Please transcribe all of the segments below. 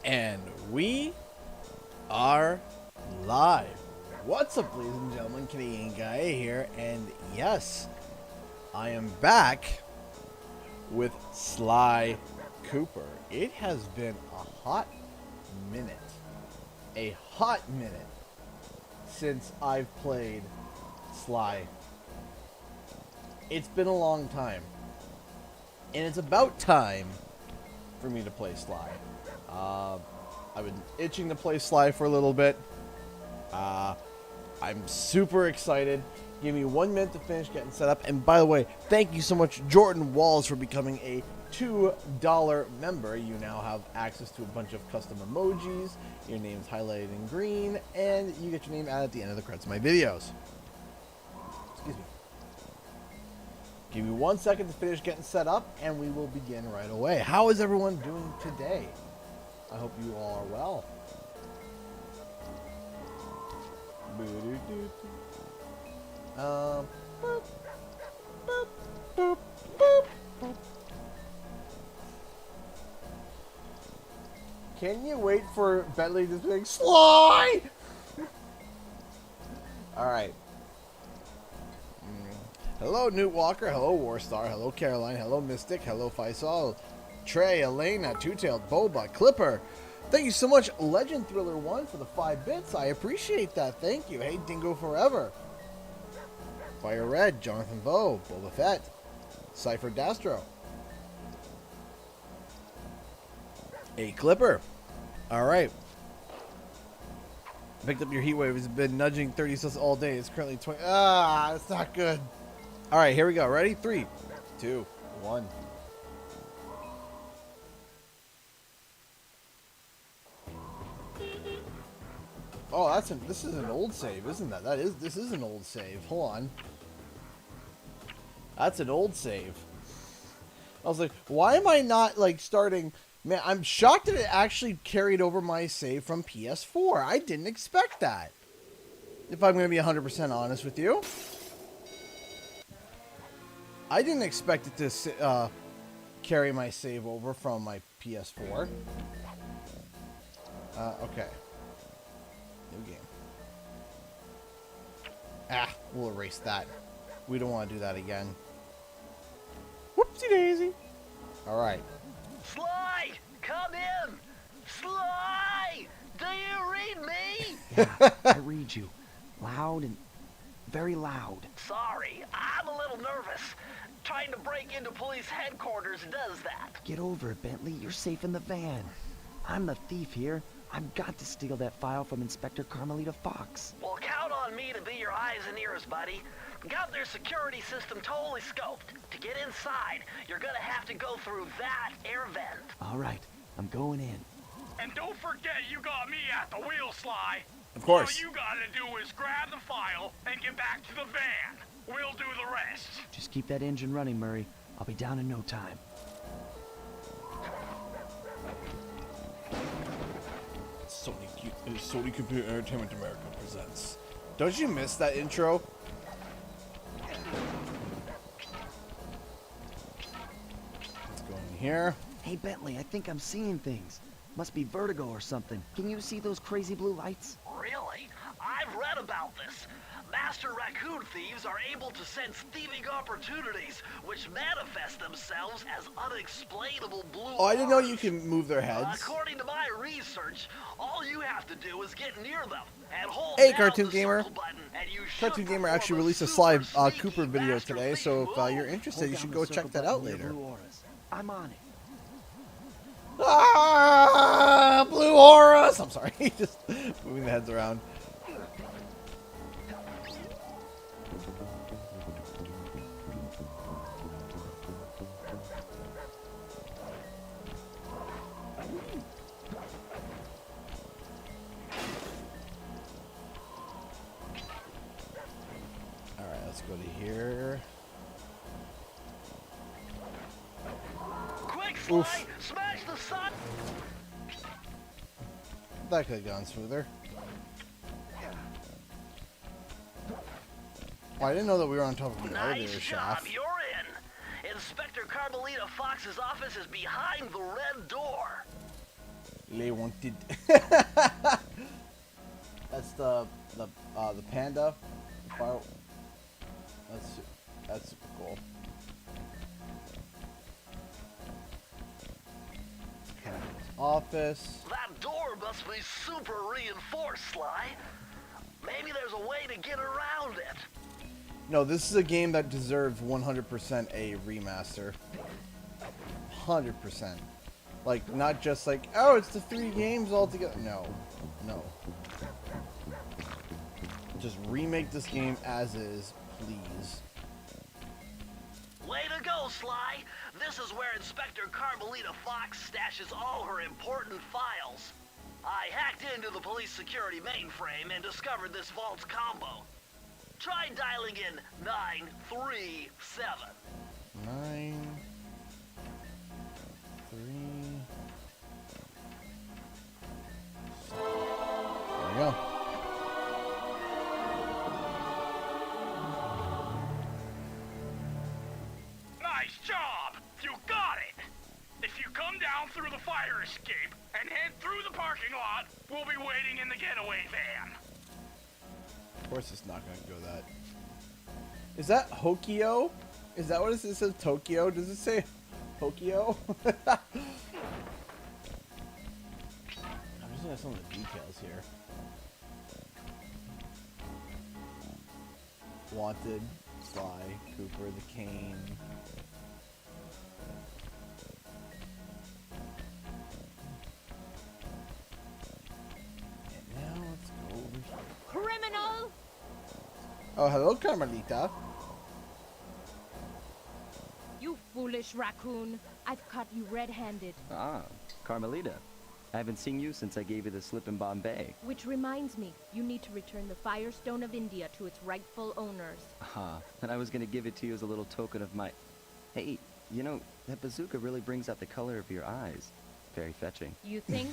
And we are live. What's up, ladies and gentlemen? Canadian Guy here, and yes, I am back with Sly Cooper. It has been a hot minute, since I've played Sly. It's been a long time, and it's about time for me to play Sly. I've been itching to play Sly for a little bit. I'm super excited. Give me 1 minute to finish getting set up. And by the way, thank you so much, Jordan Walls, for becoming a $2 member. You now have access to a bunch of custom emojis. Your name's highlighted in green, and you get your name added at the end of the credits of my videos. Excuse me. Give me 1 second to finish getting set up, and we will begin right away. How is everyone doing today? I hope you all are well. Boop, boop, boop, boop, boop. Can you wait for Bentley to sing Sly? Alright. Hello, Newt Walker. Hello, Warstar. Hello, Caroline. Hello, Mystic. Hello, Faisal. Trey, Elena, Two-Tailed, Boba, Clipper. Thank you so much, Legend Thriller 1, for the 5 bits. I appreciate that. Thank you. Hey, Dingo Forever. Fire Red, Jonathan Vo, Boba Fett, Cypher Dastro. A Clipper. Alright. Picked up your heat wave. It's been nudging 30 cells all day. It's currently 20. Ah, it's not good. Alright, here we go. Ready? 3, 2, 1. Oh, this is an old save, isn't that? This is an old save. Hold on. That's an old save. I was like, why am I not like starting? Man, I'm shocked that it actually carried over my save from PS4. I didn't expect that. If I'm going to be 100% honest with you. I didn't expect it to carry my save over from my PS4. Okay. New game. Ah, we'll erase that. We don't want to do that again. Whoopsie daisy. Alright. Sly! Come in! Sly! Do you read me? Yeah, I read you. Loud and very loud. Sorry, I'm a little nervous. Trying to break into police headquarters does that. Get over it, Bentley. You're safe in the van. I'm the thief here. I've got to steal that file from Inspector Carmelita Fox. Well, count on me to be your eyes and ears, buddy. Got their security system totally scoped. To get inside, you're gonna have to go through that air vent. All right, I'm going in. And don't forget you got me at the wheel, Sly. Of course. All you gotta do is grab the file and get back to the van. We'll do the rest. Just keep that engine running, Murray. I'll be down in no time. Sony Computer Entertainment America presents. Don't you miss that intro? Let's go in here. Hey, Bentley, I think I'm seeing things. Must be vertigo or something. Can you see those crazy blue lights? Really? I've read about this. Master raccoon thieves are able to sense thieving opportunities, which manifest themselves as unexplainable blue Oh, I didn't know auras. you can move their heads. According to my research, all you have to do is get near them and hold Hey, down Cartoon the Gamer. circle button, and you should Cartoon Gamer perform actually a released a super Sly sneaky Cooper video master today, thief so if you're move. interested, Hold you down should the go circle check that button out near later. Blue auras. I'm on it. Ah, blue auras! I'm sorry, just moving the heads around. Alright, let's go to here. Quick, Sly! Oof. Smash the sun! That could have gone smoother. Oh, I didn't know that we were on top of an Nice elevator job, shaft. you're in. Inspector Carmelita Fox's office is behind the red door. Les wanted. That's the panda. That's super cool. Office. That door must be super reinforced, Sly. Maybe there's a way to get around it. No, this is a game that deserves 100% a remaster. 100%. Like, not just like, oh, it's the 3 games all together. No. No. Just remake this game as is, please. Way to go, Sly! This is where Inspector Carmelita Fox stashes all her important files. I hacked into the police security mainframe and discovered this vault's combo. Try dialing in 937. 9, 3. There we go. Nice job! You got it! If you come down through the fire escape and head through the parking lot, we'll be waiting in the getaway van. Of course it's not going to go that. Is that Hokio? Is that what it says? It says Tokyo? Does it say Hokio? I'm just looking at some of the details here. Wanted, Sly, Cooper, the Cane. And now let's go over here. Criminal! Oh, hello, Carmelita. You foolish raccoon. I've caught you red-handed. Ah, Carmelita. I haven't seen you since I gave you the slip in Bombay. Which reminds me, you need to return the Firestone of India to its rightful owners. And I was gonna give it to you as a little token of my... Hey, you know, that bazooka really brings out the color of your eyes. Very fetching. You think?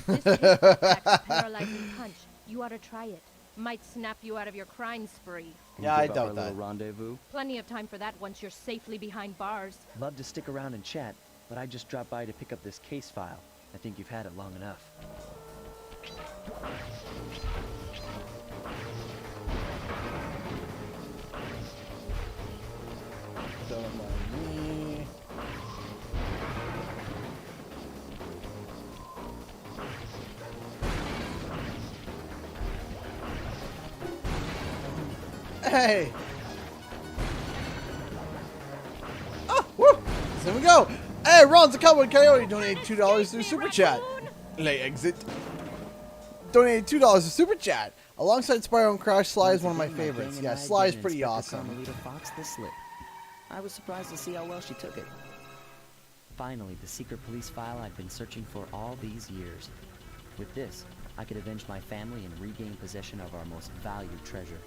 This pistol packs a paralyzing punch. You ought to try it. Might snap you out of your crime spree. Yeah, I Give up doubt our that. little rendezvous. Plenty of time for that once you're safely behind bars. Love to stick around and chat, but I just dropped by to pick up this case file. I think you've had it long enough. Don't mind me. Hey! Oh, woo! Here we go! Hey, Ron's the Cowboy Coyote donated $2 through Super Chat. Lay exit. Donated $2 to Super Chat. Alongside Spire and Crash, Sly is one of my favorites. Yeah, Sly is pretty awesome. Carmelita Fox the slip. I was surprised to see how well she took it. Finally, the secret police file I'd been searching for all these years. With this, I could avenge my family and regain possession of our most valued treasure.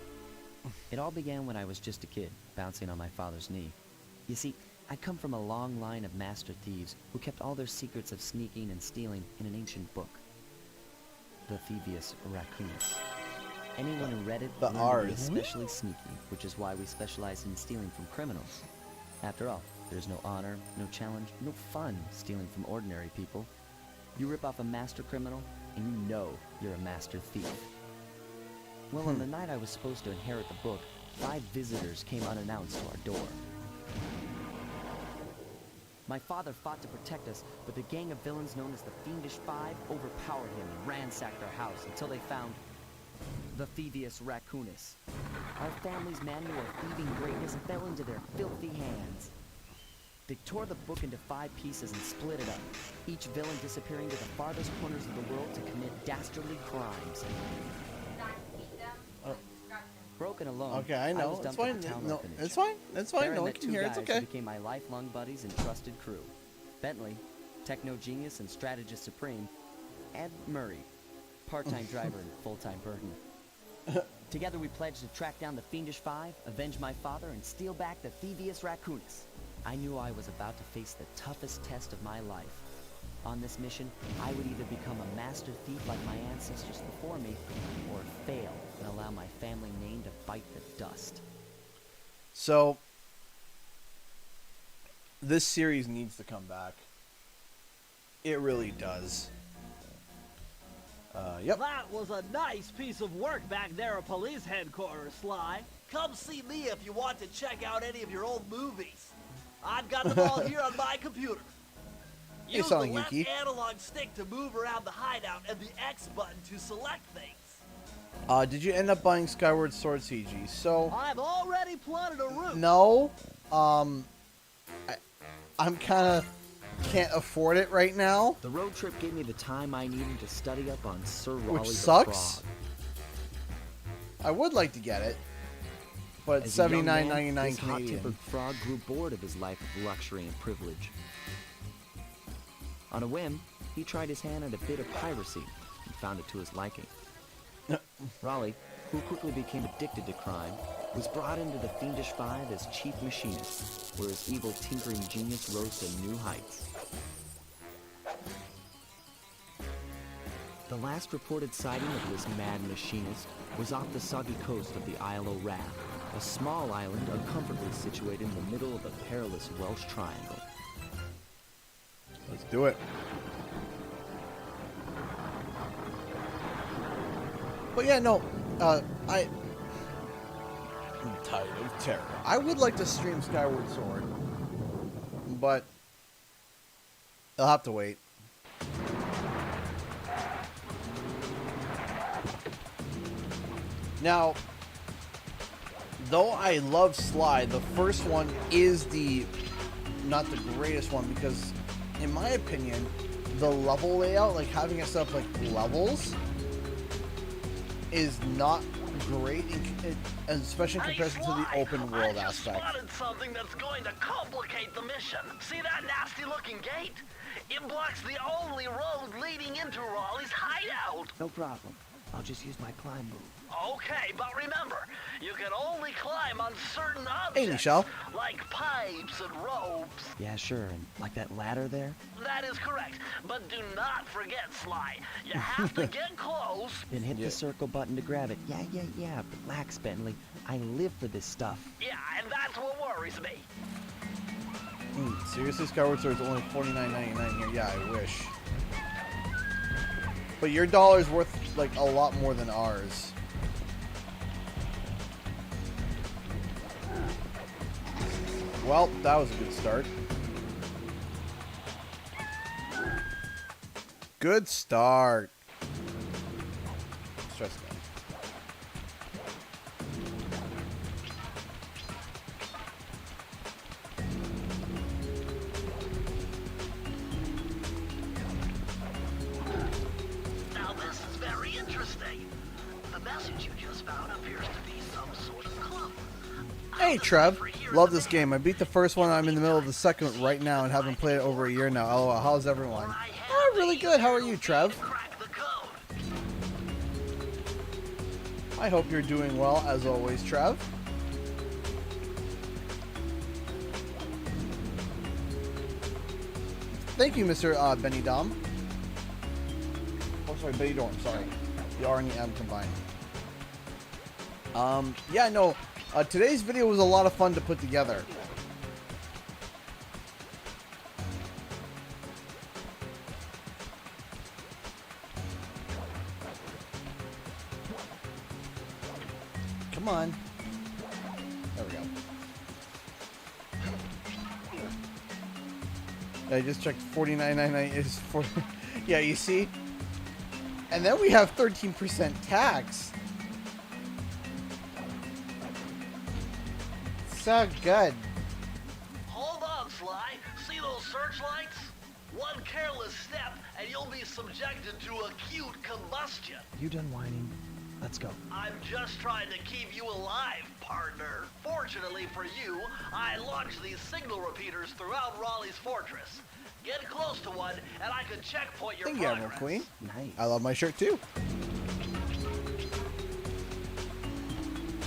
It all began when I was just a kid, bouncing on my father's knee. You see, I come from a long line of master thieves who kept all their secrets of sneaking and stealing in an ancient book. The Thievius Raccoonus. Anyone who read it The learned to be R's. especially sneaky, which is why we specialize in stealing from criminals. After all, there's no honor, no challenge, no fun stealing from ordinary people. You rip off a master criminal, and you know you're a master thief. Well, on the night I was supposed to inherit the book, 5 visitors came unannounced to our door. My father fought to protect us, but the gang of villains known as the Fiendish Five overpowered him and ransacked our house until they found the Thievius Raccoonus. Our family's manual of thieving greatness fell into their filthy hands. They tore the book into 5 pieces and split it up, each villain disappearing to the farthest corners of the world to commit dastardly crimes. Broken alone. Okay, I know. was It's dumped at fine. the town No, orphanage. it's fine. It's fine. There I No one met can 2 hear. It's guys who okay. became my lifelong buddies and trusted crew. Bentley, techno genius and strategist supreme, and Murray, part-time driver and full-time burden. Together we pledged to track down the Fiendish Five, avenge my father, and steal back the Thievius Raccoonus. I knew I was about to face the toughest test of my life. On this mission, I would either become a master thief like my ancestors before me, or fail and allow my family name to bite the dust. So, this series needs to come back. It really does. Yep. That was a nice piece of work back there at police headquarters, Sly. Come see me if you want to check out any of your old movies. I've got them all here on my computer. Hey, Use the Sonic left Yuki. analog stick to move around the hideout and the X button to select things. Did you end up buying Skyward Sword CG? So, I've already plotted a route. no. I'm kind of can't afford it right now, The road trip gave me the time I needed to study up on Sir Raleigh which the sucks. Frog. I would like to get it, but As a young man, $79.99 this Canadian. hot-tempered frog grew bored of his life of luxury and privilege. On a whim, he tried his hand at a bit of piracy and found it to his liking. Raleigh, who quickly became addicted to crime, was brought into the Fiendish Five as chief machinist, where his evil tinkering genius rose to new heights. The last reported sighting of this mad machinist was off the soggy coast of the Isle o' Wrath, a small island uncomfortably situated in the middle of the perilous Welsh Triangle. Let's do it. But yeah, no, Untitled Terror. I would like to stream Skyward Sword, but I'll have to wait. Now, though I love Sly, the first one is not the greatest one because, in my opinion, the level layout, like having it set up like levels, is not great, especially in comparison to the Sly, open world I just aspect. spotted something that's going to complicate the mission. See that nasty-looking gate? It blocks the only road leading into Raleigh's hideout. No problem. I'll just use my climb move. Okay, but remember, you can only climb on certain Hey, objects, Michelle. like pipes and ropes. Yeah, sure, and like that ladder there? That is correct, but do not forget, Sly. You have to get close. Then hit Yeah. the circle button to grab it. Yeah. Relax, Bentley. I live for this stuff. Yeah, and that's what worries me. Seriously, Skyward Sword's only $49.99 here. Yeah, I wish. But your dollar's worth like a lot more than ours. Well, that was a good start. Good start. Stress me. Now this is very interesting. The message you just found appears to be some sort of clue. Hey Trev, love this game. I beat the first one. I'm in the middle of the second one right now and haven't played it over a year now. LOL. How's everyone? Oh, really good. How are you, Trev? Crack the code. I hope you're doing well as always, Trev. Thank you, Mr. Benny Dom. Oh, sorry, Benny Dorm. Sorry, the R and the M combined. Yeah, no. Today's video was a lot of fun to put together. Come on. There we go. I just checked 49.99 is for. Yeah, you see? And then we have 13% tax. So good. Hold on, Sly. See those searchlights? One careless step and you'll be subjected to acute combustion. You done whining? Let's go. I'm just trying to keep you alive, partner. Fortunately for you, I launched these signal repeaters throughout Raleigh's fortress. Get close to one, and I can checkpoint your Thank you, progress. Admiral Queen. Nice. I love my shirt too.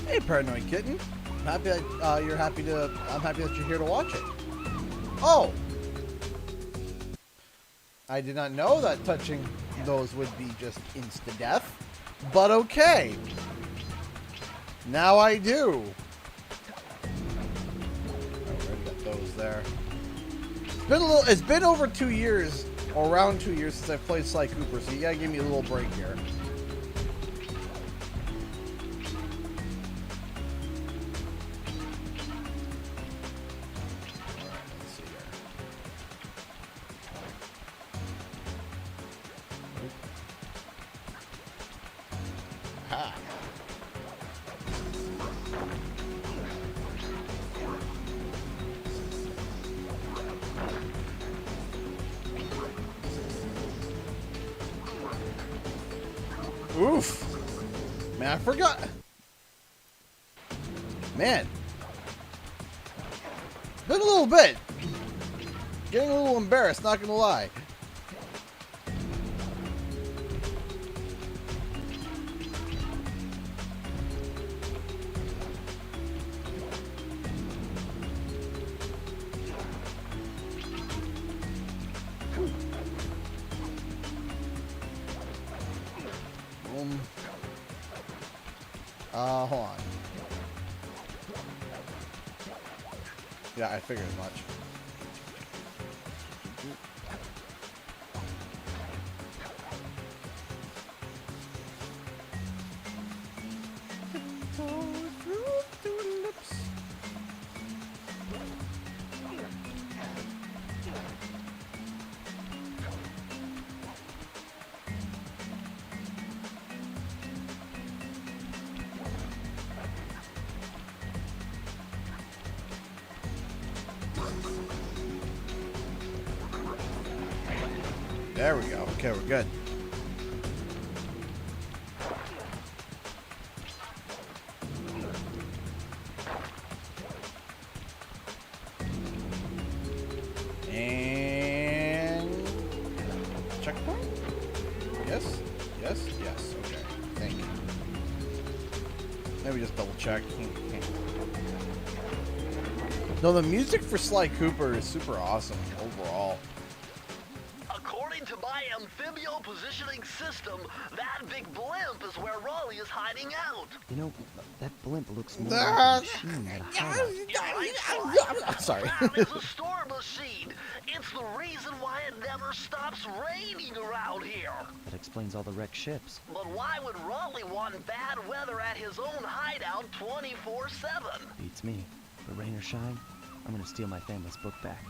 Hey, Paranoid Kitten. I'm happy that you're happy to. I'm happy that you're here to watch it. Oh, I did not know that touching those would be just insta death. But okay. Now I do. I already got those there. It's been over 2 years or around 2 years since I've played Sly Cooper, so you gotta give me a little break here. Let's see here. Ha. Oof. Man, I forgot. Man. Been a little bit. Getting a little embarrassed, not gonna lie. Hold on. Yeah, I figured as much. There we go. Okay, we're good. And checkpoint? Yes? Yes? Yes. Okay. Thank you. Maybe just double check. No, the music for Sly Cooper is super awesome overall. According to my amphibio positioning system, that big blimp is where Raleigh is hiding out. You know, that blimp looks more like a machine than a hideout. I'm sorry. That is a storm machine. It's the reason why it never stops raining around here. That explains all the wrecked ships. But why would Raleigh want bad weather at his own hideout 24/7? Beats me. But rain or shine, I'm gonna steal my family's book back.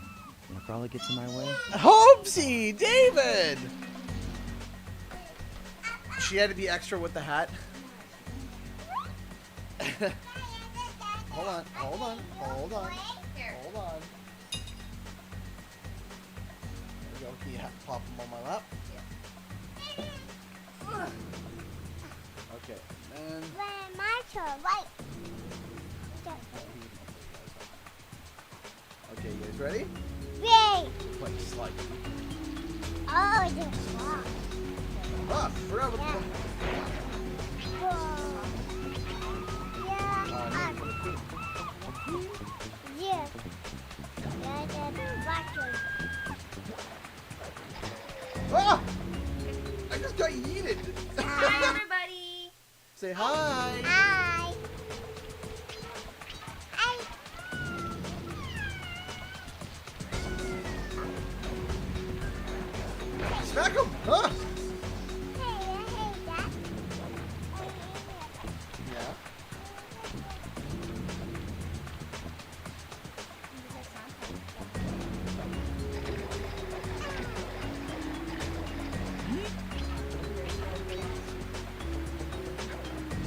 And if Raleigh gets in my way... Hoopsie, David! She had to be extra with the hat. Hold on, hold on, hold on, hold on. There we go, can you pop them on my lap? Okay, and... Okay, you guys ready? Like slide. Ah, forever. Ah! I just got yeeted. Hi, everybody. Say hi. Hi. Smack him. Huh? Yeah.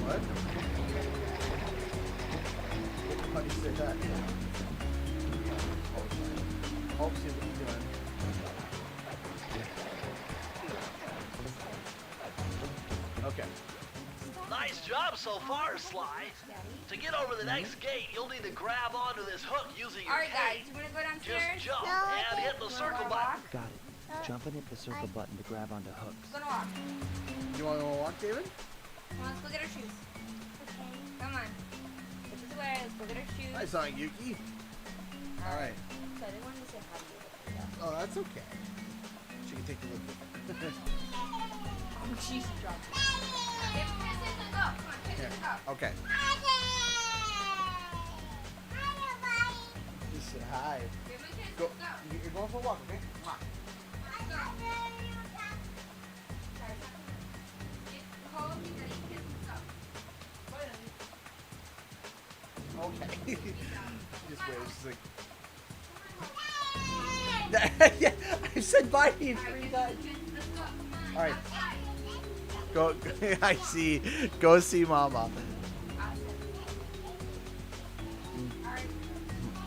What? How do you say that? Oh, see what you're doing. Okay. Nice job so far, Sly. To get over the next gate, you'll need to grab onto this hook using your All right, guys, cane. you want to go downstairs? Just jump and hit the circle button. Got it. Jump and hit the circle button to grab onto hooks. We're gonna walk. You want to walk, David? Come on, let's go get our shoes. Okay. Come on. Put this away. Let's go get our shoes. Hi, Sonic Yuki. All right. So I didn't want to say hi to you. Oh, that's okay. She can take the look. Oh, she's dropped. Okay, we're gonna say let's go. Come on, kids, let's go. Okay. Just say hi. Okay, my kids, Go. let's go. You're going for a walk, okay? Come on. Let's go. Okay. Just wait. She's like. Yeah, I said bye 3 times. All right. Go. I see. Go see Mama.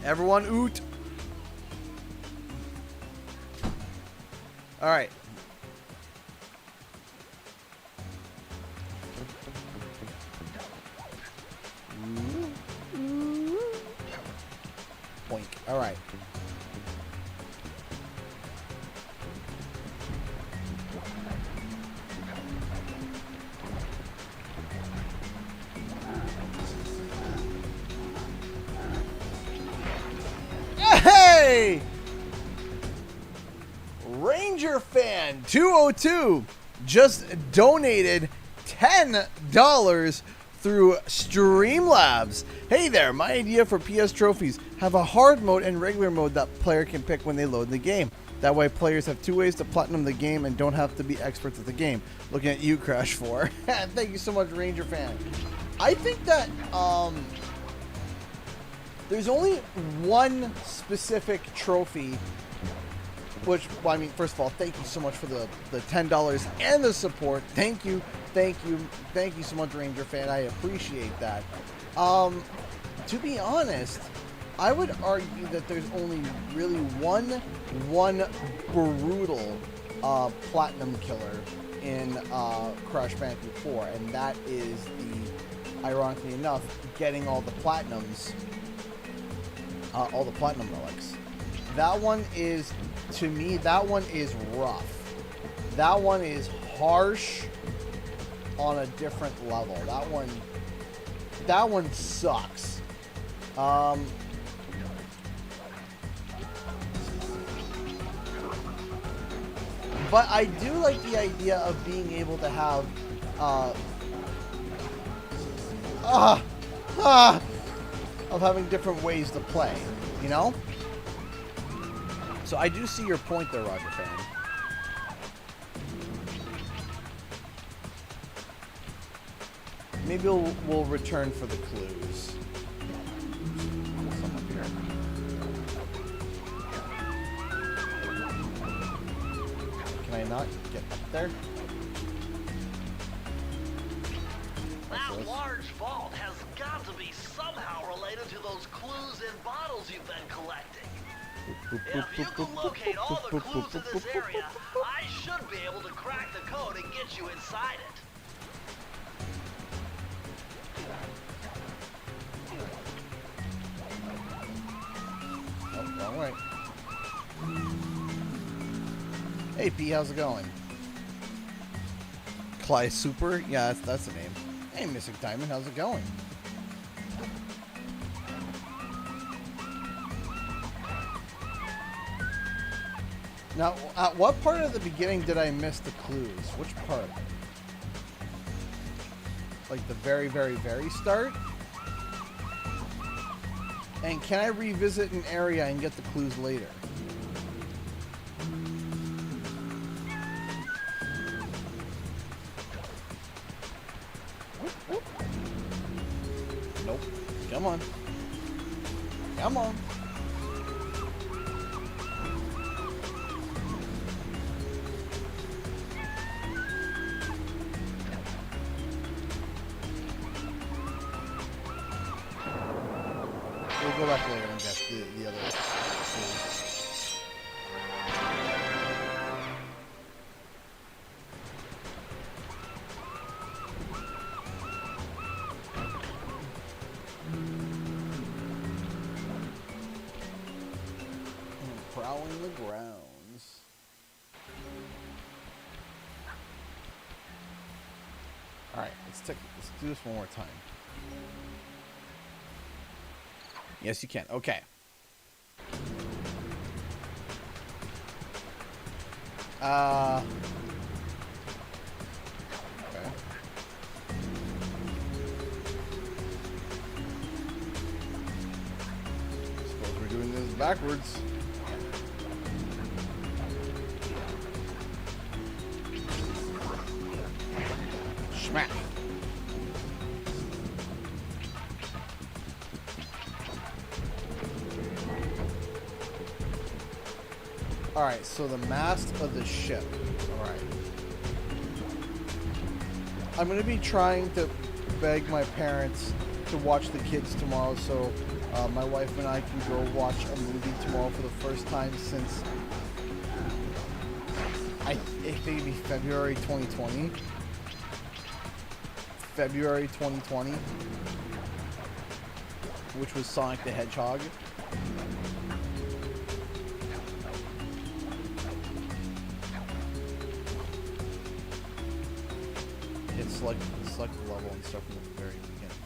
Everyone, oot. All right. Boink. All right. Hey! Ranger Fan 202 just donated $10 through Streamlabs. Hey there, my idea for PS trophies: have a hard mode and regular mode that player can pick when they load the game. That way players have 2 ways to platinum the game and don't have to be experts at the game. Looking at you, Crash 4. Thank you so much, Ranger Fan. I think that there's only one specific trophy, which, well, I mean, first of all, thank you so much for the $10 and the support. Thank you so much, Ranger Fan. I appreciate that. To be honest, I would argue that there's only really one brutal platinum killer in Crash Bandicoot 4, and that is the, ironically enough, getting all the platinums. All the platinum relics. That one is, to me, that one is rough. That one is harsh on a different level. That one sucks. But I do like the idea of being able to have of having different ways to play, you know? So I do see your point there, Roger Fan. Maybe we'll return for the clues. Someone here. Can I not get up there? That large vault has got to be somehow related to those clues in bottles you've been collecting. If you can locate all the clues in this area, I should be able to crack the code and get you inside it. Oh, wrong way. Hey P, how's it going? Cly Super? Yeah, that's the name. Hey Missing Diamond, how's it going? Now, at what part of the beginning did I miss the clues? Which part? Like the very, very, very start? And can I revisit an area and get the clues later? Nope. Come on. Come on. We'll go back later and get the other clues. Prowling the grounds. Alright, let's do this one more time. Yes, you can. Okay. Okay. Suppose we're doing this backwards. Smash. Alright, so the mast of the ship. Alright. I'm going to be trying to beg my parents to watch the kids tomorrow, so my wife and I can go watch a movie tomorrow for the first time since I think it'd be February 2020. February 2020, which was Sonic the Hedgehog. Select the level and stuff from the very beginning.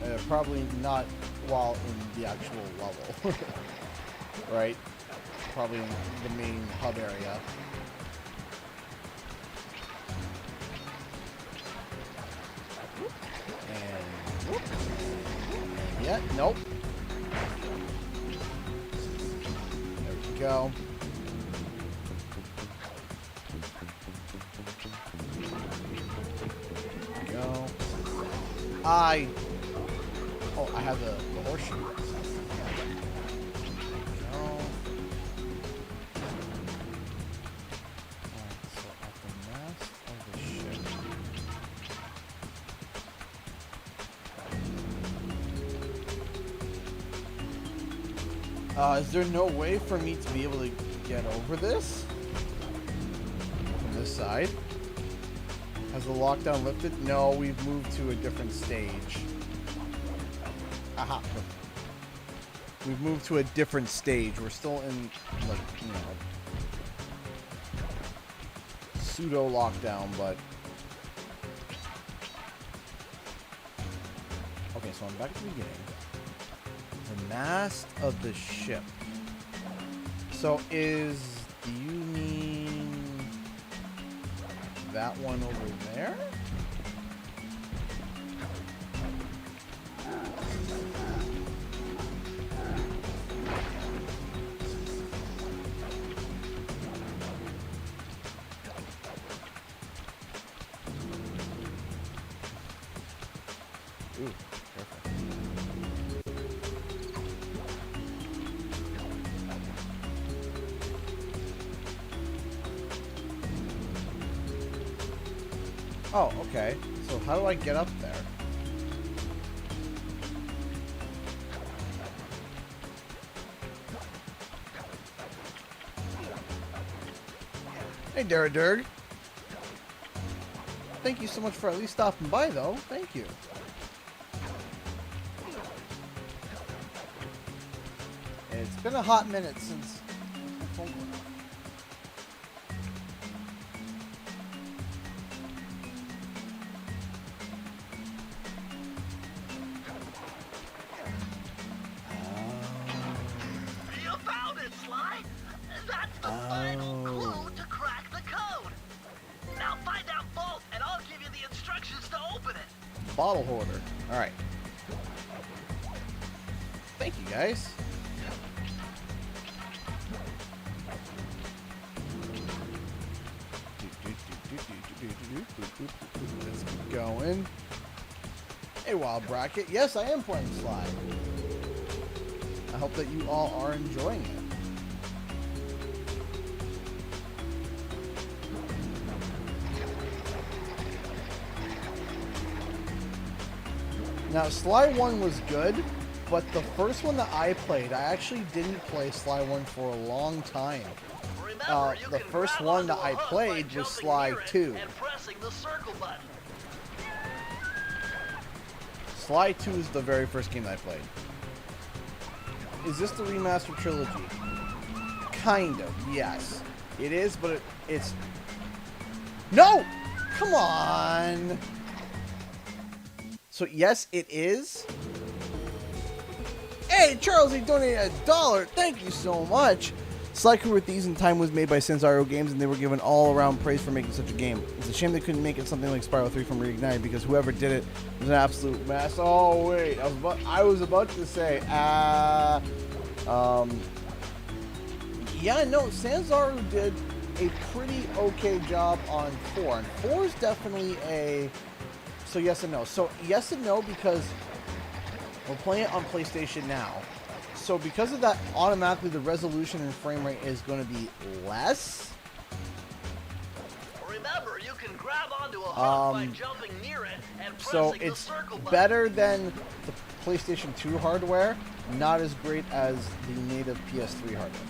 Okay. Probably not while in the actual level. Right? Probably in the main hub area. And whoop. Yeah, nope. There we go. I have the horseshoe. No. Alright, so at the mast of the ship. Is there no way for me to be able to get over this? From this side? Has the lockdown lifted? No, we've moved to a different stage. Aha. We've moved to a different stage. We're still in, like, you know, pseudo lockdown, but... Okay, so I'm back to the beginning. The mast of the ship. So do you mean that one over there? Ooh, careful. Oh, okay. So how do I get up there? Hey, Daradirg. Thank you so much for at least stopping by, though. Thank you. It's been a hot minute since my phone went off. You found it, Sly! That's the final clue to crack the code! Now find that vault and I'll give you the instructions to open it! Bottle hoarder. Alright. Thank you, guys. Let's keep going. Hey, Wild Bracket. Yes, I am playing Sly. I hope that you all are enjoying it. Now, Sly 1 was good, but the first one that I played, I actually didn't play Sly 1 for a long time. The first one that I played was Sly 2. Sly 2 is the very first game that I played. Is this the remastered trilogy? Kind of, yes. It is, but it's... No! Come on! So, yes, it is. Hey, Charles, he donated $1. Thank you so much. Sly Crew with Thieves in Time was made by Sensaro Games, and they were given all-around praise for making such a game. It's a shame they couldn't make it something like Spyro 3 from Reignited, because whoever did it was an absolute mess. Oh, wait. I was about to say, yeah, no, Sanzaru did a pretty okay job on 4. And 4 is definitely a... So yes and no. So yes and no because we're playing it on PlayStation now. So because of that, automatically the resolution and frame rate is going to be less. Remember, you can grab onto a hook by jumping near it and So pressing the it's circle button. better than the PlayStation 2 hardware, not as great as the native PS3 hardware.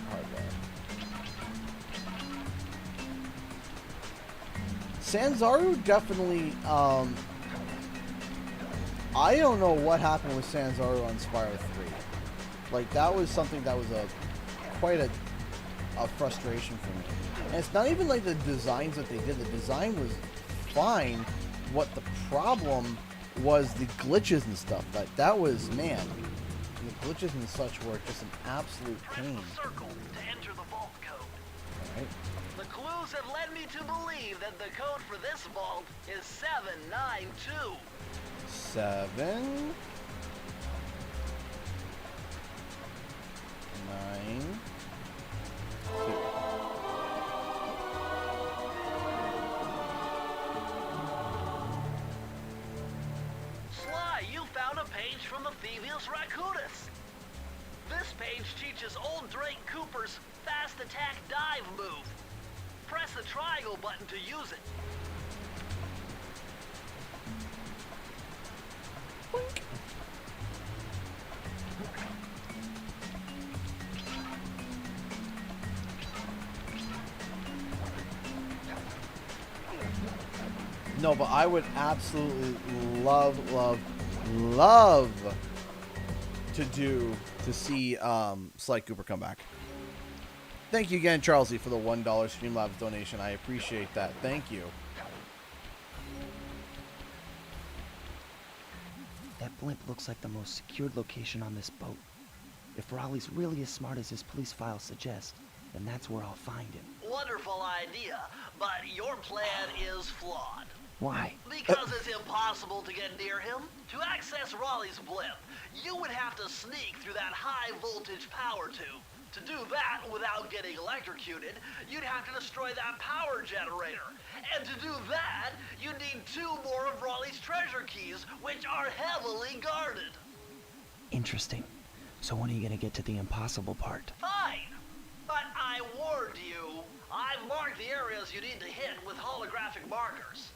Sanzaru definitely, I don't know what happened with Sanzaru on Spire 3. Like, that was something that was quite a frustration for me. And it's not even like the designs that they did. The design was fine. What the problem was the glitches and stuff. That was, man, the glitches and such were just an absolute pain. Press the circle to enter the vault code. Right? The clues have led me to believe that the code for this vault is 792. 7, 9, 2. Sly, you found a page from the Thievius Raccoonus. This page teaches old Drake Cooper's fast attack dive move. Press the triangle button to use it. No, but I would absolutely love to see Sly Cooper come back. Thank you again, Charlesy, for the $1 Streamlabs donation. I appreciate that. Thank you. That blimp looks like the most secured location on this boat. If Raleigh's really as smart as his police files suggest, then that's where I'll find him. Wonderful idea, but your plan is flawed. Why? Because it's impossible to get near him. To access Raleigh's blimp, you would have to sneak through that high-voltage power tube. To do that without getting electrocuted, you'd have to destroy that power generator. And to do that, you'd need 2 more of Raleigh's treasure keys, which are heavily guarded. Interesting. So when are you gonna get to the impossible part? Fine, but I warned you. I've marked the areas you need to hit with holographic markers.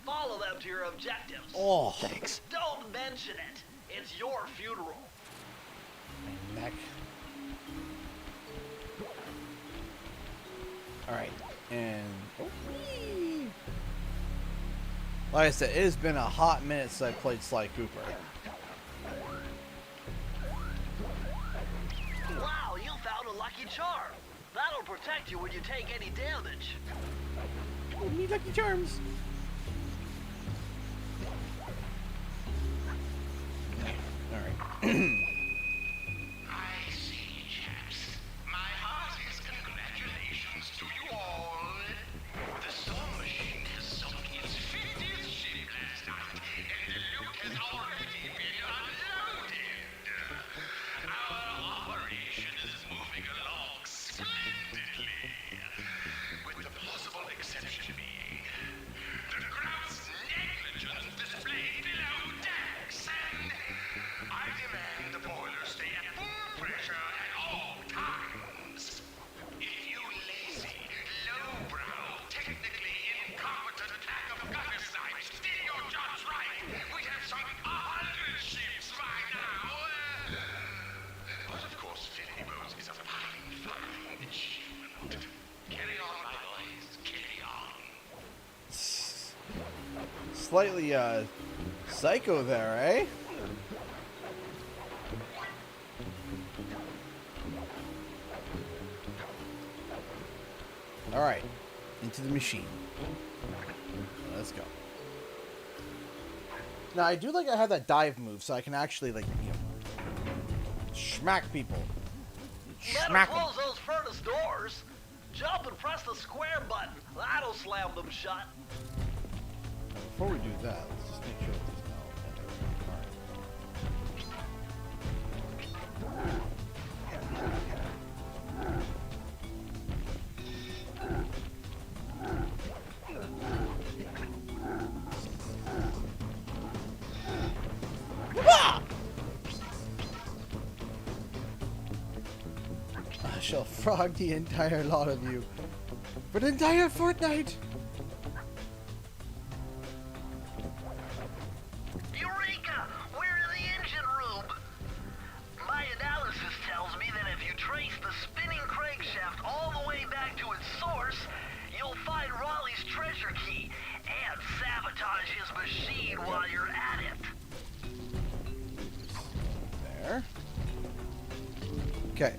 Follow them to your objectives. Oh, Thanks. Don't mention it. It's your funeral. my neck. All right, and like I said, it has been a hot minute since I played Sly Cooper. Wow, you found a lucky charm. That'll protect you when you take any damage. Oh, me Lucky Charms. All right. I see, chaps. My heartiest congratulations to you all. The storm machine has sunk its 50th ship last night, and the loot has already been unloaded. Our operation is moving along splendidly, with the possible exception being the gross negligence displayed below decks, and I demand the boilers stay at full pressure at all times. If you lazy, lowbrow, technically incompetent pack of gutter-snipes did your jobs right, we'd have sunk 100 ships by now. But of course, Philly Bones is a fine, fine achievement. Carry on, my boys, carry on. Slightly psycho there, eh? All right, into the machine. Let's go. Now I do like I have that dive move, so I can actually like smack people. Better Smack 'em. close those furnace doors. Jump and press the square button. That'll slam them shut. Before we do that, let's just make sure that there's no Alright. shall frog the entire lot of you for the entire fortnight. Eureka! We're in the engine room! My analysis tells me that if you trace the spinning crankshaft all the way back to its source, you'll find Raleigh's treasure key and sabotage his machine while you're at it. There. Okay.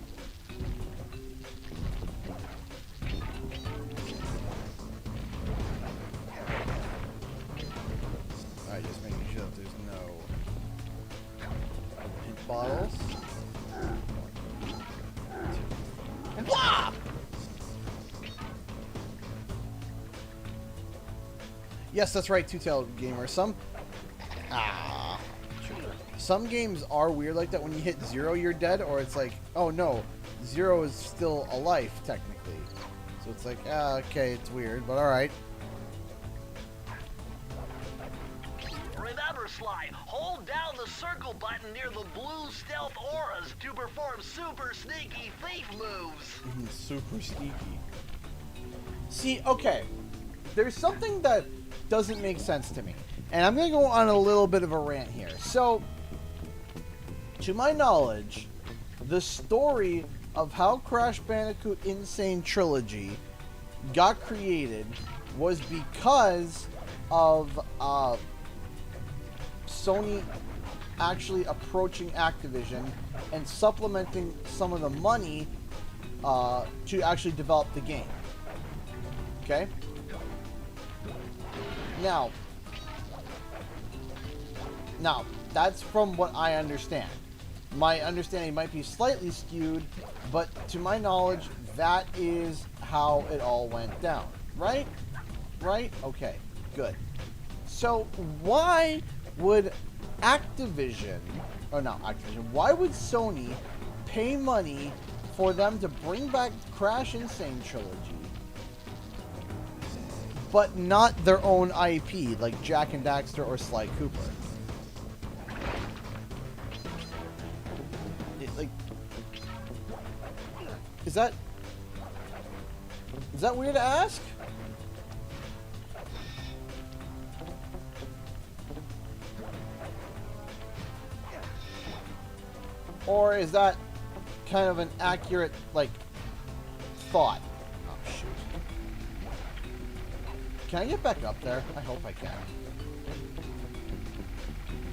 Alright, just making sure that there's no hint bottles. Wah! Yes, that's right, two-tailed gamer. Some games are weird like that. When you hit 0, you're dead, or it's like, oh no, 0 is still a life, technically. So it's like, okay, it's weird, but alright. Remember, Sly, hold down the circle button near the blue stealth auras to perform super sneaky thief moves. Super sneaky. See, okay, there's something that doesn't make sense to me. And I'm going to go on a little bit of a rant here. So, to my knowledge, the story of how Crash Bandicoot Insane Trilogy got created was because of Sony actually approaching Activision and supplementing some of the money to actually develop the game. Okay? Now, that's from what I understand. My understanding might be slightly skewed, but to my knowledge, that is how it all went down. Right? Right? Okay, good. So, why would Activision, or not Activision, why would Sony pay money for them to bring back Crash Insane Trilogy, but not their own IP, like Jak and Daxter or Sly Cooper? Like, is that weird to ask? Or is that kind of an accurate, like, thought? Oh, shoot. Can I get back up there? I hope I can.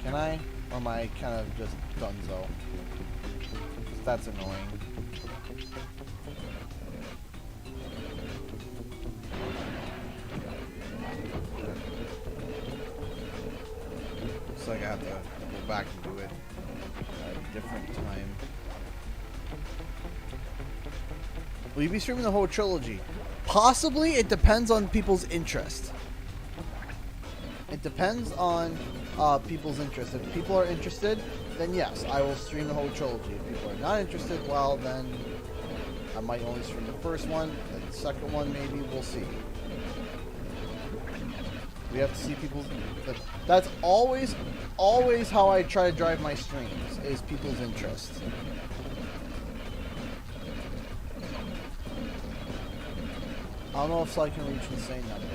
Can I? Or am I kind of just dunzo? That's annoying. Looks like I have to go back and do it at a different time. Will you be streaming the whole trilogy? Possibly. It depends on people's interest. It depends on people's interest. If people are interested, then yes, I will stream the whole trilogy. If people are not interested, well, then I might only stream the first one, then the second one maybe. We'll see. We have to see people's... That's always how I try to drive my streams, is people's interest. I don't know if I can reach insane numbers.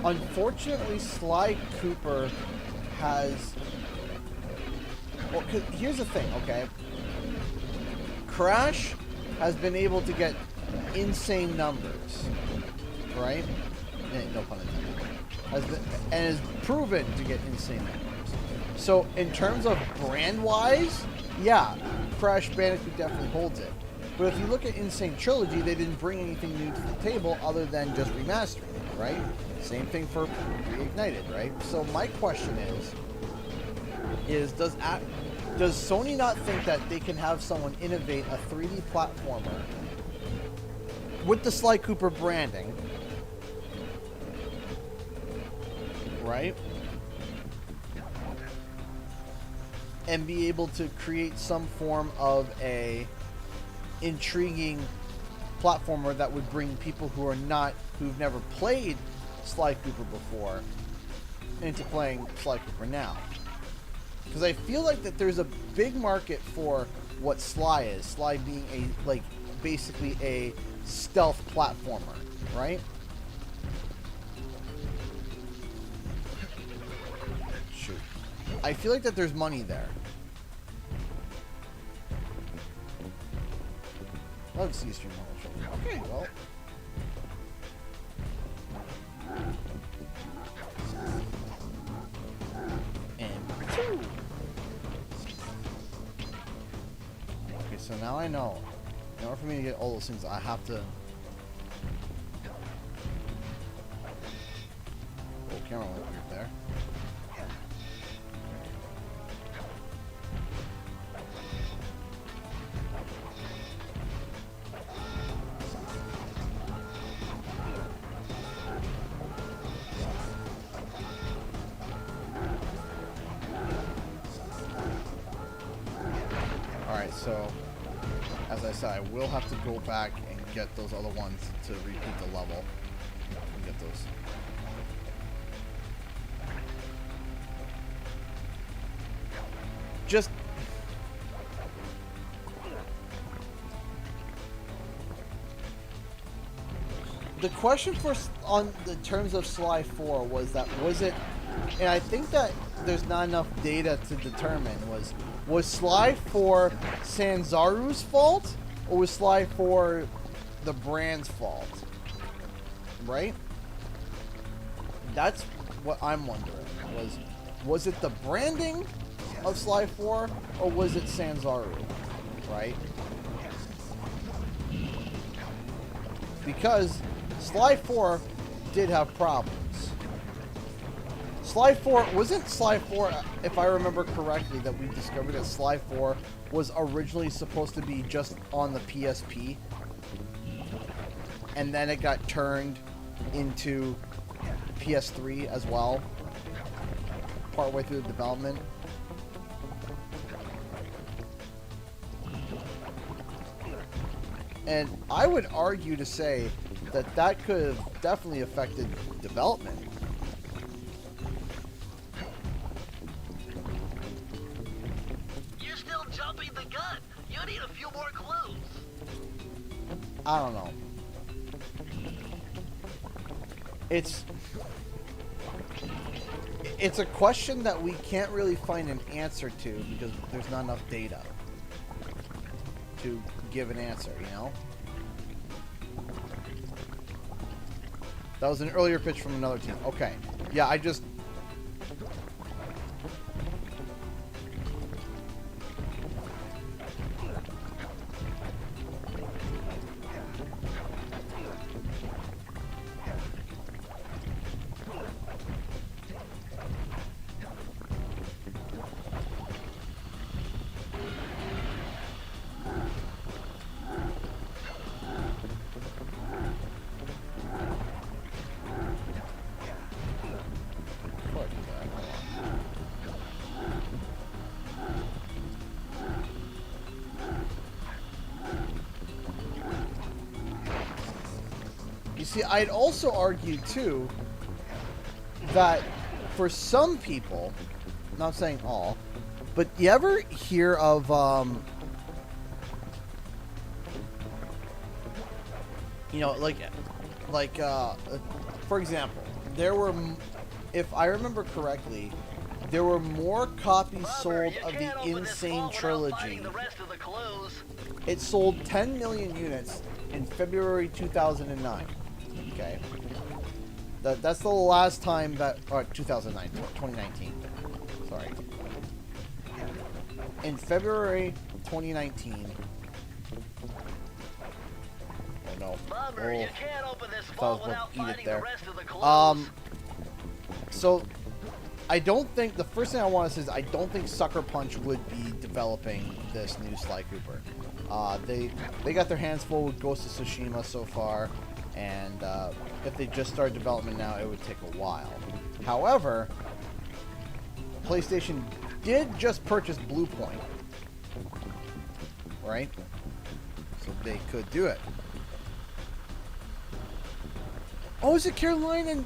Unfortunately, Sly Cooper has... Well, here's the thing, okay? Crash has been able to get insane numbers, right? No pun intended. And has proven to get insane numbers. So, in terms of brand-wise, yeah, Crash Bandicoot definitely holds it. But if you look at Insane Trilogy, they didn't bring anything new to the table other than just remastering it, right? Same thing for Reignited, right? So my question is does Sony not think that they can have someone innovate a 3D platformer with the Sly Cooper branding, right? And be able to create some form of a intriguing platformer that would bring people who've never played Sly Cooper before into playing Sly Cooper now. Because I feel like that there's a big market for what Sly is. Sly being a, like, basically a stealth platformer, right? Shoot. I feel like that there's money there. Love to see you stream on the show. Okay, well. And 2. Okay, so now I know. In order for me to get all those things, I have to... Oh, camera went weird there. Alright, so... As I said, I will have to go back and get those other ones to repeat the level. And get those. Just... The question for on the terms of Sly 4 was it, and I think that there's not enough data to determine, was Sly 4 Sanzaru's fault, or was Sly 4 the brand's fault? Right? That's what I'm wondering. Was it the branding of Sly 4, or was it Sanzaru? Right? Because Sly 4 did have problems. Sly 4, wasn't Sly 4, if I remember correctly, that we discovered that Sly 4 was originally supposed to be just on the PSP, and then it got turned into PS3 as well, partway through the development. And I would argue to say that that could have definitely affected development. You're still jumping the gun. You need a few more clues. I don't know. It's a question that we can't really find an answer to because there's not enough data to give an answer, you know? That was an earlier pitch from another team. Okay. Yeah, I just... You see, I'd also argue, too, that for some people, not saying all, but you ever hear of, you know, for example, there were, if I remember correctly, there were more copies sold of the Insane Trilogy. It sold 10 million units in February 2009. Okay. That's the last time that... Or 2019. Sorry. In February 2019... Oh no. Bummer, you can't open this vault without finding the rest of the clues. So... I don't think... The first thing I want to say is I don't think Sucker Punch would be developing this new Sly Cooper. They got their hands full with Ghost of Tsushima so far, and if they just started development now, it would take a while. However, PlayStation did just purchase Blue Point, right? So they could do it. Oh, is it Caroline and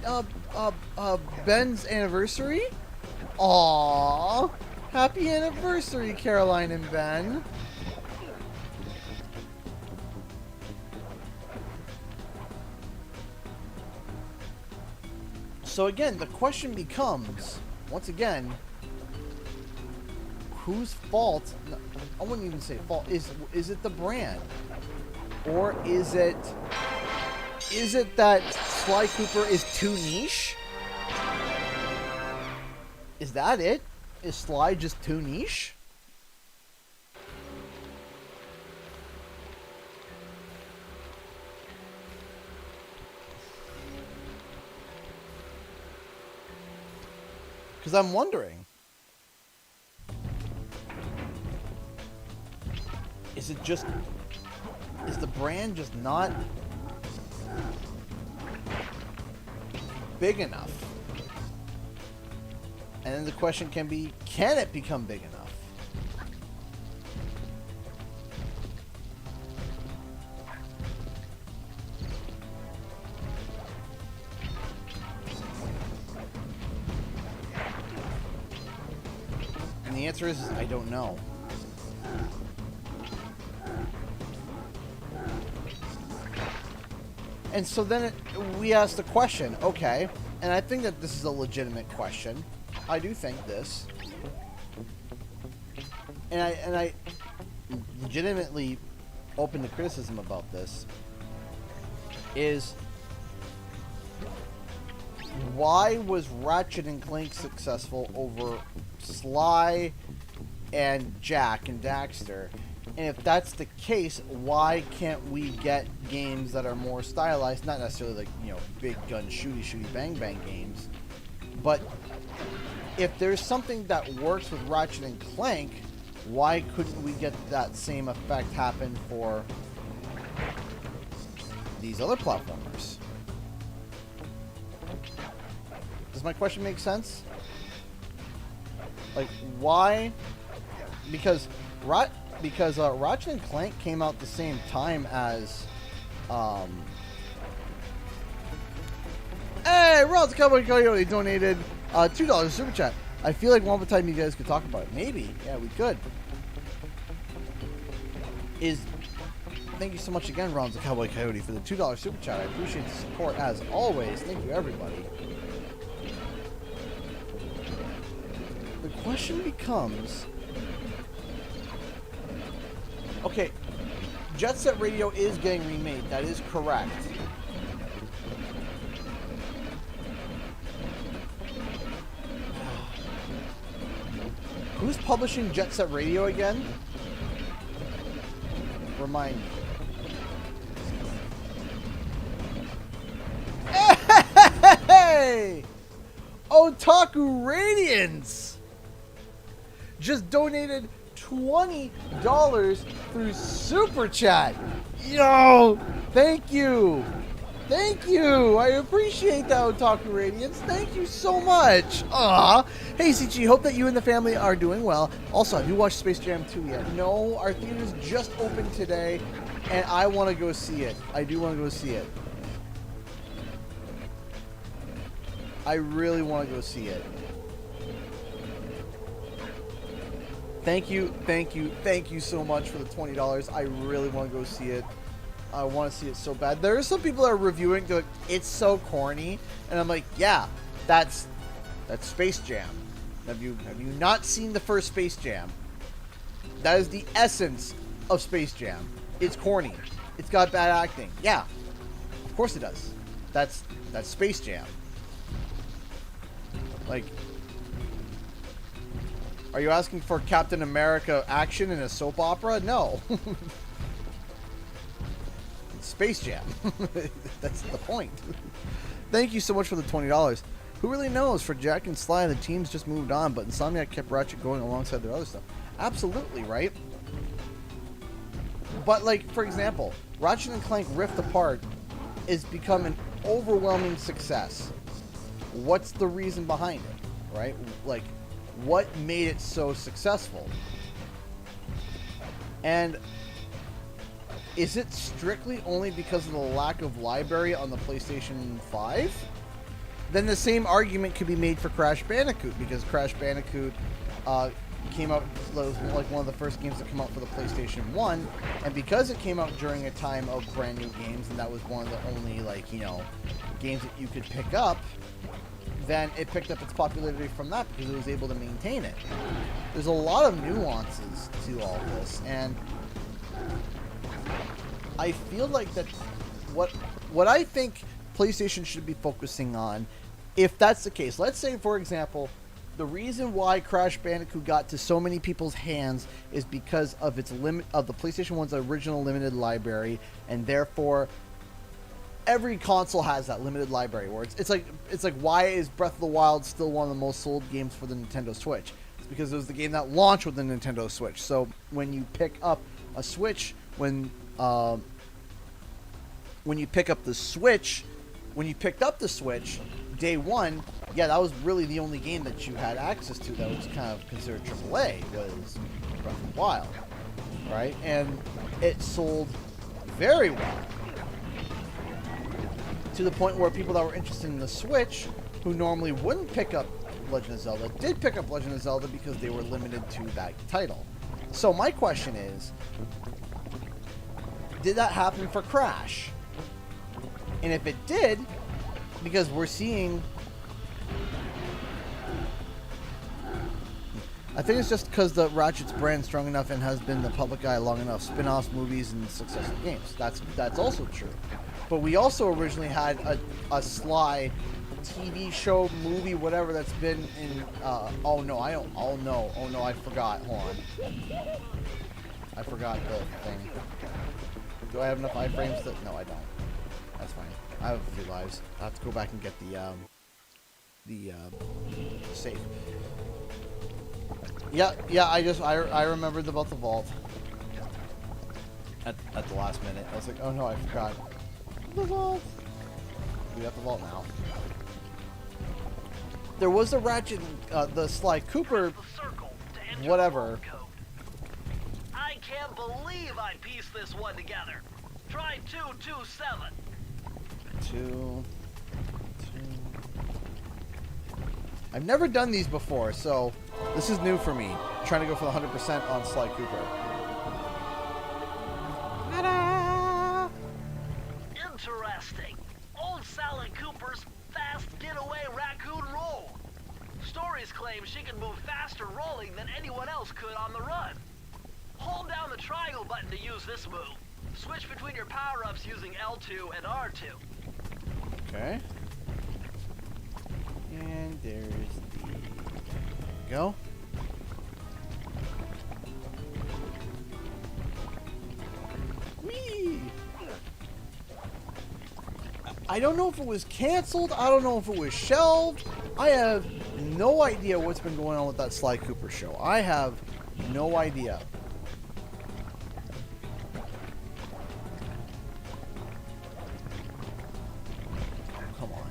Ben's anniversary? Aww. Happy anniversary, Caroline and Ben. So again, the question becomes, once again, whose fault? No, I wouldn't even say fault. Is it the brand, or is it that Sly Cooper is too niche? Is that it? Is Sly just too niche? Because I'm wondering. Is the brand just not big enough? And then the question can be, can it become big enough? And the answer is, I don't know. And so then we ask the question, okay, and I think that this is a legitimate question. I do think this. And I legitimately open to criticism about this. Is why was Ratchet and Clank successful over Sly and Jack and Daxter? And if that's the case, why can't we get games that are more stylized? Not necessarily like, you know, big gun shooty bang bang games. But if there's something that works with Ratchet and Clank, why couldn't we get that same effect happen for these other platformers? Does my question make sense? Like, why? Because Ratchet and Clank came out the same time as, Hey, Ron's Cowboy Coyote donated $2 super chat. I feel like one more time you guys could talk about it. Maybe, yeah, we could. Thank you so much again, Ron's Cowboy Coyote, for the $2 super chat. I appreciate the support as always. Thank you, everybody. The question becomes, okay, Jet Set Radio is getting remade. That is correct. Who's publishing Jet Set Radio again? Remind me. Hey! Otaku Radiance just donated $20 through Super Chat. Yo! Thank you! Thank you! I appreciate that, Otaku Radiance. Thank you so much! Aww! Hey, CG, hope that you and the family are doing well. Also, have you watched Space Jam 2 yet? No, our theaters just opened today, and I want to go see it. I do want to go see it. I really want to go see it. Thank you, thank you, thank you so much for the $20. I really want to go see it. I want to see it so bad. There are some people that are reviewing, they're like, it's so corny. And I'm like, yeah, that's Space Jam. Have you not seen the first Space Jam? That is the essence of Space Jam. It's corny. It's got bad acting. Yeah, of course it does. That's Space Jam. Like, are you asking for Captain America action in a soap opera? No. It's Space Jam. That's the point. Thank you so much for the $20. Who really knows? For Jack and Sly, the teams just moved on, but Insomniac kept Ratchet going alongside their other stuff. Absolutely, right? But, like, for example, Ratchet and Clank Rift Apart is become an overwhelming success. What's the reason behind it, right? Like, what made it so successful? And is it strictly only because of the lack of library on the PlayStation 5? Then the same argument could be made for Crash Bandicoot, because Crash Bandicoot came out, was like one of the first games to come out for the PlayStation 1, and because it came out during a time of brand new games, and that was one of the only, like, you know, games that you could pick up, then it picked up its popularity from that because it was able to maintain it. There's a lot of nuances to all this, and I feel like that what I think PlayStation should be focusing on, if that's the case, let's say, for example, the reason why Crash Bandicoot got to so many people's hands is because of its limit of the PlayStation 1's original limited library, and therefore every console has that limited library. Where it's like why is Breath of the Wild still one of the most sold games for the Nintendo Switch? It's because it was the game that launched with the Nintendo Switch. So when you pick up a Switch, when you pick up the Switch, when you picked up the Switch, day one, yeah, that was really the only game that you had access to that was kind of considered AAA, was Breath of the Wild, right? And it sold very well, to the point where people that were interested in the Switch, who normally wouldn't pick up Legend of Zelda, did pick up Legend of Zelda because they were limited to that title. So my question is, did that happen for Crash? And if it did, because we're seeing, I think it's just because the Ratchet's brand strong enough and has been the public eye long enough, spin-offs, movies, and successful games. That's also true. But we also originally had a Sly TV show, movie, whatever that's been in, oh no, I forgot, hold on. I forgot the thing. Do I have enough iframes to, no I don't. That's fine. I have a few lives. I have to go back and get the safe. Yeah, I remembered about the vault. At the last minute. I was like, oh no, I forgot. The vault. We got the vault now. There was a Ratchet, the Sly Cooper, whatever. I can't believe I pieced this one together. Try 227. 2. I've never done these before, so this is new for me. I'm trying to go for the 100% on Sly Cooper. Ta-da! Interesting. Old Sally Cooper's fast getaway raccoon roll. Stories claim she can move faster rolling than anyone else could on the run. Hold down the triangle button to use this move. Switch between your power-ups using L2 and R2. Okay. And there's the... There we go. Whee! I don't know if it was canceled. I don't know if it was shelved. I have no idea what's been going on with that Sly Cooper show. I have no idea. Come on.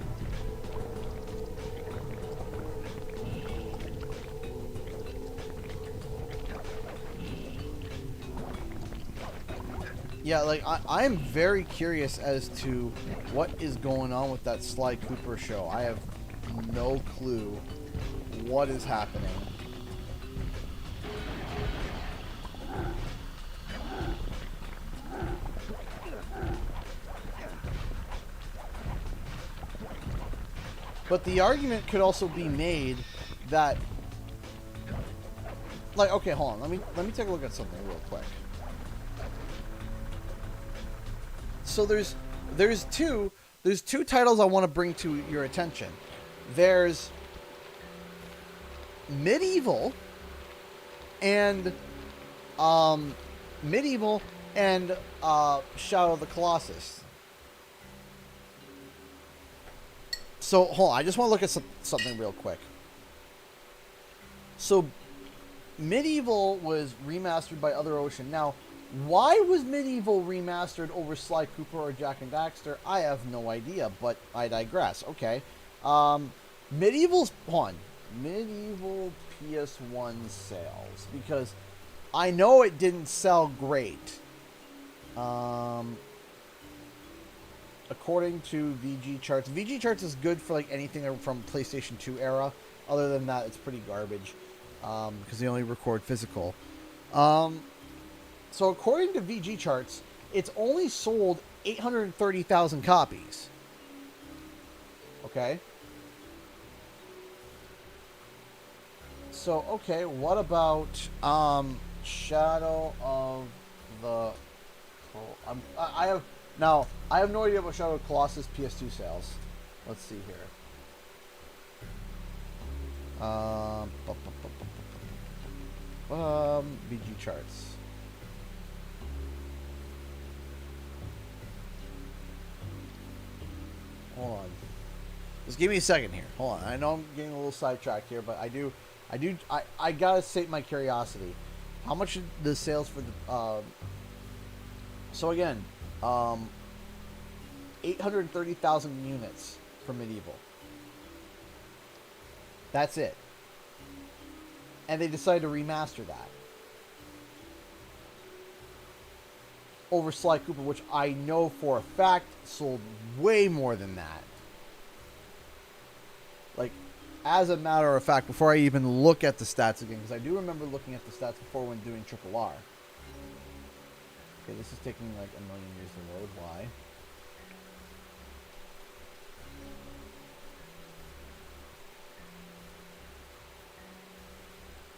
Yeah, like, I am very curious as to what is going on with that Sly Cooper show. I have no clue what is happening. But the argument could also be made that, like, okay, hold on. Let me take a look at something real quick. So there's two titles I want to bring to your attention. There's Medieval and Shadow of the Colossus. So hold on, I just want to look at something real quick. So Medieval was remastered by Other Ocean. Now, why was Medieval remastered over Sly Cooper or Jak and Daxter? I have no idea, but I digress. Okay. Medieval PS1 sales, because I know it didn't sell great. According to VG Charts. VG Charts is good for like anything from PlayStation 2 era. Other than that, it's pretty garbage. because they only record physical. So according to VG charts, it's only sold 830,000 copies. Okay. So, okay, what about Shadow of the... I have no idea about Shadow of Colossus PS2 sales. Let's see here. VG charts. Hold on. Just give me a second here. Hold on. I know I'm getting a little sidetracked here, but I gotta sate my curiosity. How much are the sales for the so again, 830,000 units for Medieval. That's it. And they decided to remaster that over Sly Cooper, which I know for a fact sold way more than that. Like, as a matter of fact, before I even look at the stats again, because I do remember looking at the stats before when doing Triple R. Okay, this is taking like a million years to load. Why?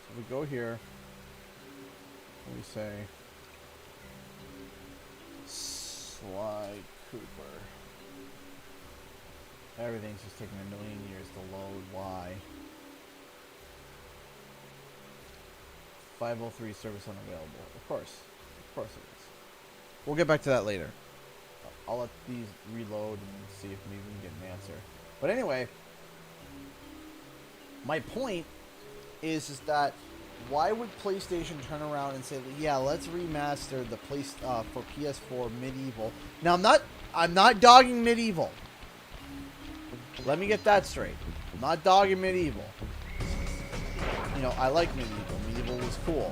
So we go here. And we say Sly Cooper. Everything's just taking a million years to load. Why? 503 service unavailable. Of course it is. We'll get back to that later. I'll let these reload and see if maybe we can get an answer. But anyway, my point is that why would PlayStation turn around and say, yeah, let's remaster the for PS4 Medieval? Now I'm not dogging Medieval. Let me get that straight. I'm not dogging Medieval. You know, I like Medieval. Medieval was cool.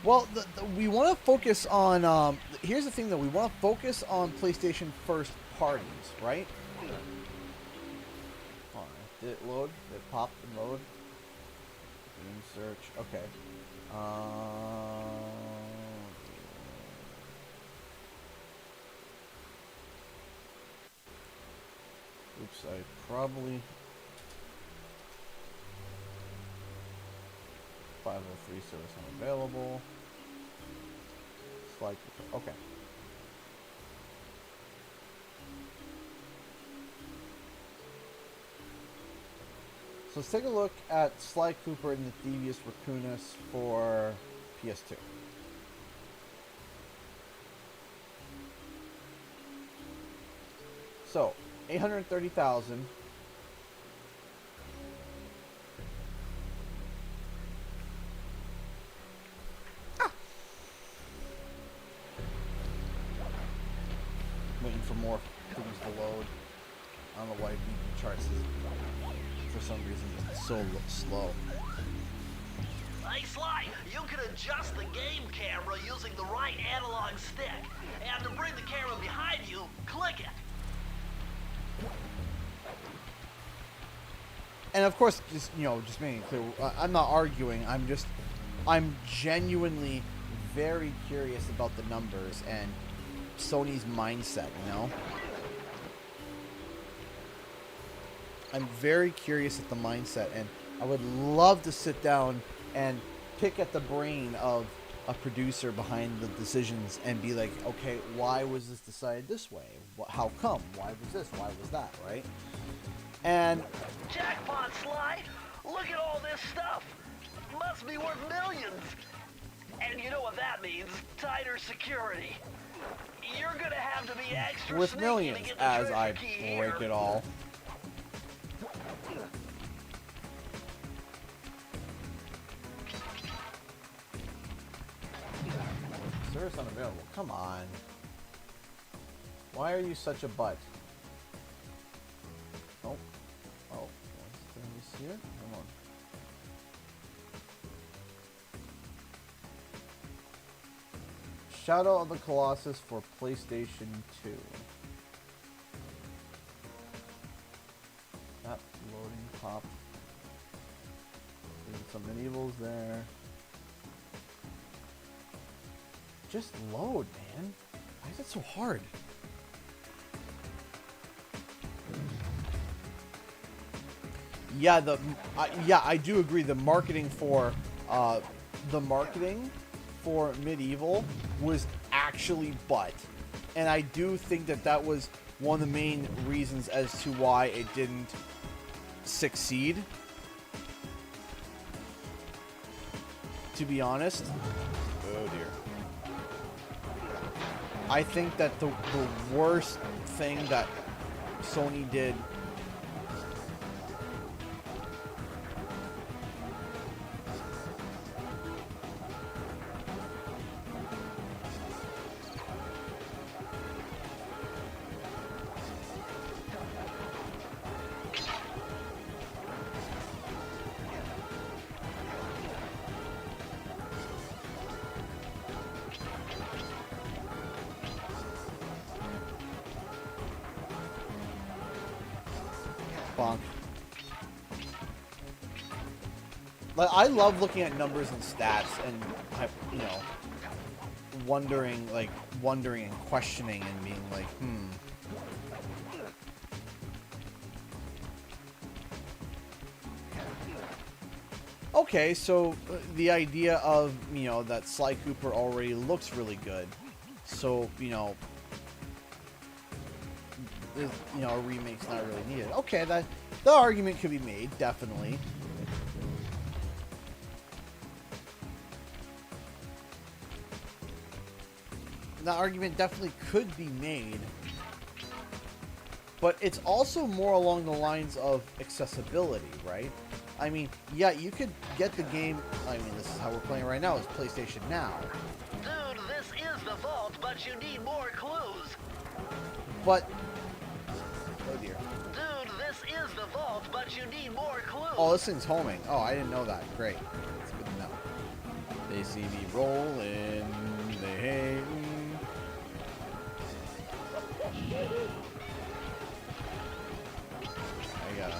Well, we want to focus on, here's the thing though, we want to focus on PlayStation first parties, right? Hold on, did it load? Did it pop and load? Game search, okay. Oops, I probably... 503 service unavailable. Slide Cooper. Okay. So let's take a look at Sly Cooper and the Thievius Raccoonus for PS2. So, 830,000. Waiting for more things to load. I don't know why VP charts is for some reason it's so slow. Hey Sly, you can adjust the game camera using the right analog stick. And to bring the camera behind you, click it. And of course, just making it clear, I'm not arguing. I'm genuinely very curious about the numbers and Sony's mindset, I'm very curious at the mindset, and I would love to sit down and pick at the brain of a producer behind the decisions and be like, okay, why was this decided this way? How come? Why was this? Why was that? Right? And Jackpot, Sly! Look at all this stuff! Must be worth millions! And you know what that means? Tighter security. You're gonna have to be extra with sneaky millions, to get the as treasure I key break here. it all. Service unavailable. Come on. Why are you such a butt? Oh. Oh. Can we see it? Come on. Shadow of the Colossus for PlayStation 2. That loading pop. There's some medievals there. Just load, man. Why is it so hard? Yeah, I do agree. The marketing for Medieval was actually butt, and I do think that was one of the main reasons as to why it didn't succeed. To be honest, oh dear. I think that the worst thing that Sony did Like, I love looking at numbers and stats and, you know, wondering and questioning and being like, Okay, so the idea of, you know, that Sly Cooper already looks really good. So, you know, a remake's not really needed. Okay, the argument could be made, definitely. That argument definitely could be made, but it's also more along the lines of accessibility, right? I mean, yeah, you could get the game. I mean, this is how we're playing right now. It's PlayStation Now. Dude, this is the vault, but you need more clues. But oh dear. Dude, this is the vault, but you need more clues. Oh, this thing's homing. Oh, I didn't know that. Great. That's good to know. They see me rolling. They hate me. I gotta.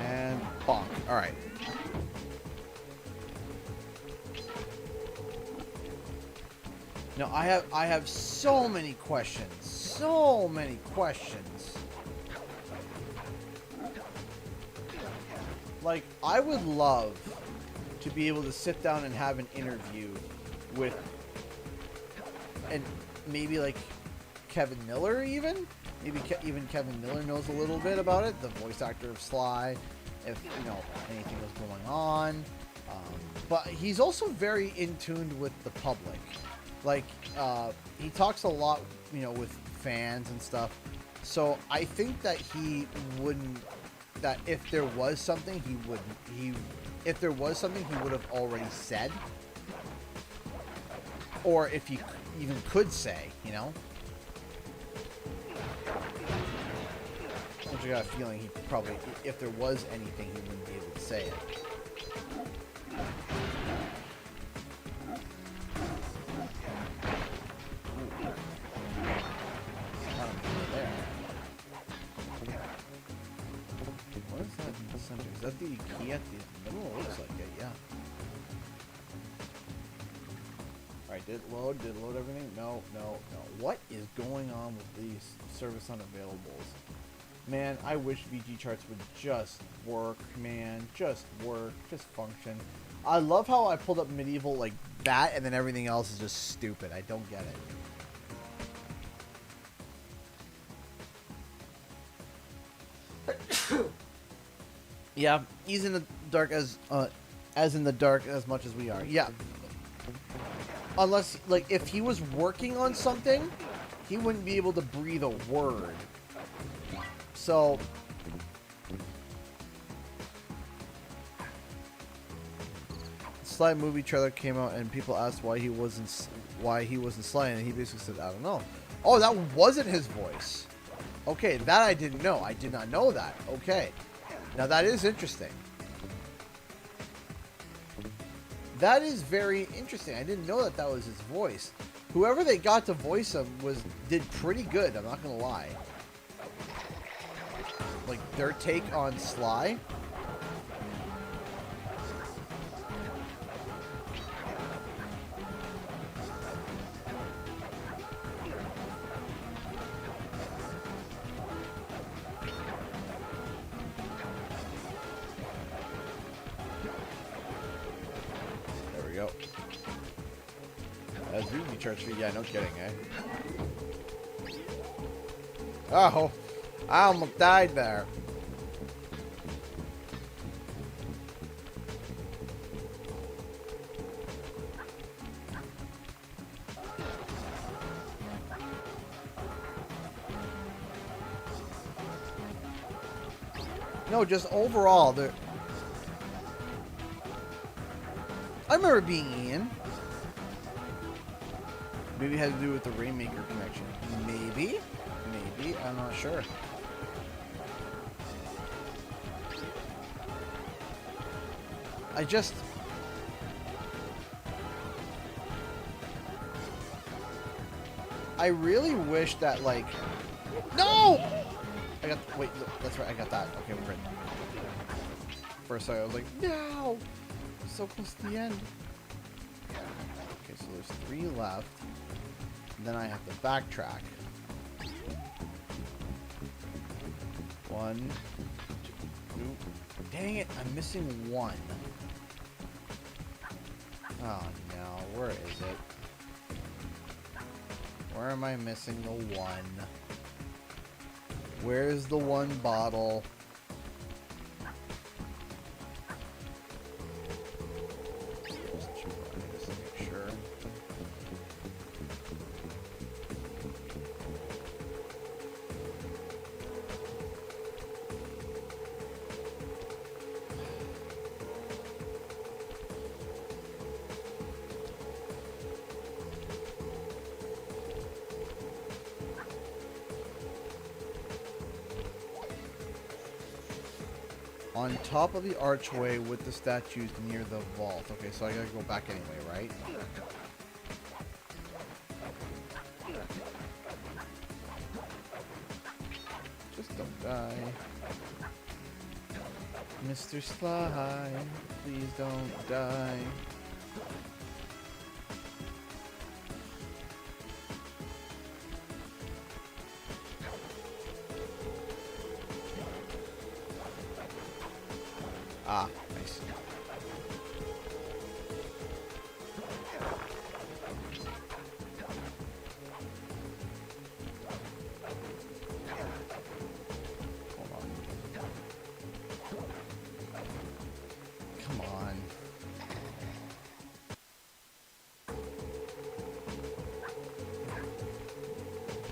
And bonk. All right. Now I have so many questions. So many questions. Like, I would love to be able to sit down and have an interview with, and maybe like Kevin Miller even? Maybe even Kevin Miller knows a little bit about it, the voice actor of Sly, if, you know, anything was going on. But he's also very in tune with the public. Like, he talks a lot, you know, with fans and stuff. So I think that he wouldn't, that if there was something, if there was something, he would have already said. Or if he even could say, you know? Which I got a feeling he probably, if there was anything, he wouldn't be able to say it. What is that in the center? Is that the key at the middle? It looks like it, yeah. Alright, did it load? Did it load everything? No. What is going on with these service unavailables? Man, I wish VG charts would just work, man. Just work. Just function. I love how I pulled up Medieval like that, and then everything else is just stupid. I don't get it. Yeah, he's in the dark as in the dark as much as we are. Yeah. Unless, like, if he was working on something, he wouldn't be able to breathe a word. So, Sly movie trailer came out and people asked why he wasn't Sly, and he basically said, I don't know. Oh, that wasn't his voice. Okay, that I didn't know. I did not know that. Okay. Now that is interesting. That is very interesting. I didn't know that was his voice. Whoever they got to voice him did pretty good. I'm not gonna lie. Like their take on Sly. Go. That's really church fee. Yeah, no kidding, eh? Oh, I almost died there. No, just overall, I remember being Ian. Maybe it had to do with the Rainmaker connection. Maybe? Maybe. I'm not sure. I really wish that, like... No! Wait, that's right, I got that. Okay, we're ready. For a second, I was like, no! So close to the end. Okay, so there's 3 left. And then I have to backtrack. 1, 2. Dang it, I'm missing 1. Oh no, where is it? Where am I missing the 1? Where's the 1 bottle? On top of the archway with the statues near the vault. Okay, so I gotta go back anyway, right? Just don't die. Mr. Sly, please don't die. Ah, nice. Hold on. Come on.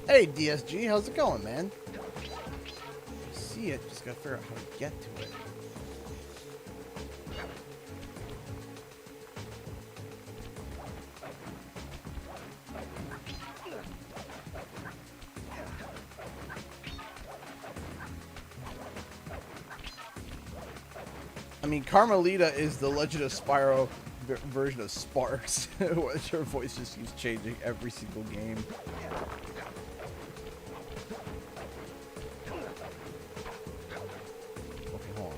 Hey, DSG, how's it going, man? I see it, just gotta figure out how to get to it. I mean, Carmelita is the Legend of Spyro version of Sparks, which her voice just keeps changing every single game. Okay, hold on.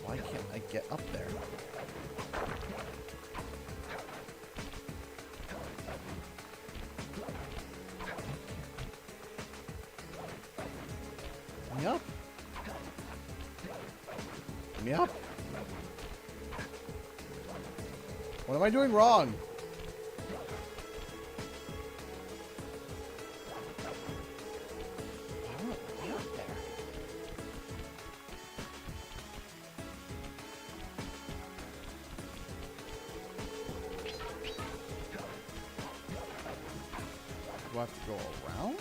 Why can't I get up there? Let me up. Let me up. What am I doing wrong? Why won't I get up there? Do I have to go around?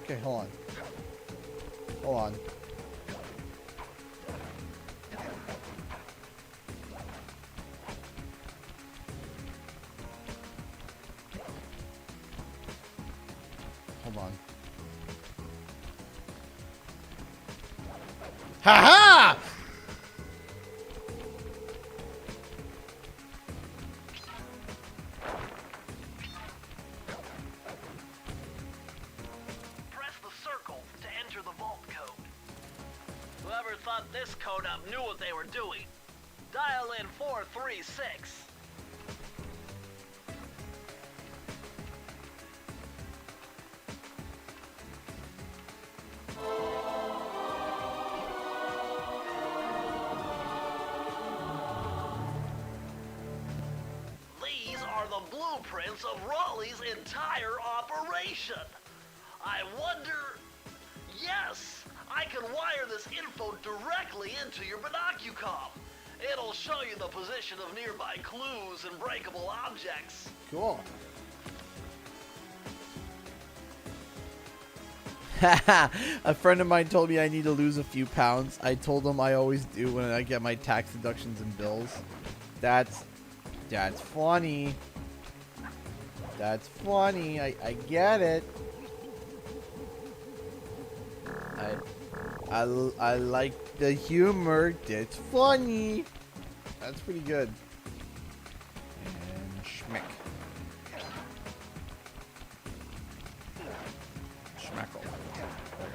Okay, hold on. Hold on. Hold on. Ha ha! Press the circle to enter the vault code. Whoever thought this code up knew what they were doing. Dial in 436. These are the blueprints of Raleigh's entire operation. I wonder... Yes! I can wire this info directly into your binocucom. It'll show you the position of nearby clues and breakable objects. Cool. A friend of mine told me I need to lose a few pounds. I told him I always do when I get my tax deductions and bills. That's funny. That's funny. I get it. I like the humor. It's funny. That's pretty good. And schmeck. Schmeckle. There we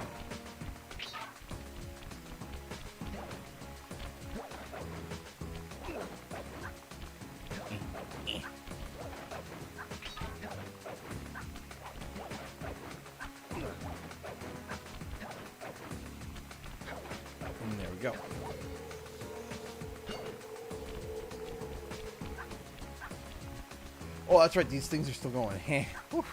go. And there we go. Oh, that's right. These things are still going. Whew.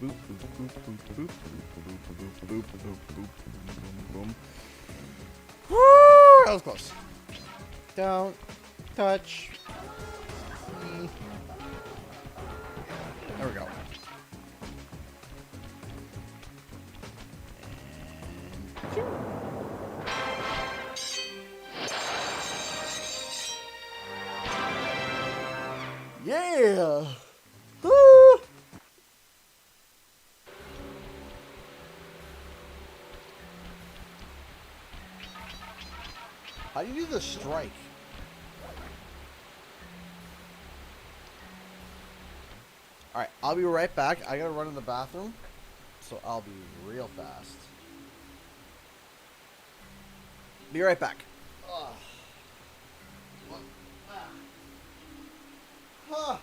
Boop, boop, boop, boop, boop, boop, boop, boop, boop, boop, boom. Woo! That was close. Don't touch me. There we go. Yeah! Woo! How do you do the strike? Alright, I'll be right back. I gotta run in the bathroom, so I'll be real fast. Be right back. Ugh. What? Huh.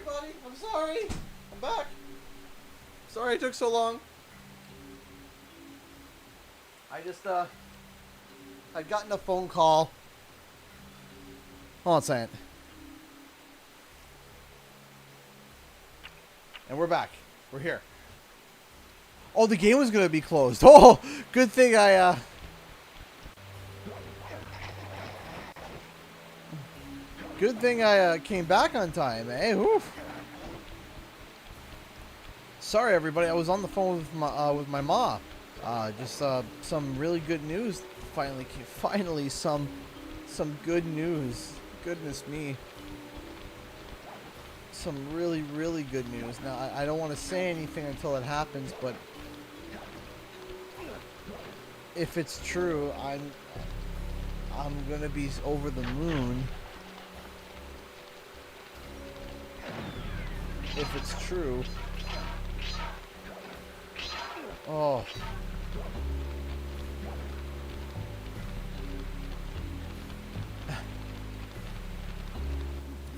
everybody. I'm sorry. I'm back. Sorry it took so long. I just, I'd gotten a phone call. Hold on a second. And we're back. We're here. Oh, the game was going to be closed. Oh, good thing I, Good thing I came back on time, eh? Oof. Sorry, everybody. I was on the phone with my ma. Just some really good news. Finally, some good news. Goodness me. Some really, really good news. Now, I don't want to say anything until it happens, but if it's true, I'm gonna be over the moon. If it's true. Oh.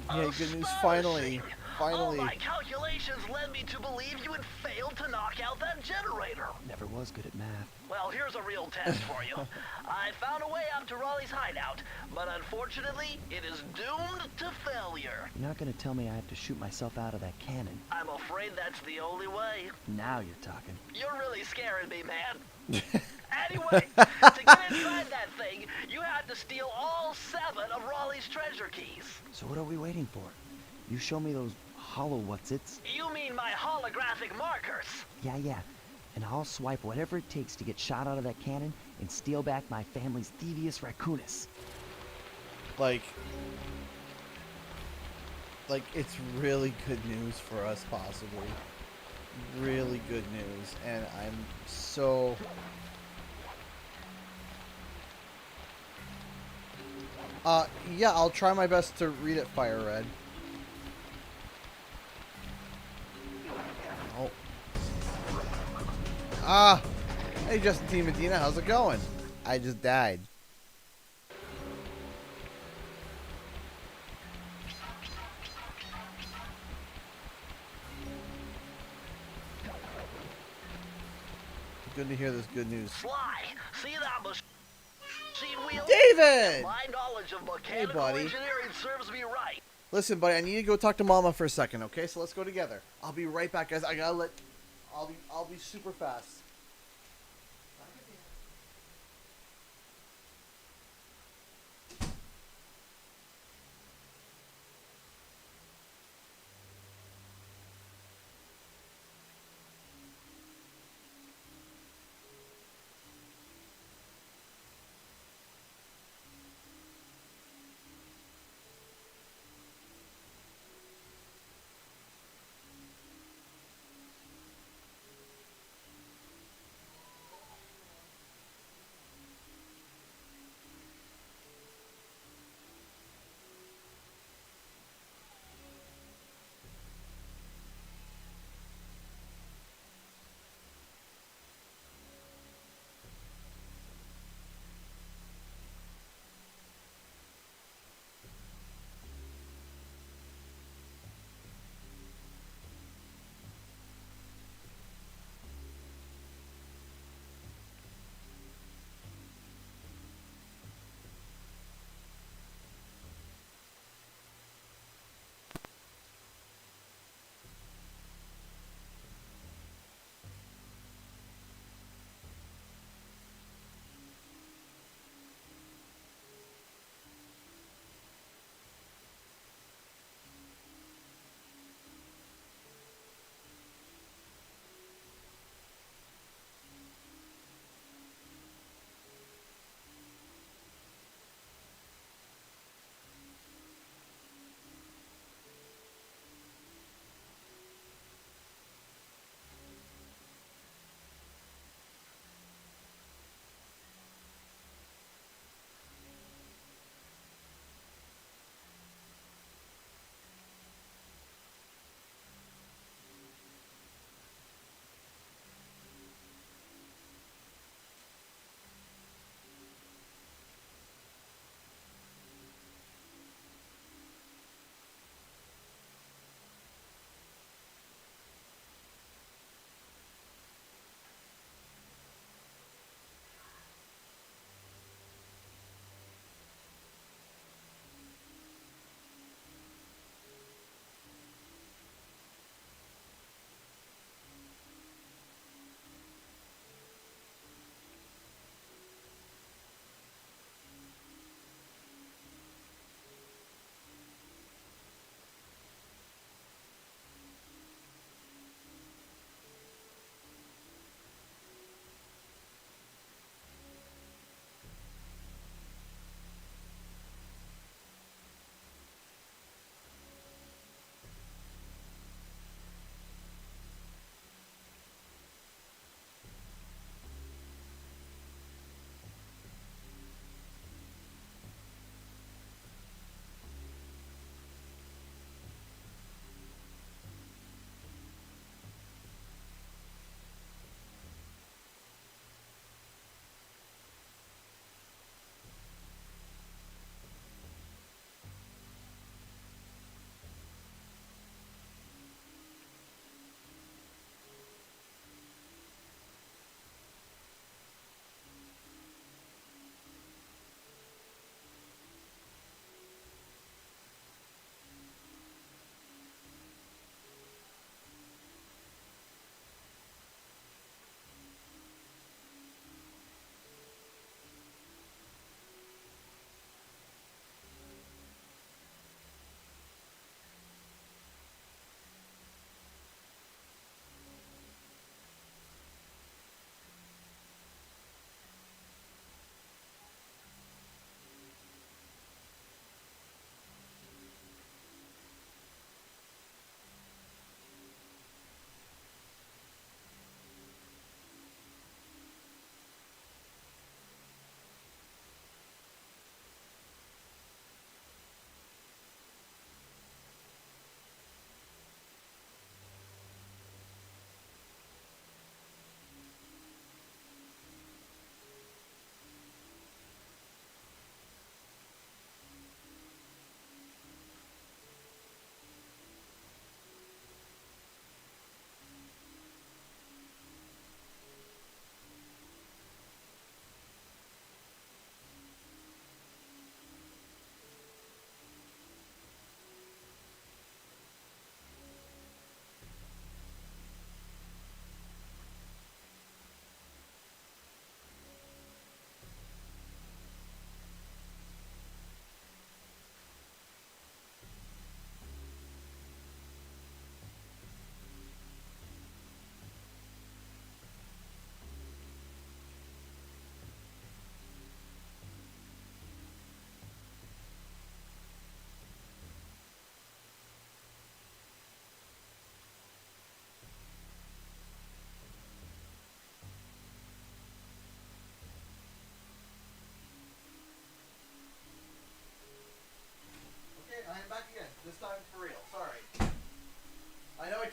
Yeah, good news. Finally. All my calculations led me to believe you had failed to knock out that generator. Never was good at math. Well, here's a real test for you. I found a way out to Raleigh's hideout, but unfortunately, it is doomed to failure. You're not gonna tell me I have to shoot myself out of that cannon. I'm afraid that's the only way. Now you're talking. You're really scaring me, man. Anyway, to get inside that thing, you had to steal all 7 of Raleigh's treasure keys. So what are we waiting for? You show me those hollow what's-its. You mean my holographic markers? Yeah. And I'll swipe whatever it takes to get shot out of that cannon and steal back my family's Thievius Raccoonus. Like it's really good news for us, possibly. Really good news, and I'm so... yeah, I'll try my best to read it, Fire Red. Oh. Ah! Hey, Justin T. Medina, how's it going? I just died. Good to hear this good news. Sly, see that machine wheel? David! My knowledge of mechanical buddy. engineering serves me right. Listen, buddy, I need to go talk to Mama for a second, okay? So let's go together. I'll be right back, guys. I'll be super fast.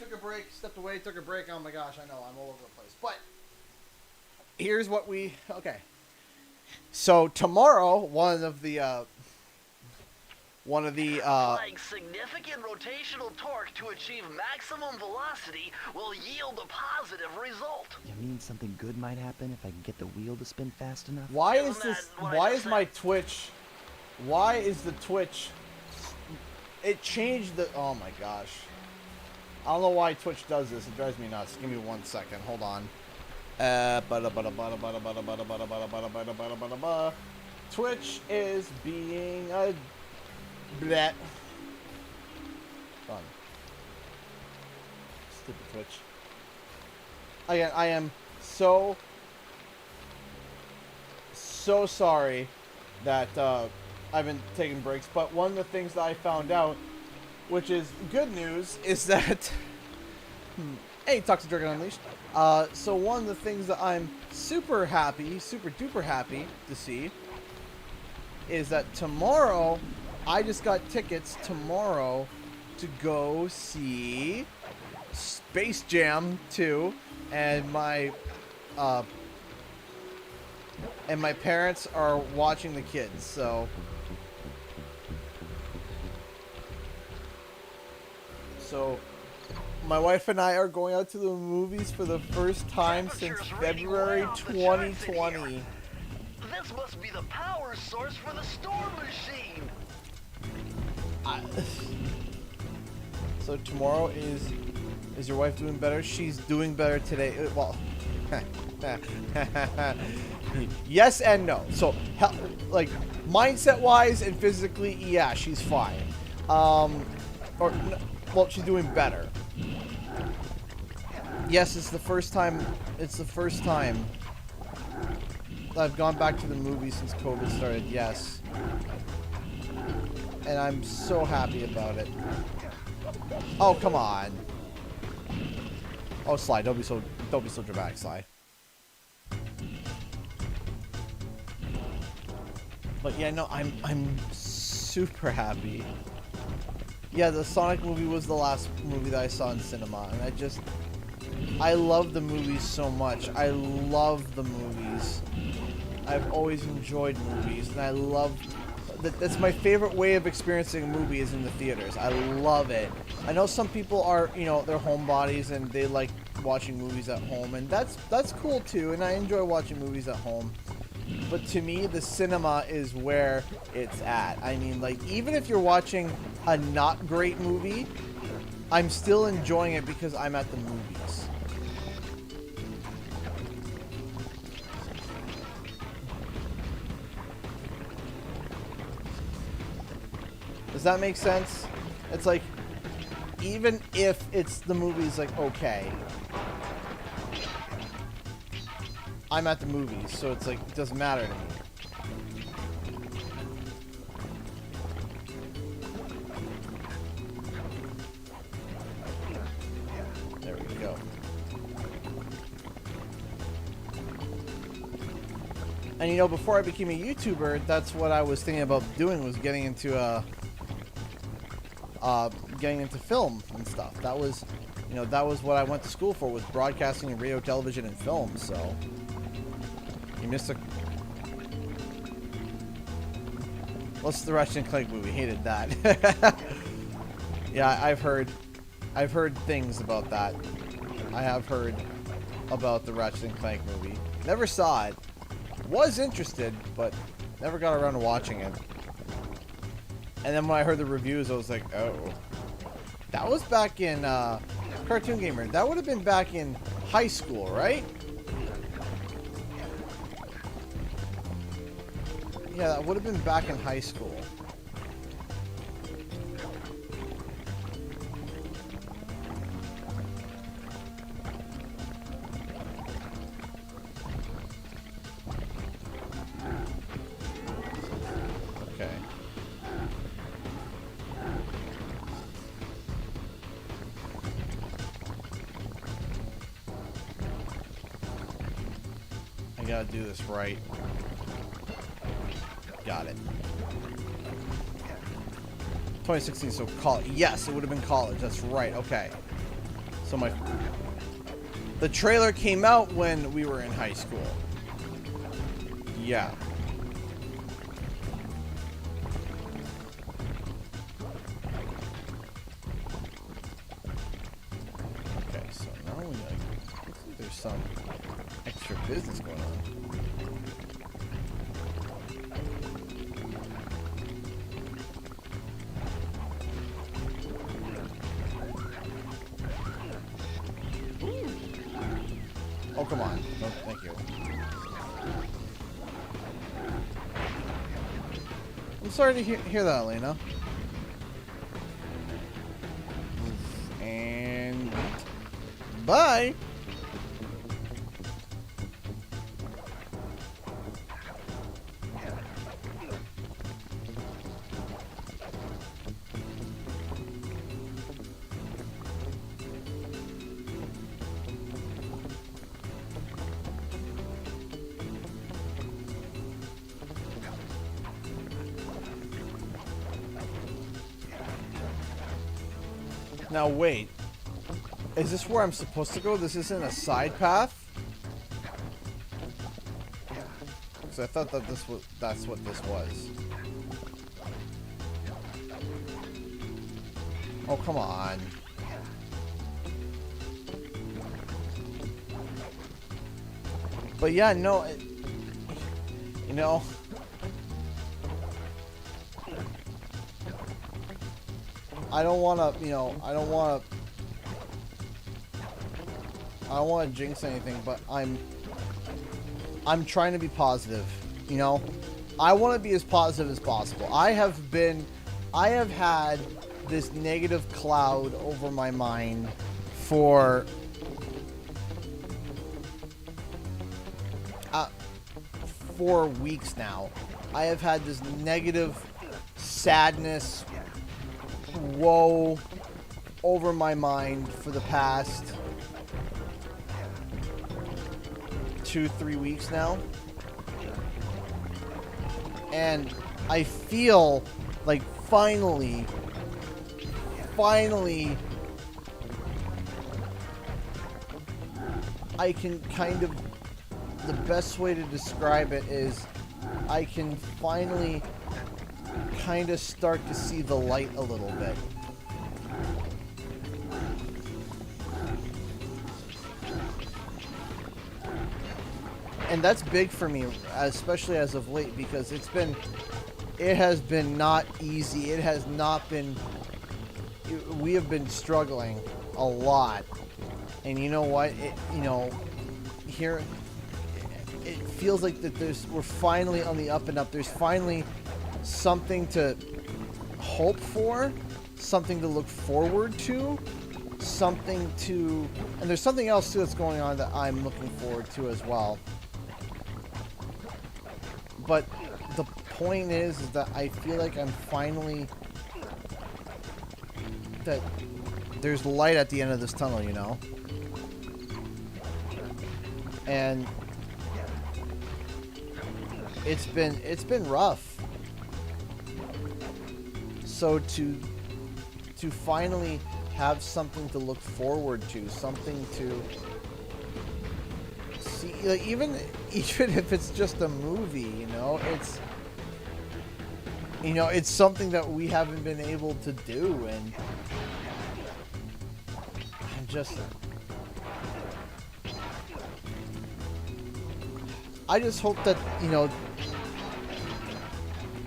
took a break, stepped away, took a break. Oh my gosh, I know, I'm all over the place. But here's what okay. So tomorrow, one of the Applying significant rotational torque to achieve maximum velocity will yield a positive result. You mean something good might happen if I can get the wheel to spin fast enough? why is Isn't this? that what I Why just is my said? Twitch? Why is the Twitch? It changed the. Oh my gosh. I don't know why Twitch does this. It drives me nuts. Give me 1 second. Hold on. Twitch is being a blat. Fun. Stupid Twitch. Again, I am so sorry that I've been taking breaks, but one of the things that I found out, which is good news, is that hey, Toxic Dragon Unleashed. So one of the things that I'm super duper happy to see is that tomorrow, I just got tickets tomorrow to go see Space Jam 2, and my parents are watching the kids, so my wife and I are going out to the movies for the first time since February 2020. This must be the power source for the storm machine. So tomorrow is your wife doing better? She's doing better today. Well, yes and no. So, like, mindset-wise and physically, yeah, she's fine. Well, she's doing better. Yes, it's the first time. It's the first time I've gone back to the movies since COVID started. Yes, and I'm so happy about it. Oh, come on. Oh, Sly, don't be so dramatic, Sly. But yeah, no, I'm super happy. Yeah, the Sonic movie was the last movie that I saw in cinema, and I love the movies so much. I love the movies. I've always enjoyed movies, and I love that's my favorite way of experiencing a movie is in the theaters. I love it. I know some people are, they're homebodies and they like watching movies at home, and that's cool too, and I enjoy watching movies at home. But to me, the cinema is where it's at. I mean, like, even if you're watching a not great movie, I'm still enjoying it because I'm at the movies. Does that make sense? It's like, even if the movie's like okay, I'm at the movies, so it's like, it doesn't matter to me. There we go. And before I became a YouTuber, that's what I was thinking about doing, was getting into film and stuff. That was, that was what I went to school for, was broadcasting and radio, television, and film. So you missed what's the Ratchet and Clank movie? Hated that. Yeah, I've heard things about that. I have heard about the Ratchet and Clank movie. Never saw it. Was interested, but never got around to watching it. And then when I heard the reviews, I was like, oh. That was back in Cartoon Gamer. That would have been back in high school, right? Yeah, that would have been back in high school. Okay. I gotta do this right. Got it. 2016, so college. Yes, it would have been college. That's right. Okay. So the trailer came out when we were in high school. Yeah. Okay, so now we looks like there's some extra business going on. Oh, come on. No, thank you. I'm sorry to hear that, Elena. And bye. Now wait, is this where I'm supposed to go? This isn't a side path? Because I thought that that's what this was. Oh, come on. But yeah, no, you know, I don't want to, you know, I don't want to jinx anything, but I'm trying to be positive, you know. I want to be as positive as possible. I have had this negative cloud over my mind for 4 weeks now. I have had this negative sadness, woe over my mind for the past 2-3 weeks now, and I feel like finally I can kind of, the best way to describe it is I can finally kind of start to see the light a little bit. And that's big for me, especially as of late, because it has been not easy. It has not been, we have been struggling a lot. And you know what? Here, it feels like that we're finally on the up and up. There's finally something to hope for, something to look forward to, and there's something else too that's going on that I'm looking forward to as well. But the point is that I feel like I'm finally, that there's light at the end of this tunnel, you know? And it's been rough. So to finally have something to look forward to, something to see, like, even if it's just a movie, you know, it's something that we haven't been able to do, and I just hope that, you know,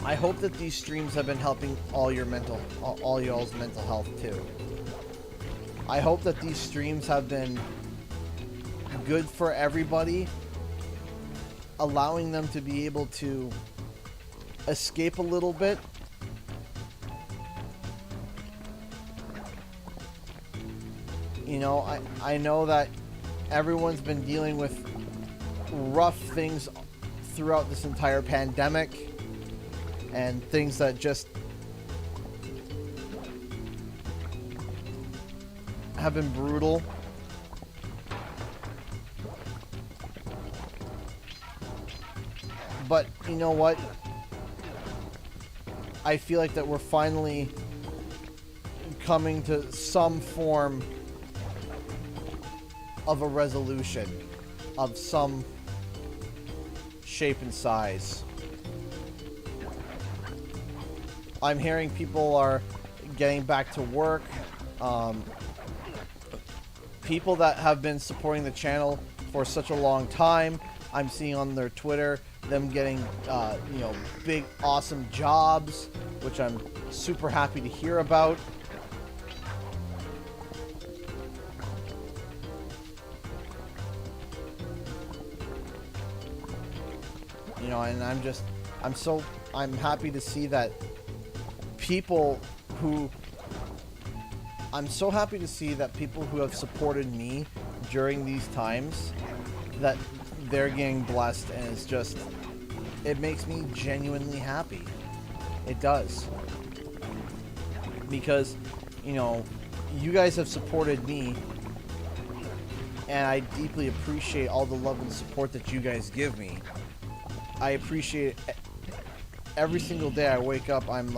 I hope that these streams have been helping all y'all's mental health too. I hope that these streams have been good for everybody, allowing them to be able to escape a little bit. You know, I know that everyone's been dealing with rough things throughout this entire pandemic, and things that just have been brutal. But you know what? I feel like that we're finally coming to some form of a resolution of some shape and size. I'm hearing people are getting back to work. People that have been supporting the channel for such a long time, I'm seeing on their Twitter them getting, you know, big, awesome jobs, which I'm super happy to hear about. You know, and I'm happy to see that people who, I'm so happy to see that people who have supported me during these times, that they're getting blessed, and it's just, it makes me genuinely happy. It does. Because, you know, you guys have supported me, and I deeply appreciate all the love and support that you guys give me. I appreciate it. Every single day I wake up, I'm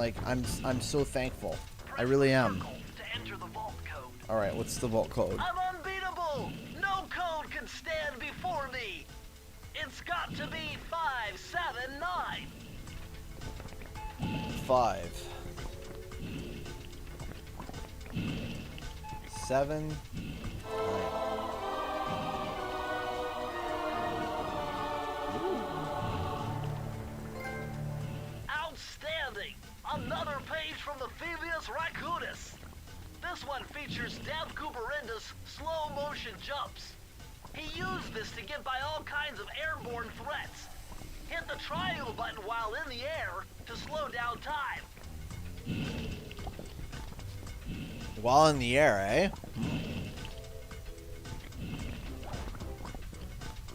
so thankful. I really am. To enter the vault code. Alright, what's the vault code? I'm unbeatable! No code can stand before me! It's got to be 579! 5 7 9. Outstanding! Another page from the Thievius Raccoonus! This one features Dev Goobarinda's slow motion jumps. He used this to get by all kinds of airborne threats. Hit the triangle button while in the air to slow down time. While in the air, eh?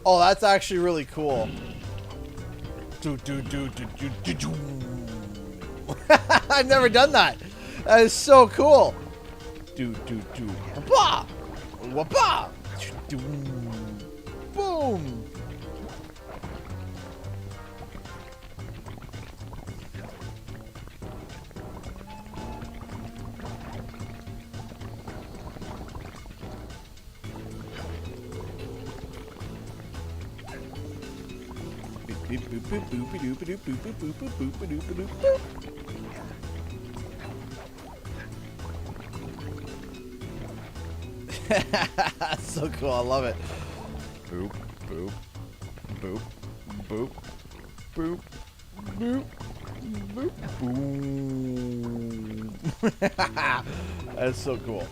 Oh, that's actually really cool. I've never done that. That is so cool. Wapa! Wapa! Boom! That's so cool. I love it. Boop, boop, boop, boop, boop, boop, boop, boom. That's so cool.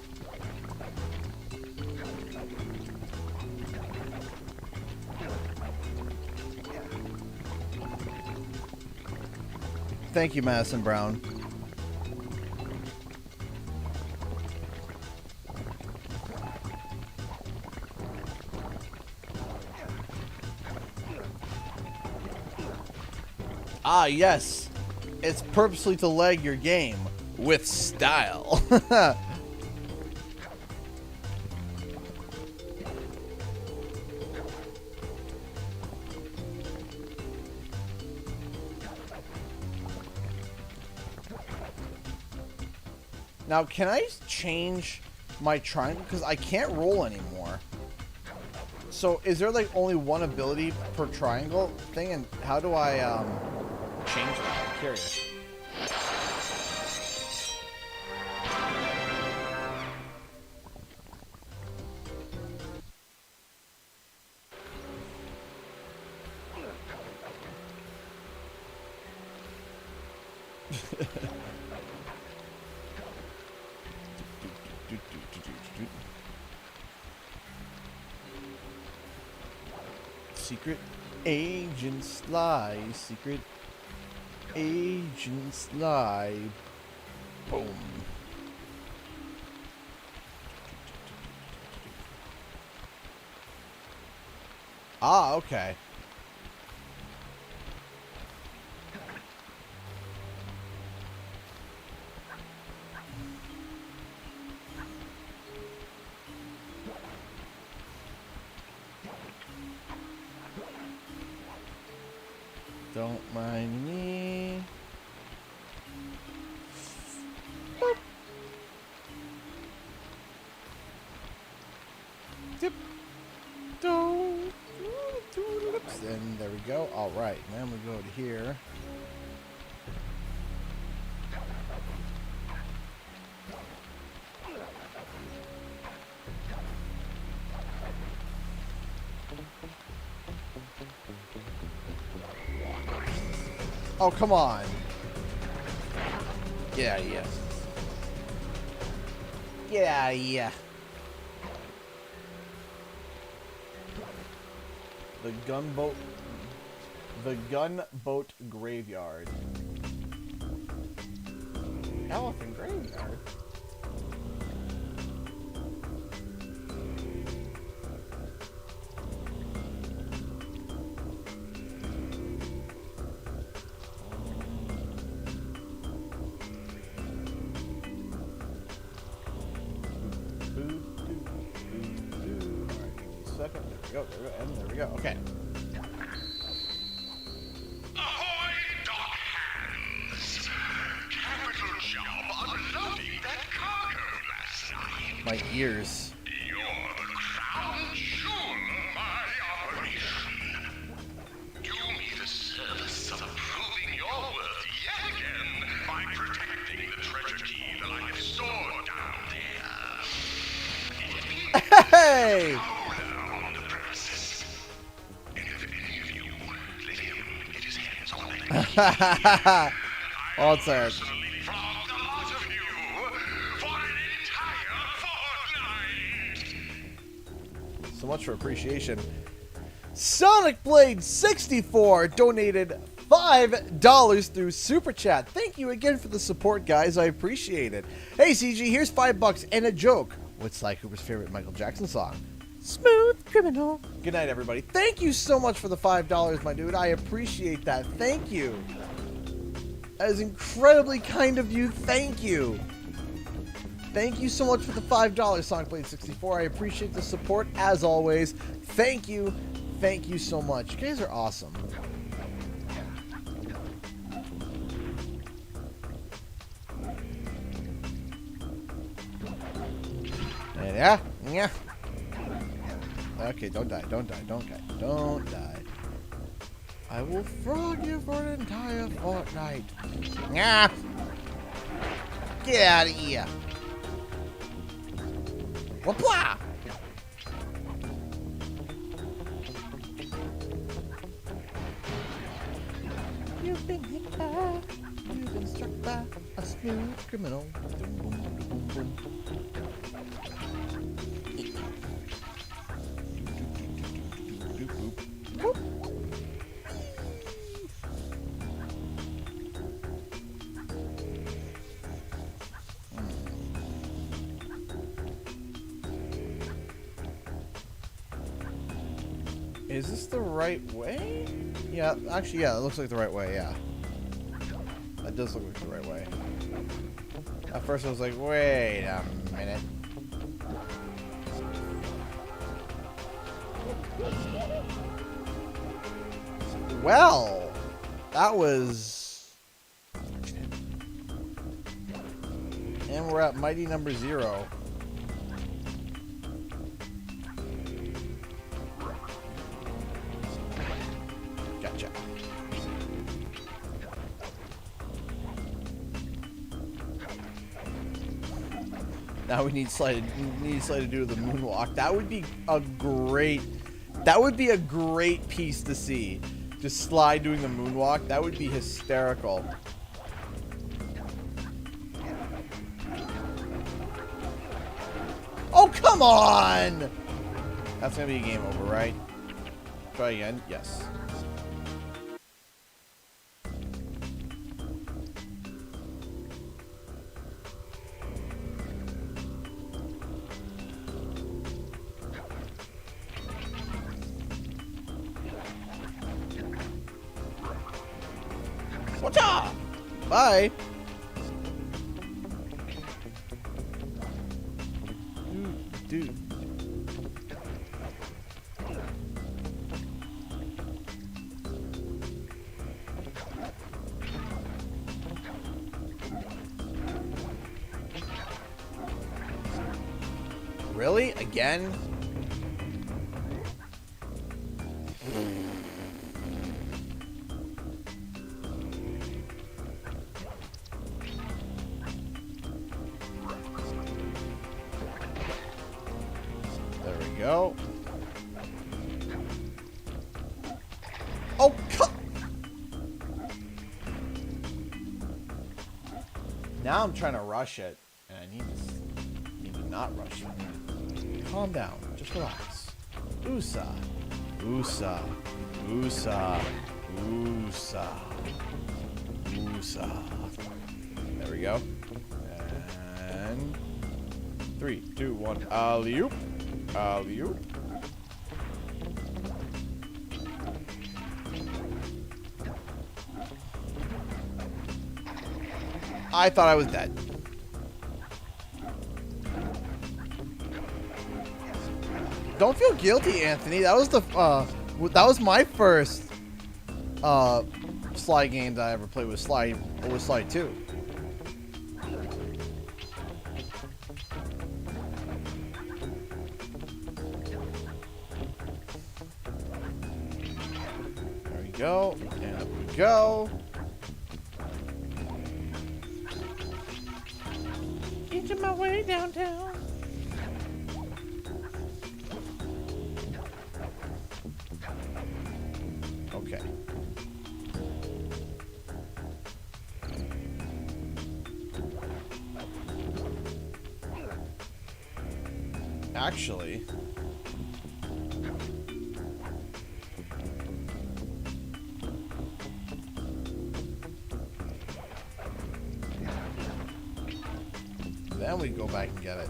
Thank you, Madison Brown. Ah, yes. It's purposely to lag your game with style. Now, can I change my triangle? Because I can't roll anymore. So, is there like only one ability per triangle thing? And how do I change that? I'm curious. Secret Agent Sly, Secret Agent Sly. Boom. Ah, okay. Don't mind me. Boop. Dip. And there we go. All right, now we go to here. Oh, come on. Get out of here. Get out of here. The gunboat graveyard. Elephant graveyard? Second. There we go. And there we go. Okay. Ahoy, dock hands! Capital job unloading that cargo last night. My ears. You're the crown jewel of my operation. Do me the service of proving your worth yet again by protecting the treasure key that I have stored down there. It appears Hey! on the premises. And if any of you let him get his hands on that key, Oh, it's a personally flog the lot of you for an entire fortnight. so much for appreciation. Sonic Blade 64 donated $5 through Super Chat. Thank you again for the support, guys. I appreciate it. Hey, CG, here's $5 and a joke. What's Sly Cooper's favorite Michael Jackson song? Smooth Criminal. Good night, everybody. Thank you so much for the $5, my dude. I appreciate that. Thank you. That is incredibly kind of you. Thank you. Thank you so much for the $5, Sonic Blade 64. I appreciate the support, as always. Thank you. Thank you so much. You guys are awesome. Yeah, yeah. Okay, don't die, don't die, don't die, don't die. I will frog you for an entire fortnight. Yeah. Get out of here. Whoopla! You've been hit by, you've been struck by a smooth criminal. Boom, boom, boom, boom, boom. Is this the right way? Yeah, actually, yeah, it looks like the right way, yeah. That does look like the right way. At first I was like, wait a minute. Well, that was... And we're at mighty number 0. Gotcha. Now we need Sly to do the moonwalk. That would be a great... That would be a great piece to see. Just Sly doing the moonwalk. That would be hysterical. Oh, come on! That's gonna be a game over, right? Try again. Yes. Whatcha? Bye. Dude. Really? Again? we go. Oh, cut! Now I'm trying to rush it, and I need to not rush it. Calm down. Just relax. Oosa. Oosa. Oosa. Oosa. Oosa. There we go. And 3, 2, 1. Alley-oop. Alley-oop. I thought I was dead. Don't feel guilty, Anthony. That was my first Sly game that I ever played with Sly 2. There we go. And up we go. Inching my way downtown. Okay. Actually, then we go back and get it.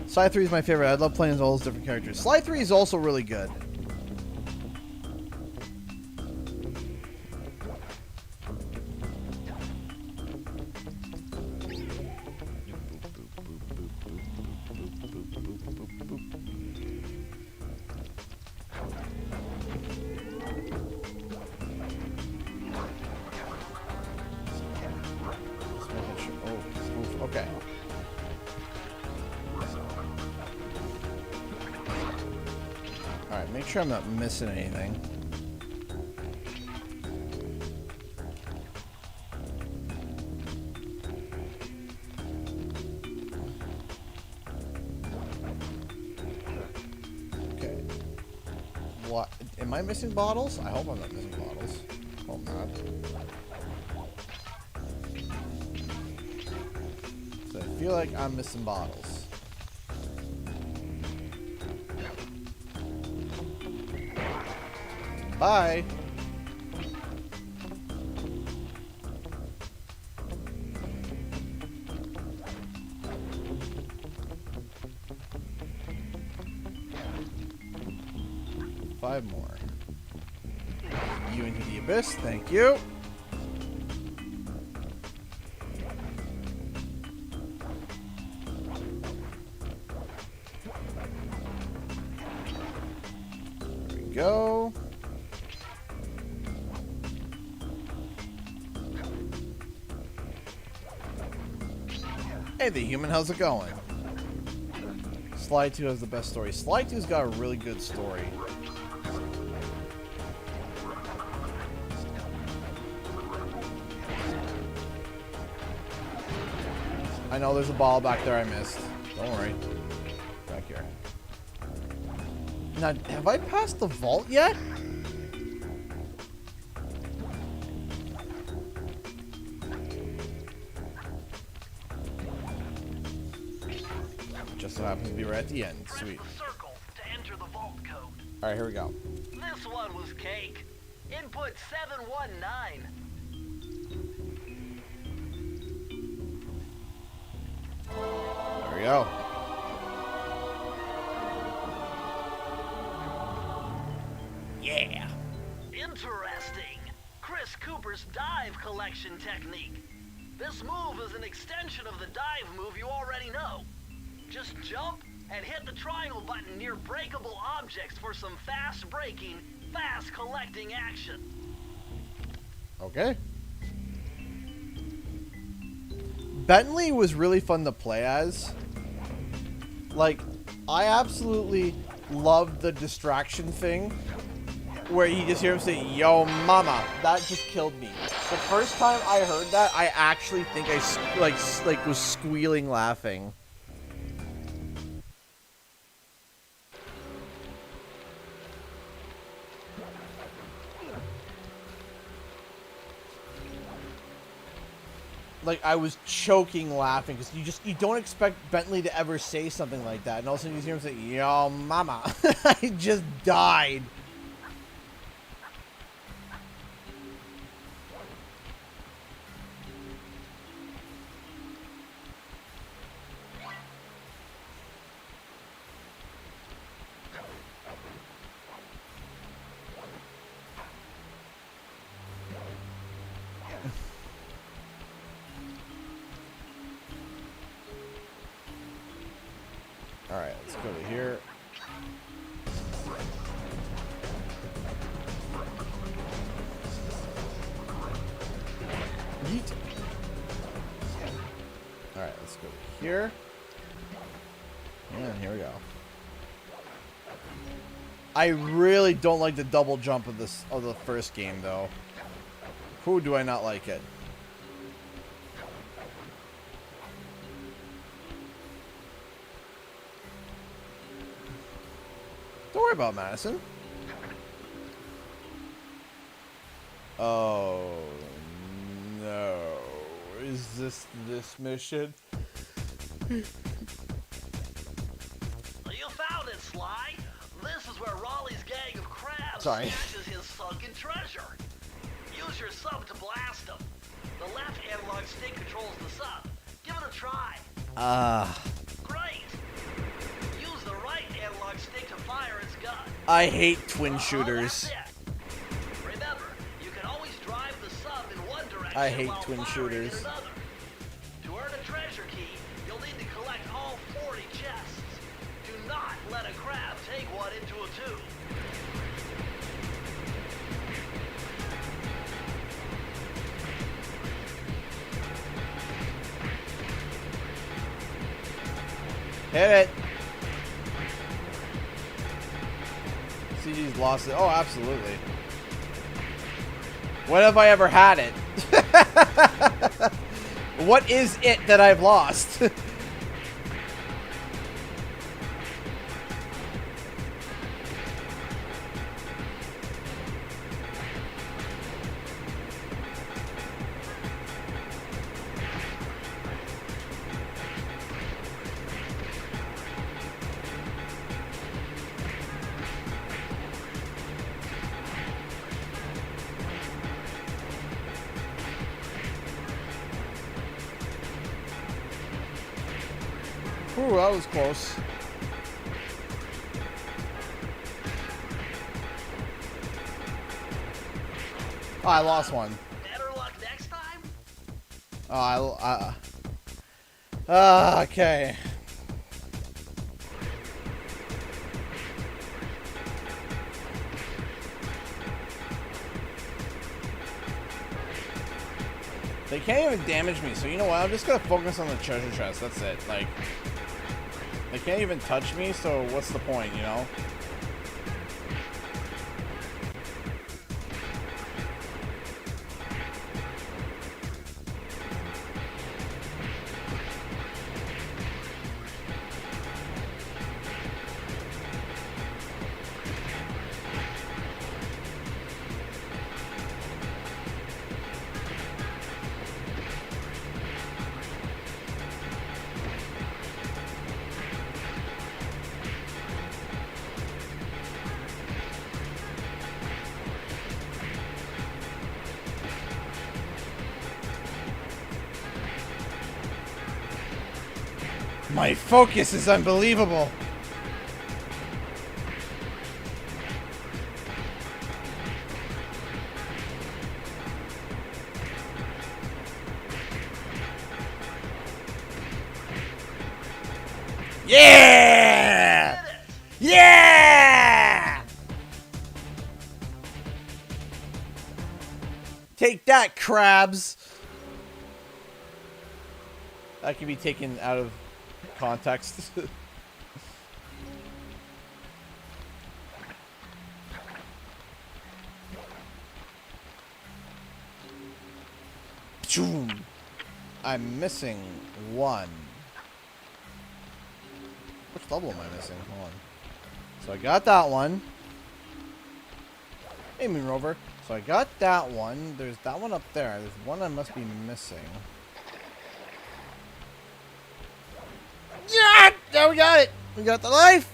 Sly 3 is my favorite. I love playing as all those different characters. Sly 3 is also really good. Oh, okay. Alright, make sure I'm not missing anything. Okay. What? Am I missing bottles? I hope I'm not missing bottles. Hope not. So I feel like I'm missing bottles. Bye. Five more. You into the abyss. Thank you. There we go. Hey, the human, how's it going? Sly 2 has the best story. Sly 2's got a really good story. I know there's a ball back there I missed. Don't worry. Back here. Now, have I passed the vault yet? Just so happens to be right at the end. Sweet. Press the circle to enter the vault code. Alright, here we go. This one was cake. Input 719. There we go. Yeah. Interesting. Chris Cooper's dive collection technique. This move is an extension of the dive move you already know. Just jump and hit the triangle button near breakable objects for some fast braking, fast collecting action. Okay. Bentley was really fun to play as. Like, I absolutely loved the distraction thing. where you just hear him say, "Yo, mama." That just killed me. The first time I heard that, I actually think I was squealing laughing. Like, I was choking laughing because you don't expect Bentley to ever say something like that, and all of a sudden you hear him say, "Yo, mama." I just died. Alright, let's go to here. Yeet. Alright, let's go to here. And here we go. I really don't like the double jump of the first game though. Who do I not like it? Don't worry about Madison. Oh no. Is this mission? You found it, Sly. This is where Raleigh's gang of crabs stashes his sunken treasure. Use your sub to blast them. The left analog stick controls the sub. Give it a try. Great. Use the right analog stick to fire its gun. I hate twin shooters. That's it. Remember, you can always drive the sub in one direction. I hate while twin firing in shooters. another. To earn a treasure key, you'll need to collect all 40 chests. Do not let a crab take one into a tube. Hit it. CG's lost it. Oh, absolutely. When have I ever had it? What is it that I've lost? Ooh, that was close. Oh, I lost one. Better luck next time. Oh, okay. They can't even damage me, so you know what? I'm just gonna focus on the treasure chest. That's it. Like, they can't even touch me, so what's the point, you know? My focus is unbelievable. Yeah! Yeah! Take that, crabs. That can be taken out of context. I'm missing one. Which level am I missing? Hold on. So I got that one. Hey, Moon Rover. So I got that one. There's that one up there. There's one I must be missing. Yeah! There we got it! We got the life!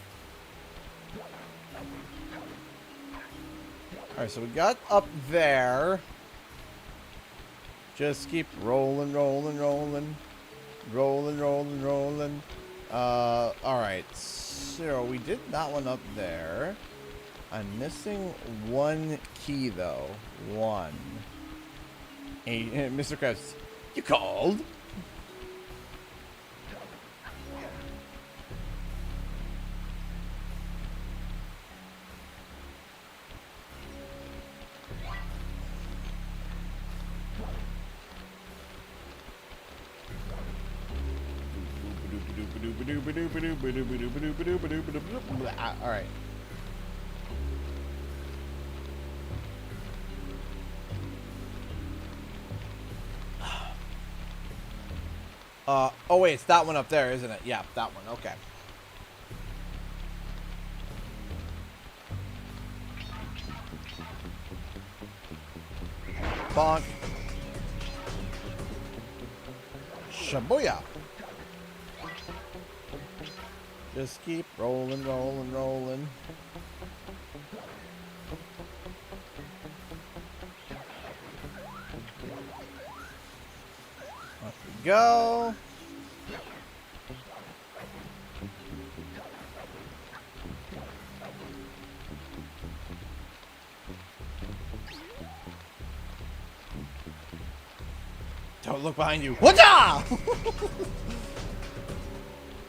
Alright, so we got up there. Just keep rolling, rolling, rolling. Rolling, rolling, rolling. Alright. So we did that one up there. I'm missing one key, though. One. Hey, Mr. Krabs, you called? Alright. Oh wait, it's that one up there, isn't it? Yeah, that one, okay. Bonk. Shabuya. Just keep rolling, rolling, rolling. Off we go. Don't look behind you. What's up?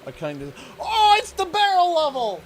I kind of. Oh, it's the barrel level.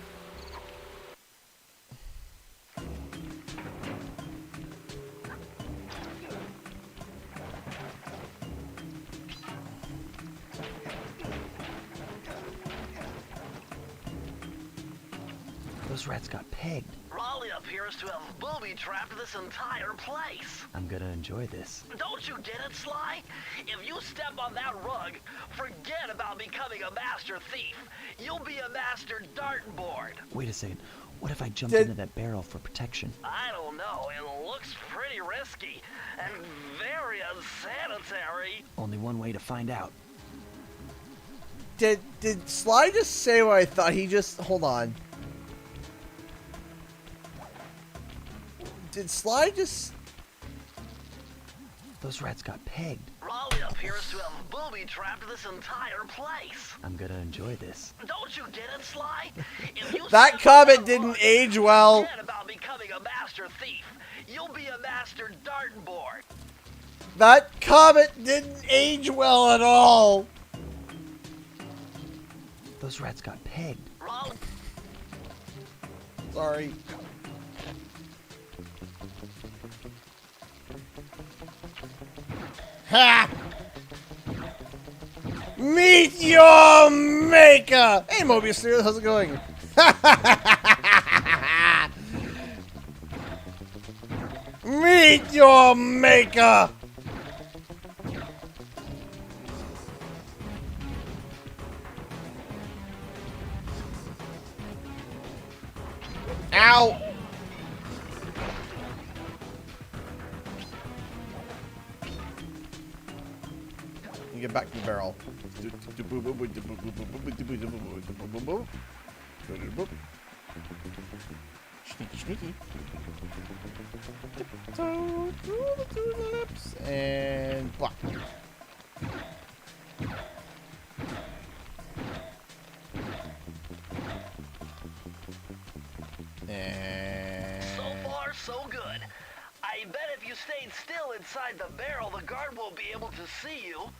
Those rats got pegged. Raleigh appears to have booby-trapped this entire place. I'm gonna enjoy this. Don't you get it, Sly? If you step on that rug, forget about becoming a master thief. You'll be a master dartboard. Wait a second. What if I jumped into that barrel for protection? I don't know. It looks pretty risky and very unsanitary. Only one way to find out. Did Sly just say what I thought? He just hold on. Did Sly just? Those rats got pegged. Raleigh appears to have booby-trapped this entire place. I'm gonna enjoy this. Don't you get it, Sly? If you That step comment on didn't rug, age well. Forget about becoming a master thief. You'll be a master dartboard. That comment didn't age well at all. Those rats got pegged. Raleigh. Sorry. Ha! Meet your maker! Hey, Mobius Studios, how's it going? Meet your maker! Ow! Get back to the barrel. Sneaky, sneaky. Tiptoe through the tulips and block. And So far, so good. I bet if you stayed still inside the barrel, the guard won't be able to see you,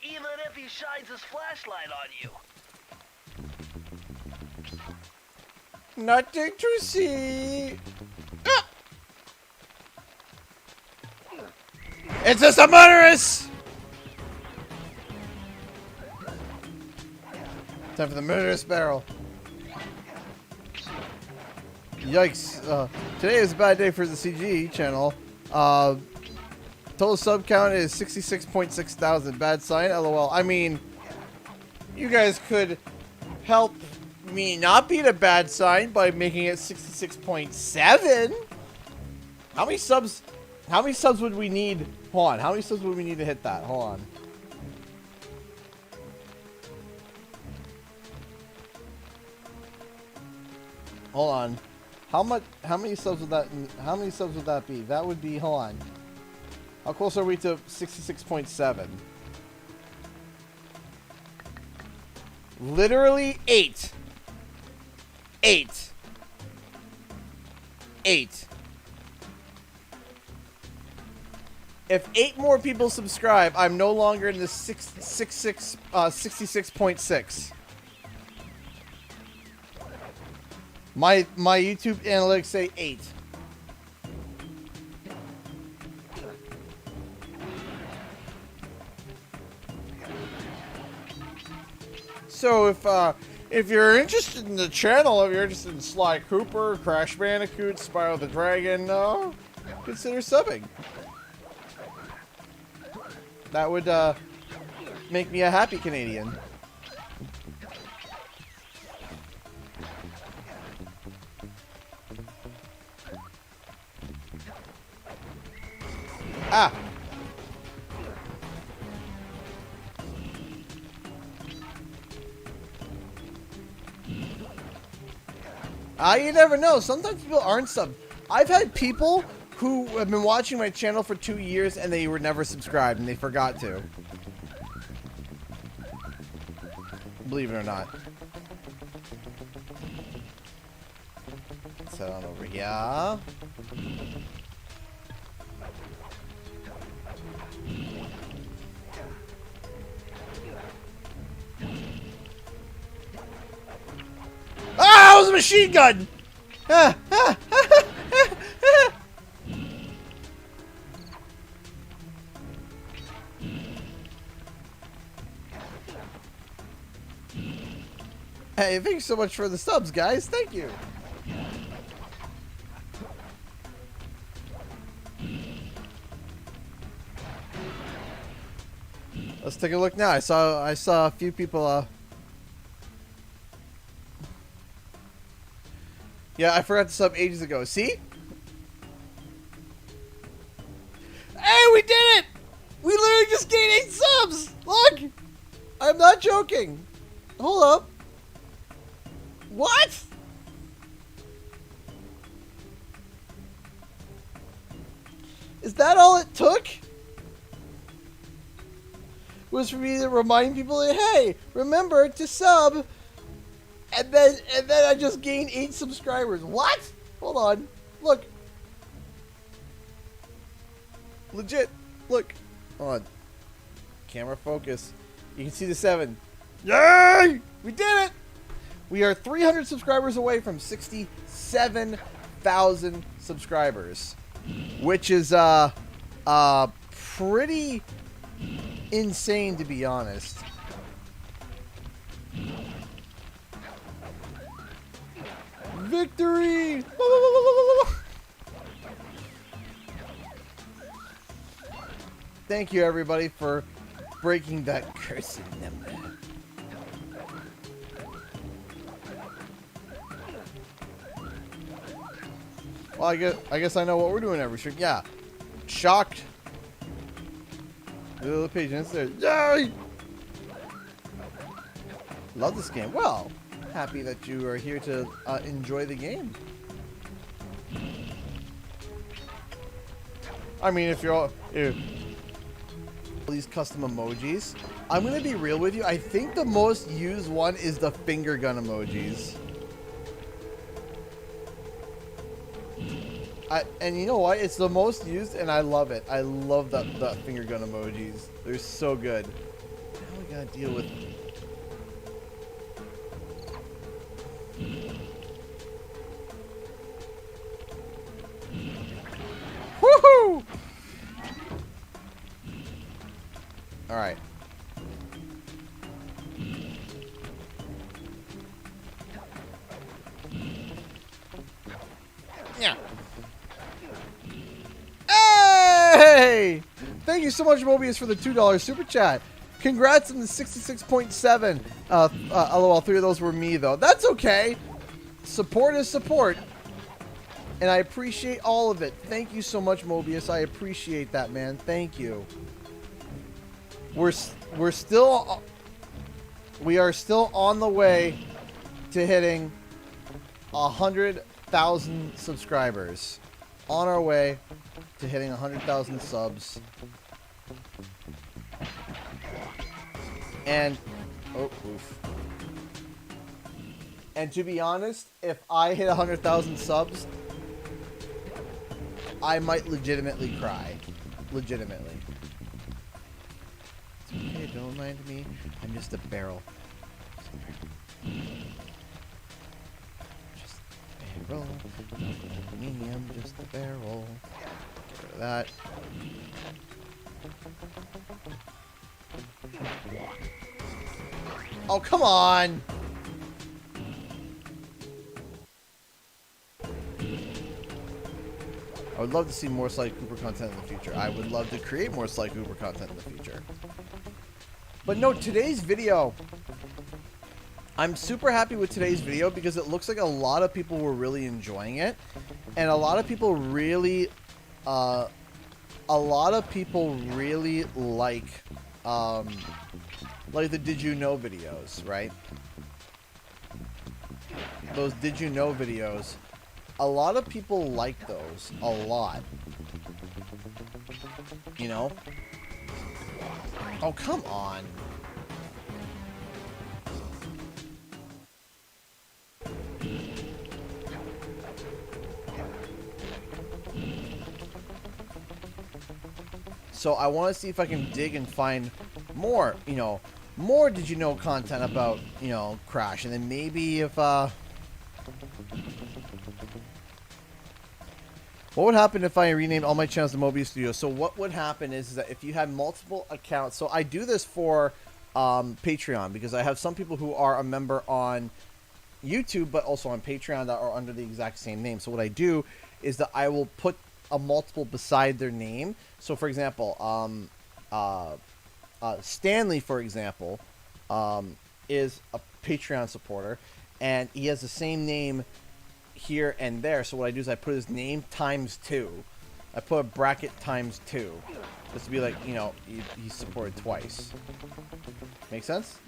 even if he shines his flashlight on you. nothing to see. Ah! It's a murderous. Time for the murderous barrel. Yikes. Today is a bad day for the CG channel. Total sub count is 66.6 thousand. Bad sign. LOL. I mean, you guys could help me not beat a bad sign by making it 66.7. How many subs? How many subs would we need? Hold on. How many subs would we need to hit that? Hold on. Hold on. How many subs would that? How many subs would that be? That would be. Hold on. How close are we to 66.7? Literally 8. 8. 8. If 8 more people subscribe, I'm no longer in the 66.6. My YouTube analytics say 8. So if you're interested in the channel, if you're interested in Sly Cooper, Crash Bandicoot, Spire the Dragon, consider subbing. That would make me a happy Canadian. Ah! You never know. Sometimes people aren't subbed. I've had people who have been watching my channel for 2 years and they were never subscribed and they forgot to. Believe it or not. Let's head on over here. Ah, it was a machine gun! Ah, ah, ah, ah, ah. Hey, thanks so much for the subs, guys. Thank you. Let's take a look now. I saw a few people. Yeah, I forgot to sub ages ago. See? Hey, we did it! We literally just gained 8 subs! Look! I'm not joking. Hold up. What? Is that all it took? Was for me to remind people that, hey, remember to sub. And then I just gained 8 subscribers. What? Hold on. Look. Legit. Look. Hold on. Camera focus. You can see the 7. Yay! We did it! We are 300 subscribers away from 67,000 subscribers. Which is, pretty insane, to be honest. Victory! Thank you, everybody, for breaking that cursed number. Well, I guess I know what we're doing every stream. Yeah. Shocked. Little page there. Yay! Love this game. Well, happy that you are here to enjoy the game. I mean, if these custom emojis, I'm gonna be real with you. I think the most used one is the finger gun emojis. And you know what? It's the most used, and I love it. I love the finger gun emojis. They're so good. Now we gotta deal with. Woohoo! All right. Yeah. Hey! thank you so much, Mobius, for the $2 super chat. Congrats on the 66.7. LOL, 3 of those were me, though. That's okay. Support is support. And I appreciate all of it. Thank you so much, Mobius. I appreciate that, man. Thank you. We are still on the way to hitting 100,000 subscribers. On our way to hitting 100,000 subs. And oof. And to be honest, if I hit 100,000 subs, I might legitimately cry. Legitimately. It's okay, don't mind me. I'm just a barrel. Just a barrel. Me, I'm just a barrel. Get rid of that. Oh, come on! I would love to see more Sly Cooper content in the future. I would love to create more Sly Cooper content in the future. But no, today's video, I'm super happy with today's video because it looks like a lot of people were really enjoying it. And a lot of people really, like the Did You Know videos, right? Those Did You Know videos. A lot of people like those a lot. You know? Oh, come on. So I want to see if I can dig and find more, you know, more Did You Know content about, you know, Crash. And then maybe if, what would happen if I renamed all my channels to Mobius Studio? So what would happen is that if you had multiple accounts, so I do this for Patreon because I have some people who are a member on YouTube but also on Patreon that are under the exact same name. So what I do is that I will put a multiple beside their name. So for example, Stanley, for example, is a Patreon supporter and he has the same name here and there. So what I do is I put his name times 2. I put a bracket times 2 just to be like, you know, he's supported twice. Make sense?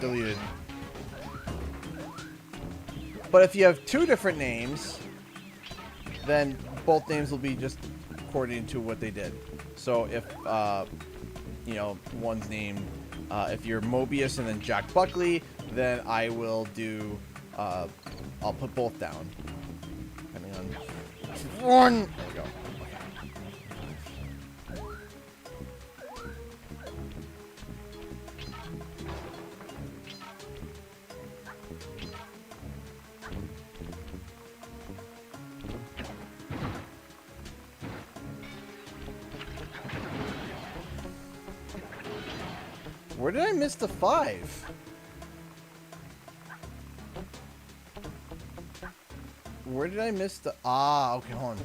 Deleted. But if you have 2 different names, then both names will be just according to what they did. So if, you know, one's named, if you're Mobius and then Jack Buckley, then I will do, I'll put both down. Depending on one. There we go. Where did I miss the 5? Where did I miss the... Ah, okay, hold on.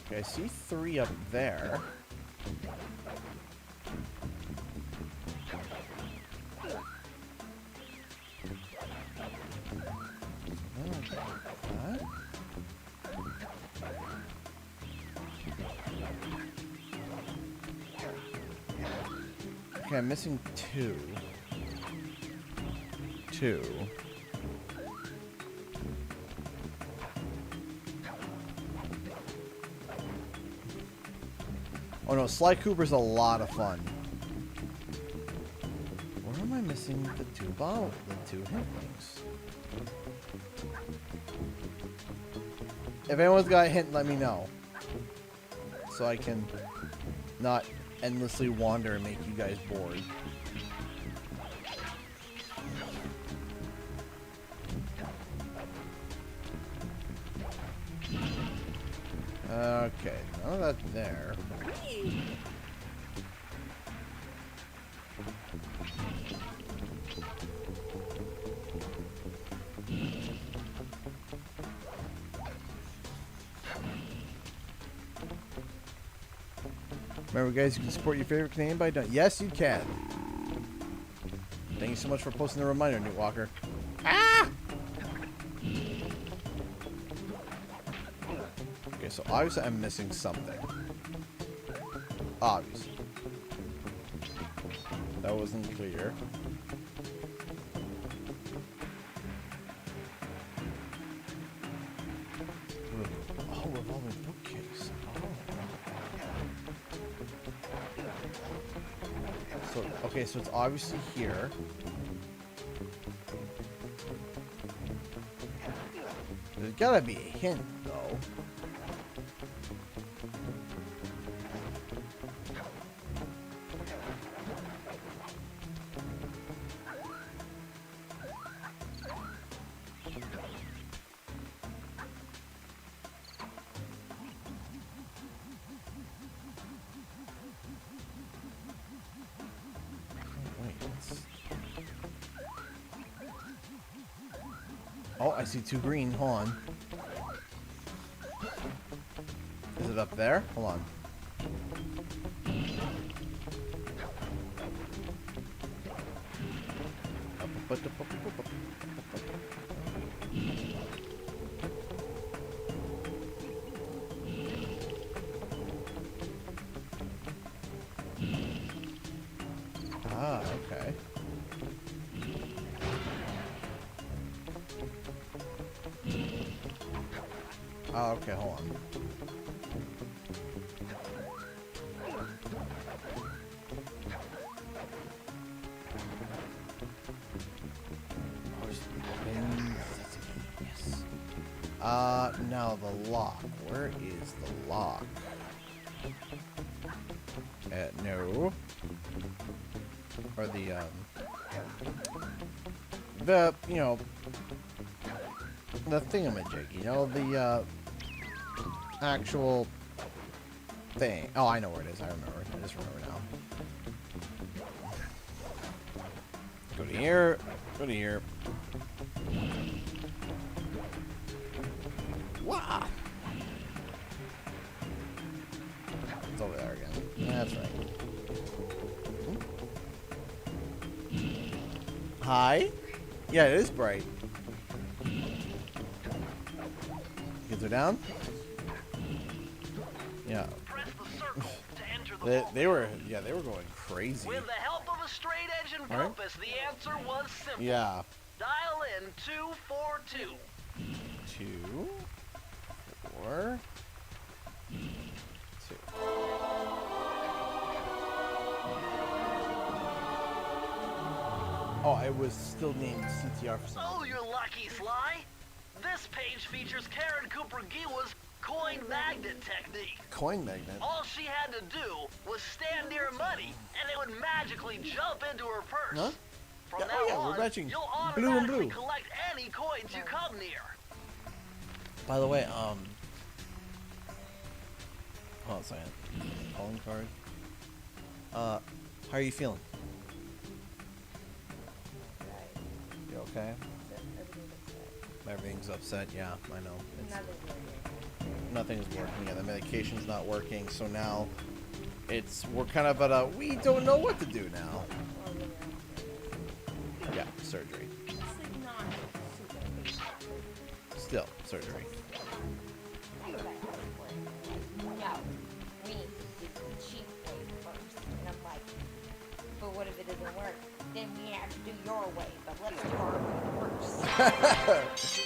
Okay, I see 3 up there. Okay, I'm missing 2. 2. Oh no, Sly Cooper's a lot of fun. Where am I missing the 2 bottle, the 2 hintlings? If anyone's got a hint, let me know. So I can not endlessly wander and make you guys bored. Okay, none of that there. Remember, guys, you can support your favorite Canadian by doing. Yes, you can. Thank you so much for posting the reminder, Newt Walker. Ah! Okay, so obviously I'm missing something. Obviously. That wasn't clear. Oh, revolving bookcase. Oh. So, okay, so it's obviously here. There's gotta be a hint, though. Oh, I see 2 green. Hold on. Is it up there? Hold on. Ah, okay. Oh, okay, hold on. Yes. Now the lock. Where is the lock? No. Or the, you know, the thingamajig, you know, the, actual thing. Oh, I know where it is. I remember. I just remember now. Go to here. Go to here. Wow. It's over there again. That's right. Hi? Yeah, it is bright. Kids are down? Yeah. Press the circle to enter the They were going crazy. With the help of a straight edge and All right. compass, the answer was simple. Yeah. Dial in 242. 2, 4, 2. Oh, I was still named CTR for some Oh, reason. you're lucky, Sly. This page features Karen Cooper Giwa's coin magnet technique. Coin magnet. All she had to do was stand near money, and it would magically jump into her purse. Huh? From Yeah, now oh yeah, on, we're matching you'll blue and automatically blue. collect any coins you come near. By the way, hold on a second. Calling card. How are you feeling? You okay? Everything's upset. Yeah, I know. Nothing's working. Yeah, the medication's not working. So now, we're kind of at a we don't know what to do now. Yeah, surgery. Still surgery. No, we need to do the cheap way first. And I'm like, but what if it doesn't work? Then we have to do your way, but let's do our way first.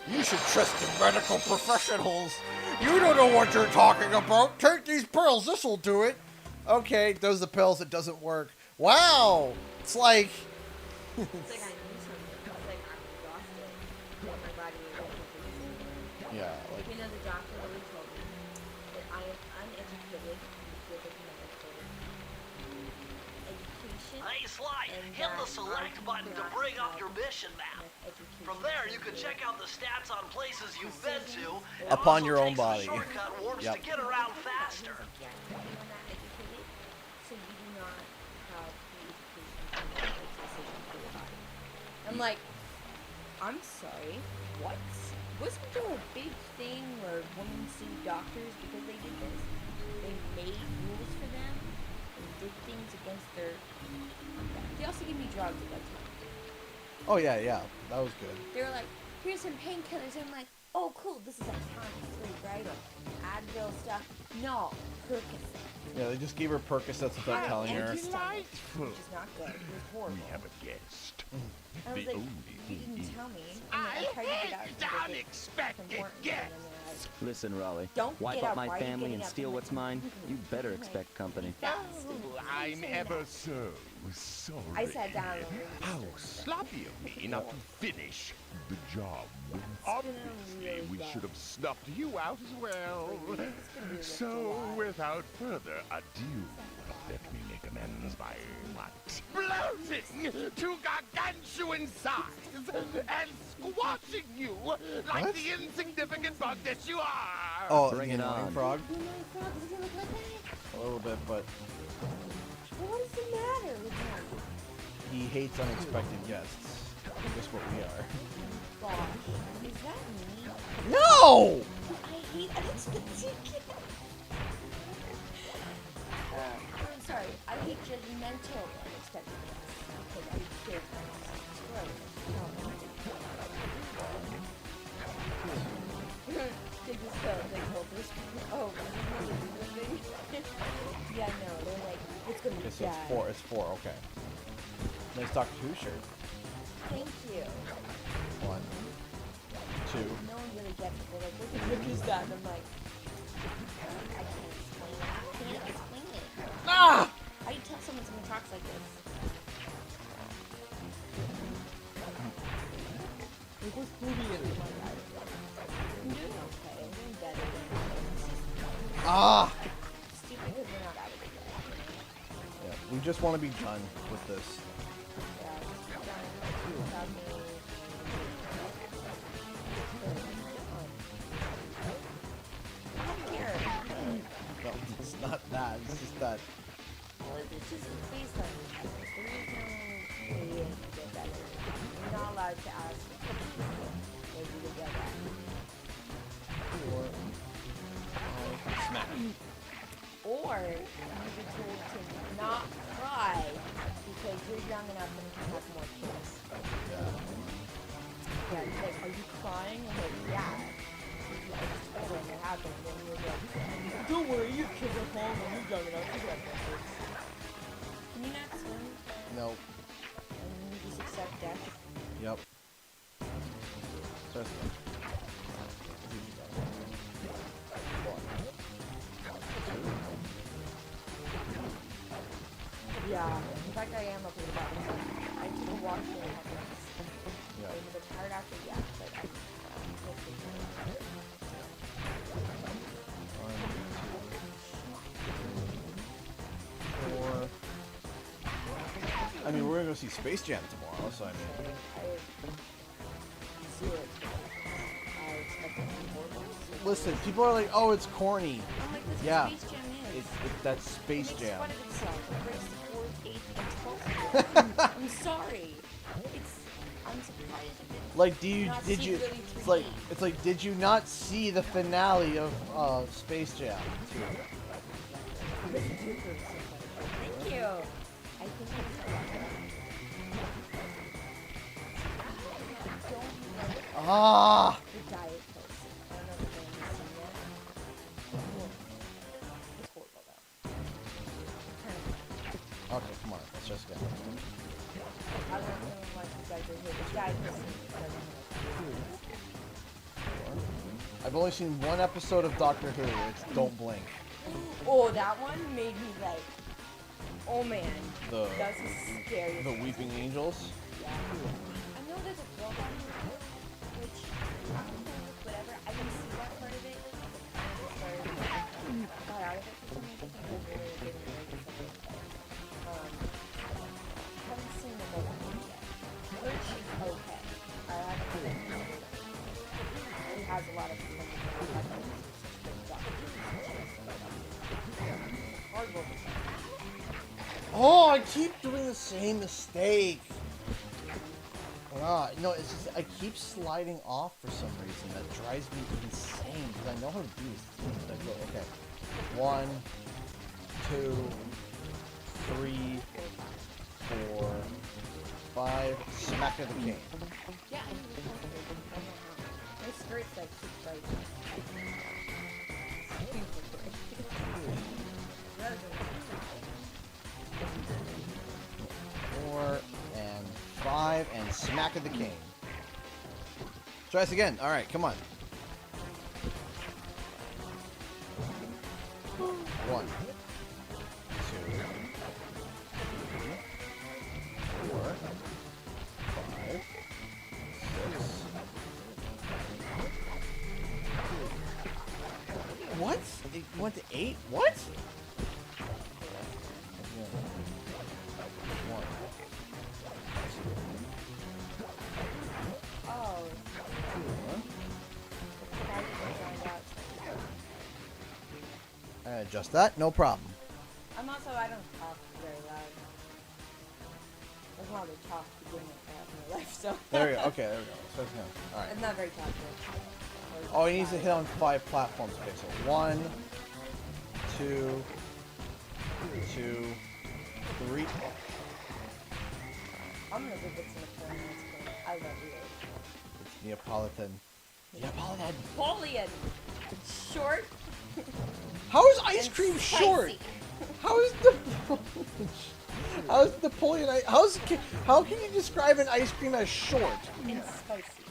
You should trust the medical professionals. You don't know what you're talking about. Take these pills. This will do it. Okay, those are the pills. It doesn't work. Wow. It's like... It's like I knew something. It's like I'm exhausted. That my body is overdoing. Yeah, like... You know, the doctor really told me that I am uneducated with medical education education. Hey, Sly, And, hit the I'm select button to bring up your mission map. education. From there, you can check out the stats on places you've been to. And Upon also your own takes the body. shortcut warps Yep. to get around faster. Yeah, you are not educated, so you do not have the education to make a decision for your body. I'm like, I'm sorry, what? Wasn't there a big thing where women sued doctors because they did this? They made rules for them and did things against their... They also gave me drugs at that time. Oh yeah, yeah, that was good. They were like, here's some painkillers. I'm like, oh cool, this is a free, right? Advil stuff. No, Percocet. Yeah, they just gave her Percocets without telling her. Which is not good. It was horrible. We have a guest. I was The like, only you who didn't tell me. I And I tried to hate get out the because unexpected important, and guest. then they're like, Listen, Raleigh. Don't wipe get up up. my Why are you family getting and up? steal I'm what's like, mine. You better I'm like, expect company. "Fast." Oh, I'm ever so sorry. I sat down and How sloppy of me not to finish the job. Obviously, we should have snuffed you out as well. So, without further ado, let me make amends by what? Bloating to gargantuan size and squashing you like What? the insignificant bug that you are. Oh, Bring the it annoying on. frog? "Oh my God, does he look like that? A little bit, but What is the matter with him? he hates unexpected guests. Just what we are. Gosh, is that me? No! I hate unexpected kids. I'm sorry, I hate judgmental unexpected kids because I care for They just felt like hopeless. Oh, yeah, no, they're like, it's gonna be Okay, so it's bad. four. It's four. Okay. Nice Doctor Who shirt. Thank you. 1, 2. No one really gets it. They're like, what is that? And I'm like, I can't explain it. I can't explain it. Ah! How do you tell someone talks like this? What's movie in it? I'm doing okay. I'm doing better. Ah! Stupid because we're not out of it yet. Yeah, we just want to be done with this. Yeah, just be done without me. I'm here. No, it's not that. It's just that. Well, it's just based on there is no way to get better. You're not allowed to ask where you would get that. Smack. Or you be told to not cry because you're young enough and can have more kids. Yeah, it's like, are you crying? I'm like, yeah. I just told her what happened, and then you're like, don't worry, your kids are home and you're young enough to have more kids. Can you not swim? Nope. And you just accept death? Yep. Just Yeah. In fact, I am up in the bottom. I took a walk today. yeah. I'm a bit tired after, yeah. But I Four. I mean, we're gonna go see Space Jam tomorrow, so I mean, zero. I expect it to be horrible. listen. People are like, "Oh, it's corny." I'm like, this Yeah. Space Jam is. That's Space It makes Jam. fun of itself. It breaks the fourth, eighth, and 12th. I'm sorry. I'm surprised it didn't. Like, not did you? secretly It's like, did you not see the finale of Space Jam? Thank you. I think Ah! the Diet Coke. I don't know if anyone's seen that. It's horrible though. Okay, come on, let's just go. I don't know if anyone watches Doctor Who. The Diet Coke. I've only seen one episode of Doctor Who. It's Don't Blink. Oh, that one made me like, oh man, The that's the scariest. the Weeping Angels. Yeah. I know there's a girl down here, which, whatever, I didn't see that part of it. I just got out of it for some reason. I was really getting ready to something. I keep doing the same mistake. No, it's just I keep sliding off for some reason. That drives me insane because I know how to do this. Okay, 1, 2, 3, 4, 5. Smack of the cane. Yeah, I need to my skirt's like super bright. 4 and 5 and smack of the cane. Try this again. All right, come on. 1, 2, 3, 4, 5, 6. What? It went to 8? What? 1. Oh. Adjust that, no problem. I'm also, I don't talk very loud. I've hardly talked to begin with in my life, so. There we go. Okay, there we go. So it's him. All right. I'm not very talkative. Oh, he needs to hit on 5 platforms. Okay, so 1, 2, 2, 3. I'm gonna give it to Napoleon. I love you. It's Neapolitan. Neapolitan. Napoleon! It's short. How is ice and cream spicy. short? How is Napoleon? How can you describe an ice cream as short? It's spicy.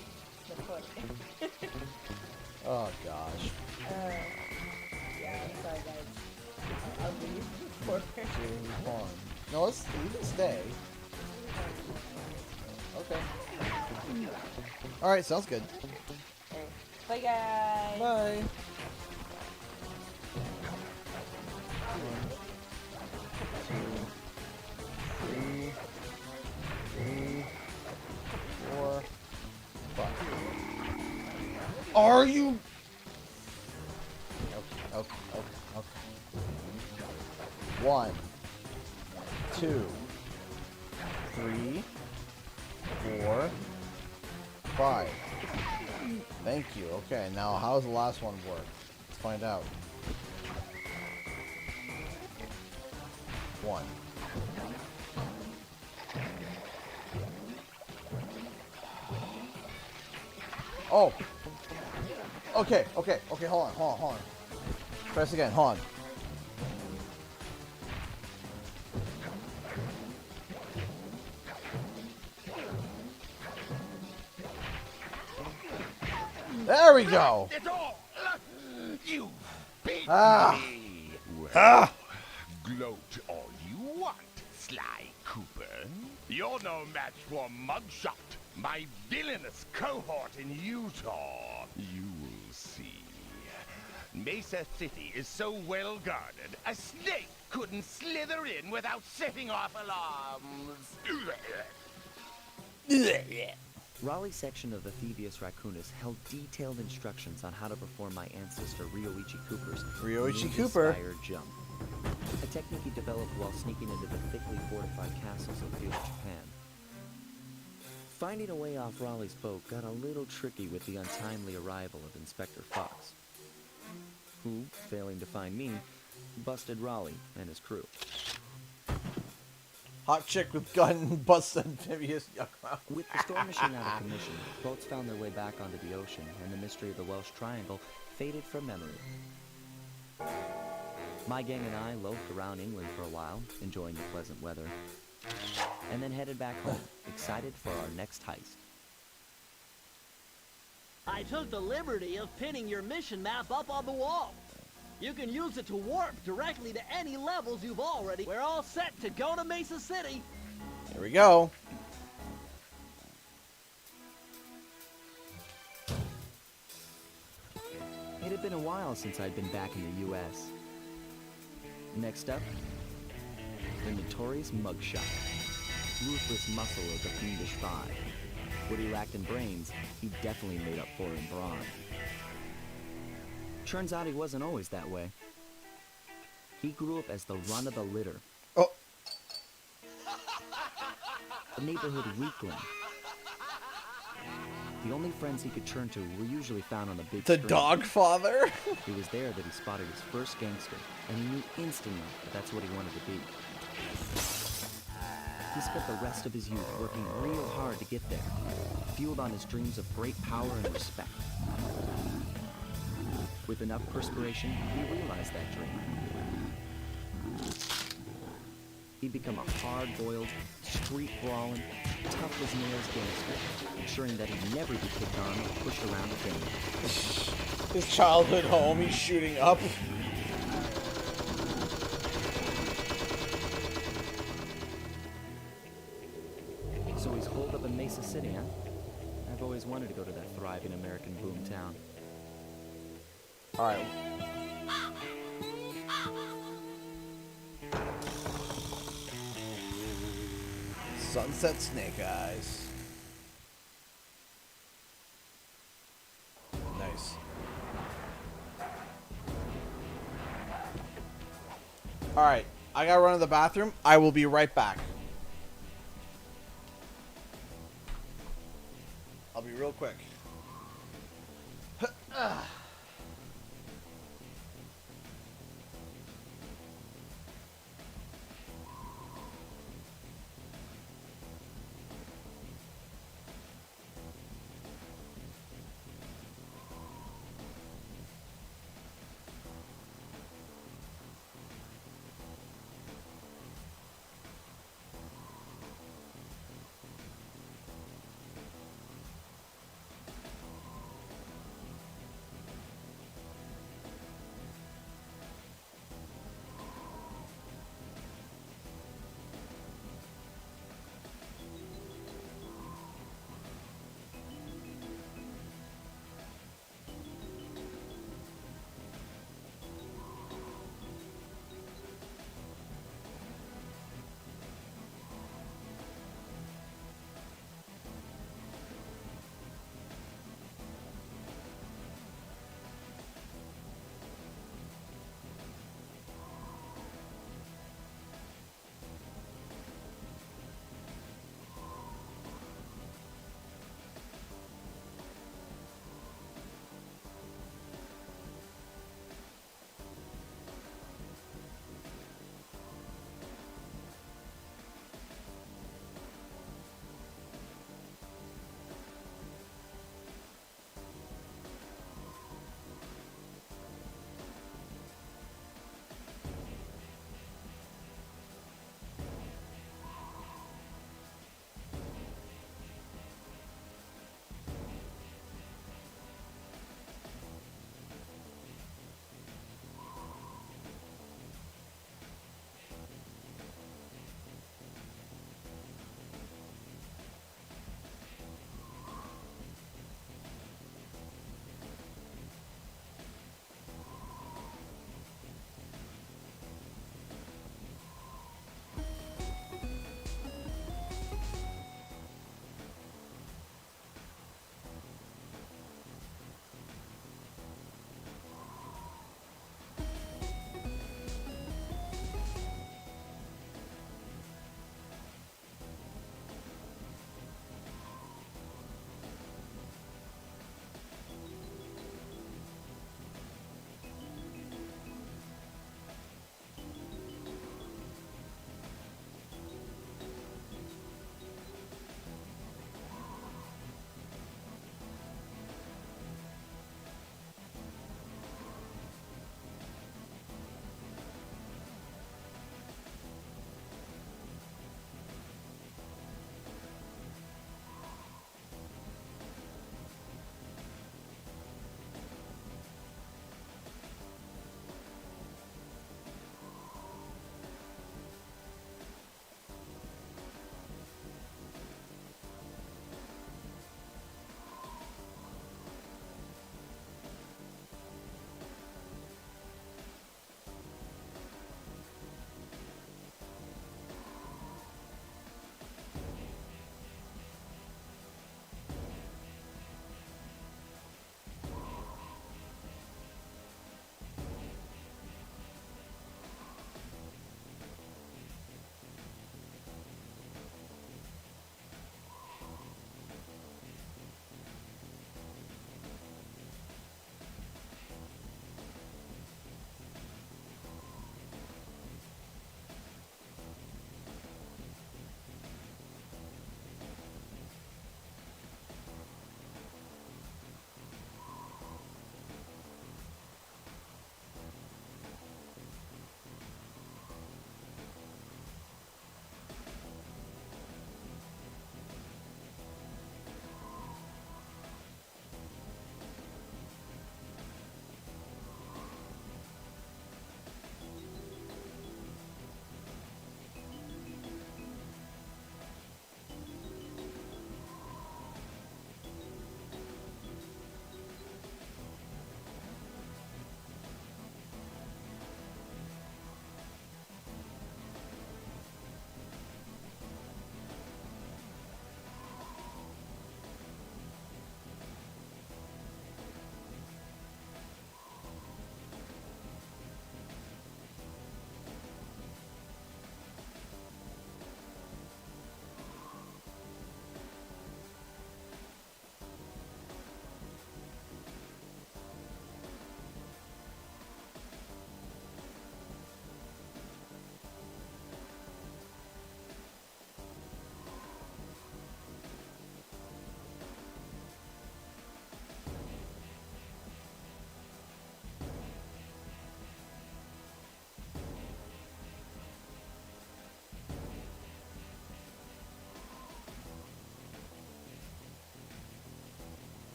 Napoleon. Oh gosh. Yeah, I'm sorry guys. I'll leave before. No, you can stay. Okay. All right, sounds good. Bye guys. Bye. 1, 2, 3, 4, 5. Are you? Okay. 1, 2, 3, 4, 5. Thank you. Okay, now how's the last one work? Let's find out. 1. Oh. Okay. Hold on. Press again. Hold on. There we go. It's all. You beat Ah. me. Well, Ah. gloat all you want, Sly Cooper. You're no match for Mugshot, my villainous cohort in Utah. You will see. Mesa City is so well guarded, a snake couldn't slither in without setting off alarms. Raleigh's section of the Thievius Raccoonus held detailed instructions on how to perform my ancestor Ryoichi Cooper's Spire jump, a technique he developed while sneaking into the thickly fortified castles of feudal Japan. Finding a way off Raleigh's boat got a little tricky with the untimely arrival of Inspector Fox, who, failing to find me, busted Raleigh and his crew. Hot chick with gun busts amphibious yuck. With the storm machine out of commission, boats found their way back onto the ocean, and the mystery of the Welsh Triangle faded from memory. My gang and I loafed around England for a while, enjoying the pleasant weather, and then headed back home, excited for our next heist. I took the liberty of pinning your mission map up on the wall. You can use it to warp directly to any levels you've already. We're all set to go to Mesa City. Here we go. It had been a while since I'd been back in the U.S. Next up, the notorious Mugshot. Ruthless muscle of the fiendish five. What he lacked in brains, he definitely made up for in brawn. Turns out he wasn't always that way. He grew up as the run of the litter. Oh. a neighborhood weakling. The only friends he could turn to were usually found on the big The screen. dog father? It was there that he spotted his first gangster, and he knew instantly that that's what he wanted to be. He spent the rest of his youth working real hard to get there, fueled on his dreams of great power and respect. With enough perspiration, he realized that dream. He'd become a hard-boiled, street-brawling, tough-as-nails gangster, ensuring that he'd never be kicked on or pushed around again. His childhood home, he's shooting up. So he's holed up in Mesa City, huh? I've always wanted to go to that thriving American boom town. Alright. Sunset Snake Eyes. Nice. Alright, I gotta run to the bathroom. I will be right back. I'll be real quick.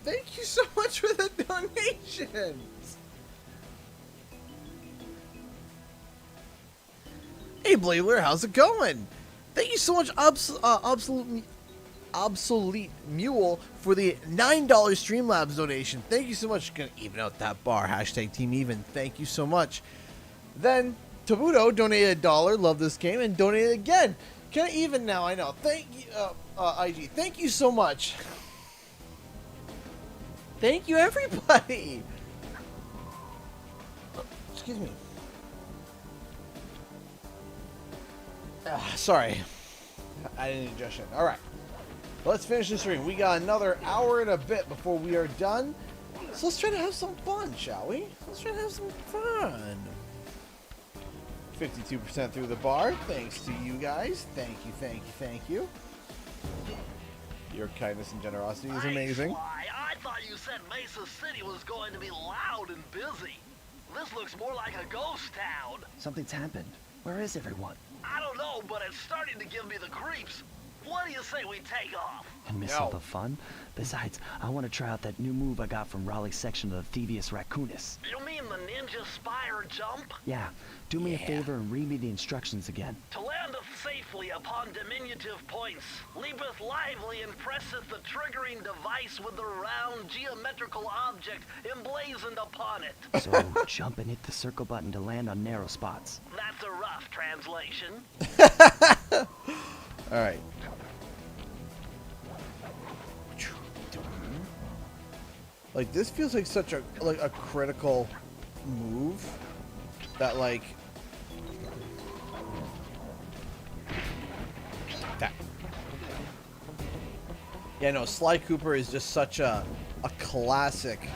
Thank you so much for the donations. Hey, Bladler, how's it going? Thank you so much, Obsolete Mule, for the $9 Streamlabs donation. Thank you so much. Gonna even out that bar. Hashtag Team Even. Thank you so much. Then Tabuto donated $1. Love this game, and donated again. Can I even now? I know. Thank you, IG. Thank you so much. Thank you, everybody. Excuse me. Sorry. I didn't adjust it. Alright. Let's finish this stream. We got another hour and a bit before we are done. So let's try to have some fun, shall we? Let's try to have some fun. 52% through the bar. Thanks to you guys. Thank you, thank you, thank you. Your kindness and generosity is amazing. Sly, I thought you said Mesa City was going to be loud and busy. This looks more like a ghost town. Something's happened. Where is everyone? I don't know, but it's starting to give me the creeps. What do you say we take off? And miss all the fun? Besides, I want to try out that new move I got from Raleigh's section of the Thievius Raccoonus. You mean the ninja Spire jump? Yeah, do me a favor and read me the instructions again. To landeth safely upon diminutive points, leapeth lively and presseth the triggering device with the round geometrical object emblazoned upon it. So, jump and hit the circle button to land on narrow spots. That's a rough translation. Alright. Like, this feels like such a critical move that, like, that. Yeah, no, Sly Cooper is just such a classic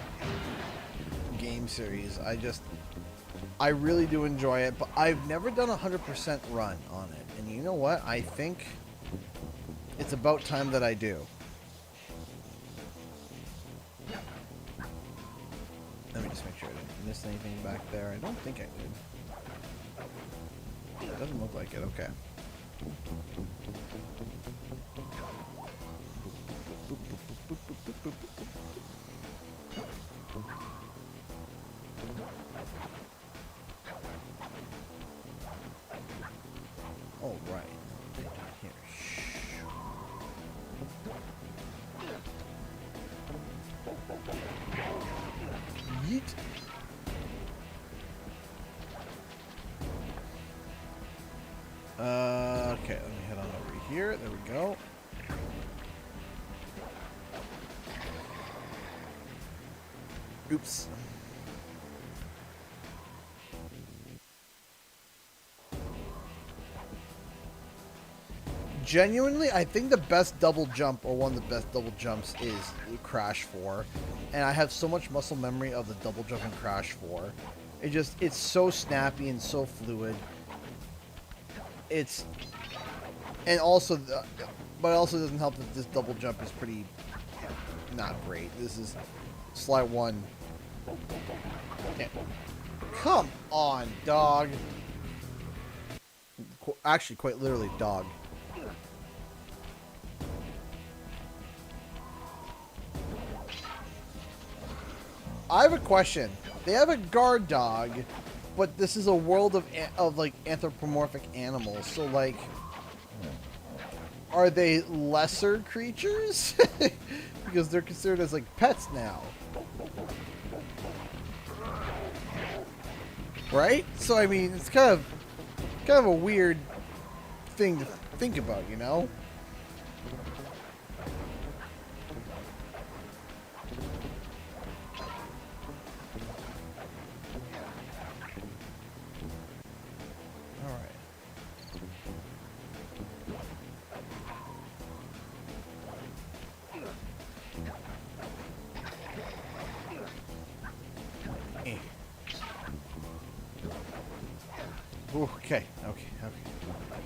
game series. I really do enjoy it, but I've never done a 100% run on it. And you know what? I think it's about time that I do. Let me just make sure I didn't miss anything back there. I don't think I did. It doesn't look like it. Okay. All right. Here. Yeet. Okay, let me head on over here. There we go. Oops. Genuinely, I think the best double jump, or one of the best double jumps, is Crash 4. And I have so much muscle memory of the double jump in Crash 4. It's so snappy and so fluid. And also, but it also doesn't help that this double jump is pretty not great. This is Sly 1. Okay. Come on, dog. Actually, quite literally, dog. I have a question. They have a guard dog, but this is a world of like anthropomorphic animals. So like, are they lesser creatures? Because they're considered as like pets now. Right? So I mean, it's kind of a weird thing to think about, you know? Okay.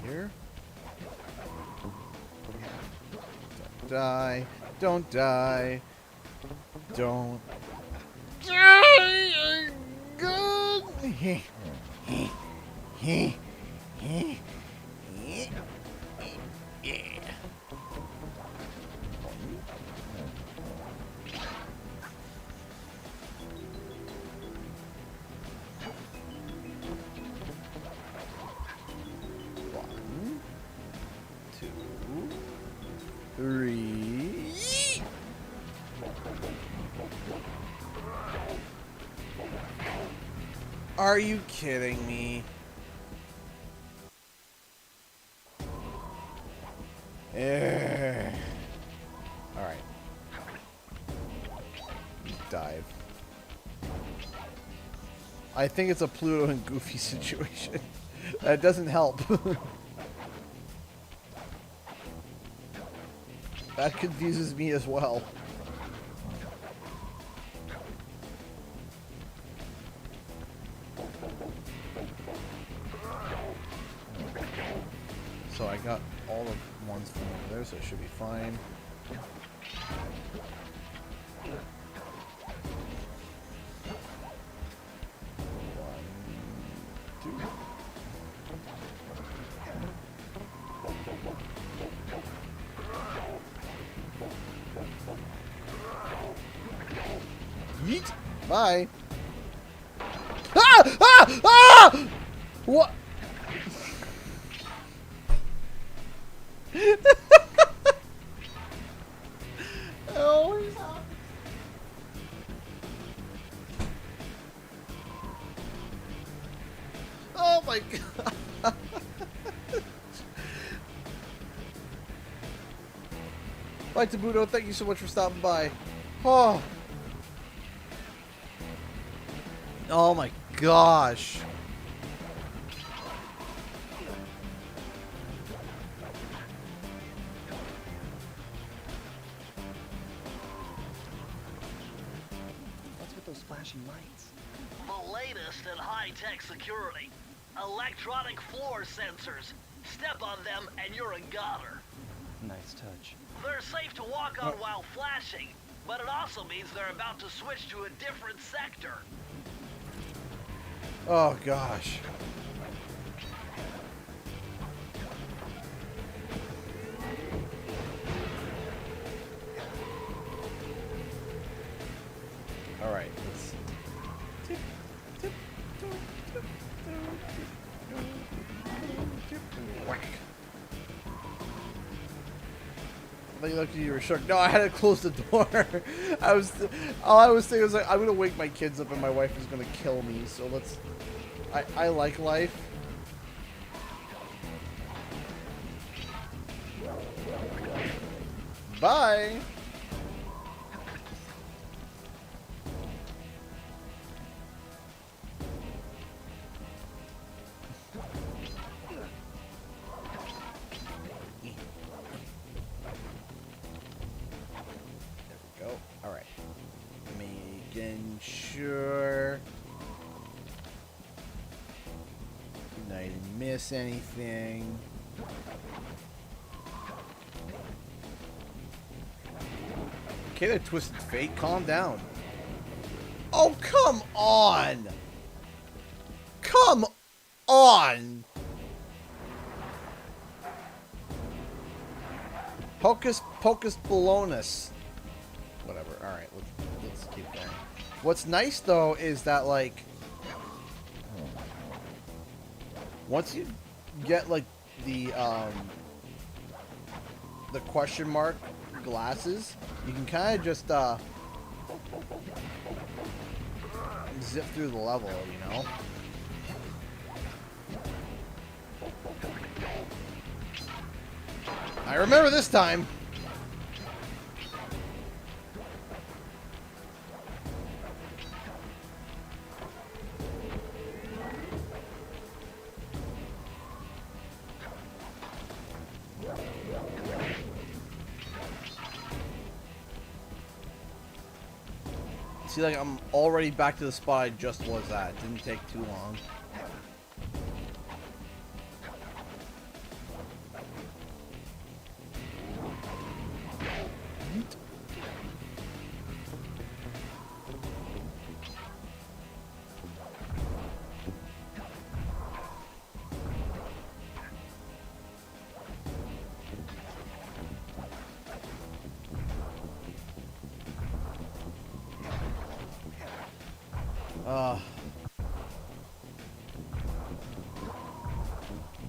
Here. Don't die. Don't die. Don't die. Good. Yeah. Are you kidding me? Alright. Dive. I think it's a Pluto and Goofy situation. That doesn't help. That confuses me as well. So I got all the ones from over there, so it should be fine. Yeet! Bye! Ah! Ah! Ah! What? Always happens. Oh my god! Bye, Tabuto. Thank you so much for stopping by. Oh. Oh my gosh. What's with those flashing lights? The latest in high-tech security. Electronic floor sensors. Step on them and you're a goner. Nice touch. They're safe to walk on while flashing, but it also means they're about to switch to a different sector. Oh gosh. All right, let's tip, tip, tip, tip, tip, whack. I thought you looked at you were shook. No, I had to close the door. All I was thinking was like, I'm gonna wake my kids up and my wife is gonna kill me. So let's. I like life. Bye. There we go. All right. Making sure I didn't miss anything. Okay, that Twisted Fate, calm down. Oh, come on! Come on! Hocus Pocus Balonus. Whatever, alright, let's keep going. What's nice, though, is that, like, once you get, like, the question mark glasses, you can kind of just, zip through the level, you know? I remember this time! See, like, I'm already back to the spot I just was at. It didn't take too long.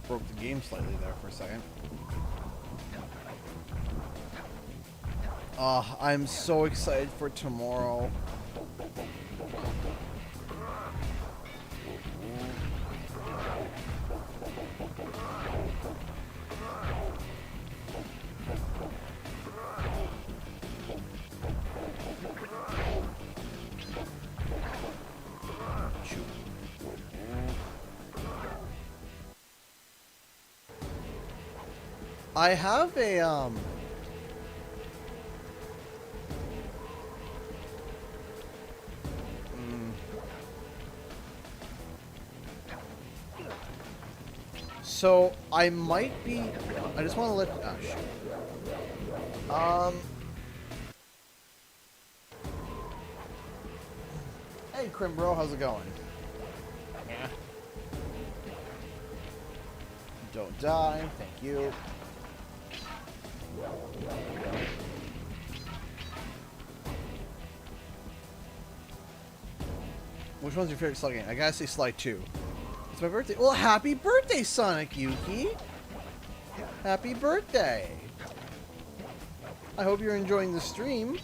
Broke the game slightly there for a second. I'm so excited for tomorrow. I have a So I might be. I just want to let. Oh, shoot. Hey, Crimbro, how's it going? Yeah. Don't die. Thank you. Which one's your favorite Sly game? I gotta say Sly 2. It's my birthday. Well, happy birthday, Sonic Yuki! Happy birthday! I hope you're enjoying the stream.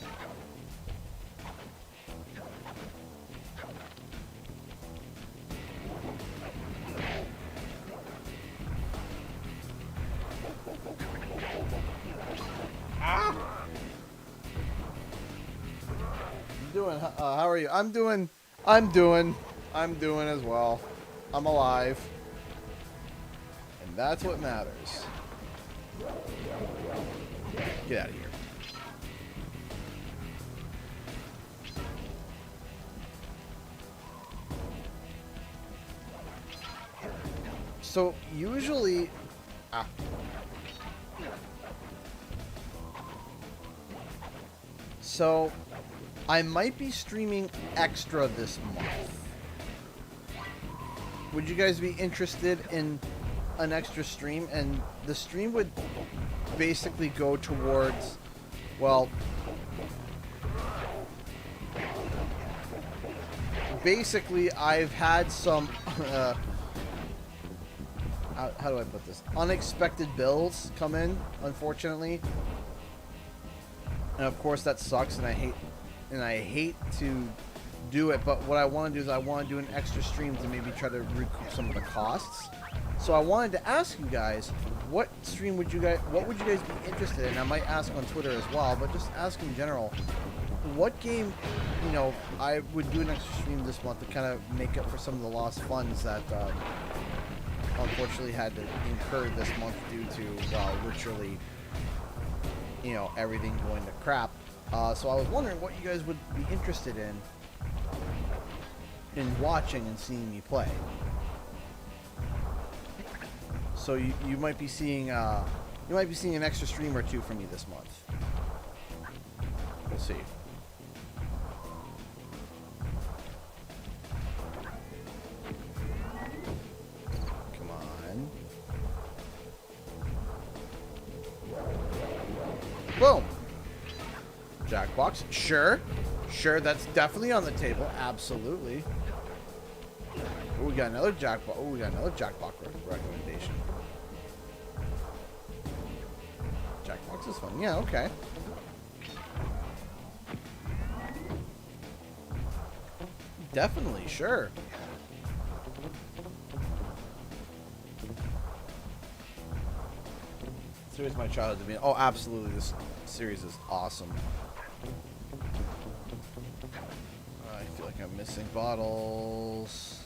Ah! I'm doing. How are you? I'm doing as well. I'm alive. And that's what matters. Get out of here. So, usually... So, I might be streaming extra this month. Would you guys be interested in an extra stream? And the stream would basically go towards, well, basically I've had some, how do I put this? Unexpected bills come in, unfortunately. And of course that sucks, and I hate to do it, but what I want to do is I want to do an extra stream to maybe try to recoup some of the costs. So I wanted to ask you guys, what would you guys be interested in? I might ask on Twitter as well, but just ask in general, what game, you know, I would do an extra stream this month to kind of make up for some of the lost funds that unfortunately had to incur this month due to, well, literally, you know, everything going to crap. So I was wondering what you guys would be interested in watching and seeing me play. So you might be seeing an extra stream or two from me this month. We'll see. Come on. Boom. Jackbox. Sure, that's definitely on the table. Absolutely. Oh, we got another Jackbox. Oh, we got another Jackbox recommendation. Jackbox is fun. Yeah, okay. Definitely, sure. Series my childhood to be. Oh, absolutely. This series is awesome. I feel like I'm missing bottles.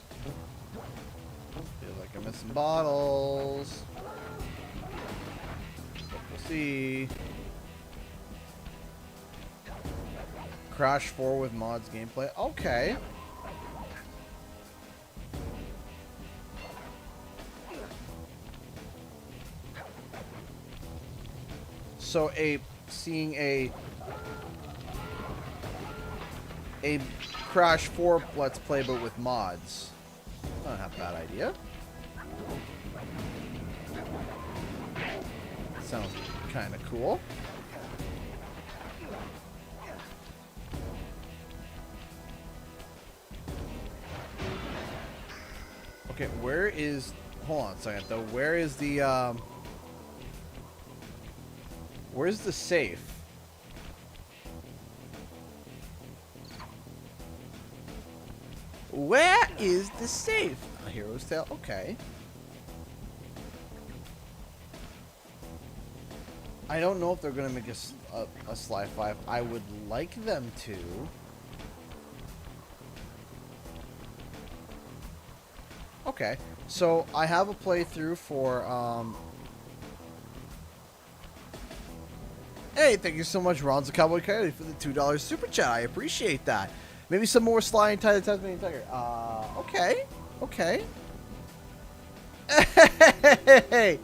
Feel like I'm missing bottles. But we'll see. Crash 4 with mods gameplay. Okay. So seeing a Crash 4 Let's Play but with mods. Not a bad idea. Sounds kind of cool. Okay, where is... Hold on a second, though. Where is the, where's the safe? Where is the safe? A Hero's Tale? Okay. I don't know if they're going to make a Sly 5. I would like them to. Okay. So, I have a playthrough for, Hey, thank you so much, Ron's a Cowboy Coyote, for the $2 super chat. I appreciate that. Maybe some more Sly and Ty the Tasmanian Tiger. Okay. Okay. Hey!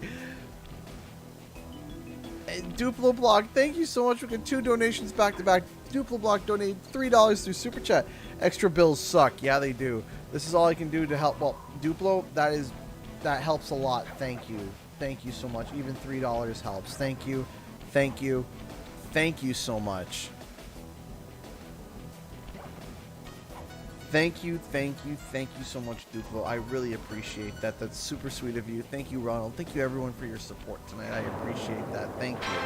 Duplo Block, thank you so much for getting 2 donations back to back. Duplo Block donated $3 through Super Chat. Extra bills suck. Yeah, they do. This is all I can do to help. Well, Duplo, that helps a lot. Thank you. Thank you so much. Even $3 helps. Thank you. Thank you. Thank you so much. Thank you so much, Duplo. I really appreciate that. That's super sweet of you. Thank you, Ronald. Thank you, everyone, for your support tonight. I appreciate that. Thank you.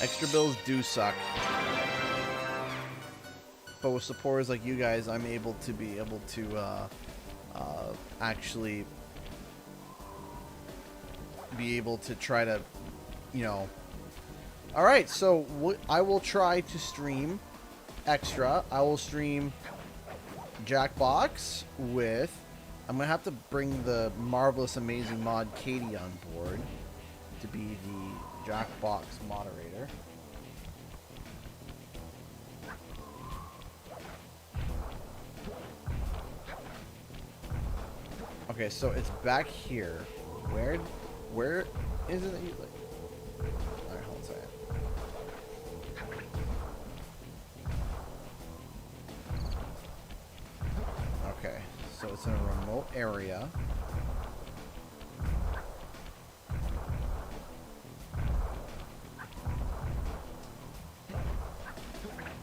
Extra bills do suck. But with supporters like you guys, I'm able to actually be able to try to, you know. Alright, so I will try to stream extra. I will stream Jackbox with... I'm going to have to bring the marvelous, amazing mod Katie on board to be the Jackbox moderator. Okay, so it's back here. Where is it that you like? Alright, hold on a second. Okay, so it's in a remote area.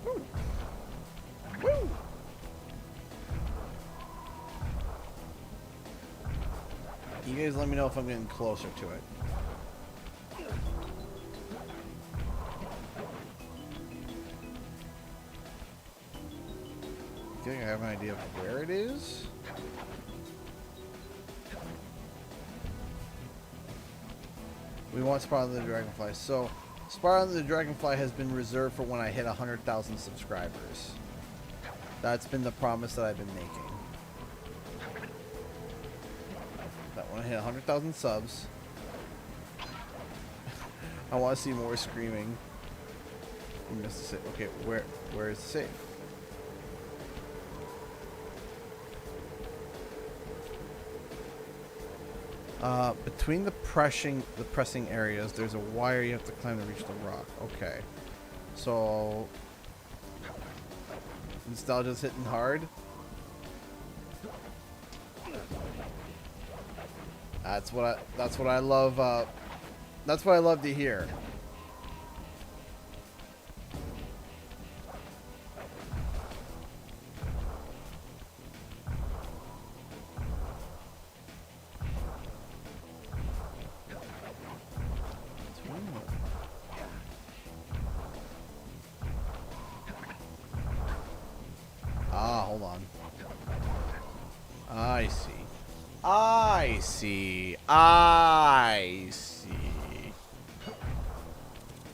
Woo! Woo! You guys let me know if I'm getting closer to it. I think I have an idea of where it is. We want Spire on the Dragonfly. So, Spire on the Dragonfly has been reserved for when I hit 100,000 subscribers. That's been the promise that I've been making. That when I hit 100,000 subs, I want to see more screaming. I missed the save. Okay, where is the save? Between the pressing areas, there's a wire you have to climb to reach the rock. Okay. So nostalgia's hitting hard. That's what I love. That's what I love to hear. Hold on. I see. I see. I see.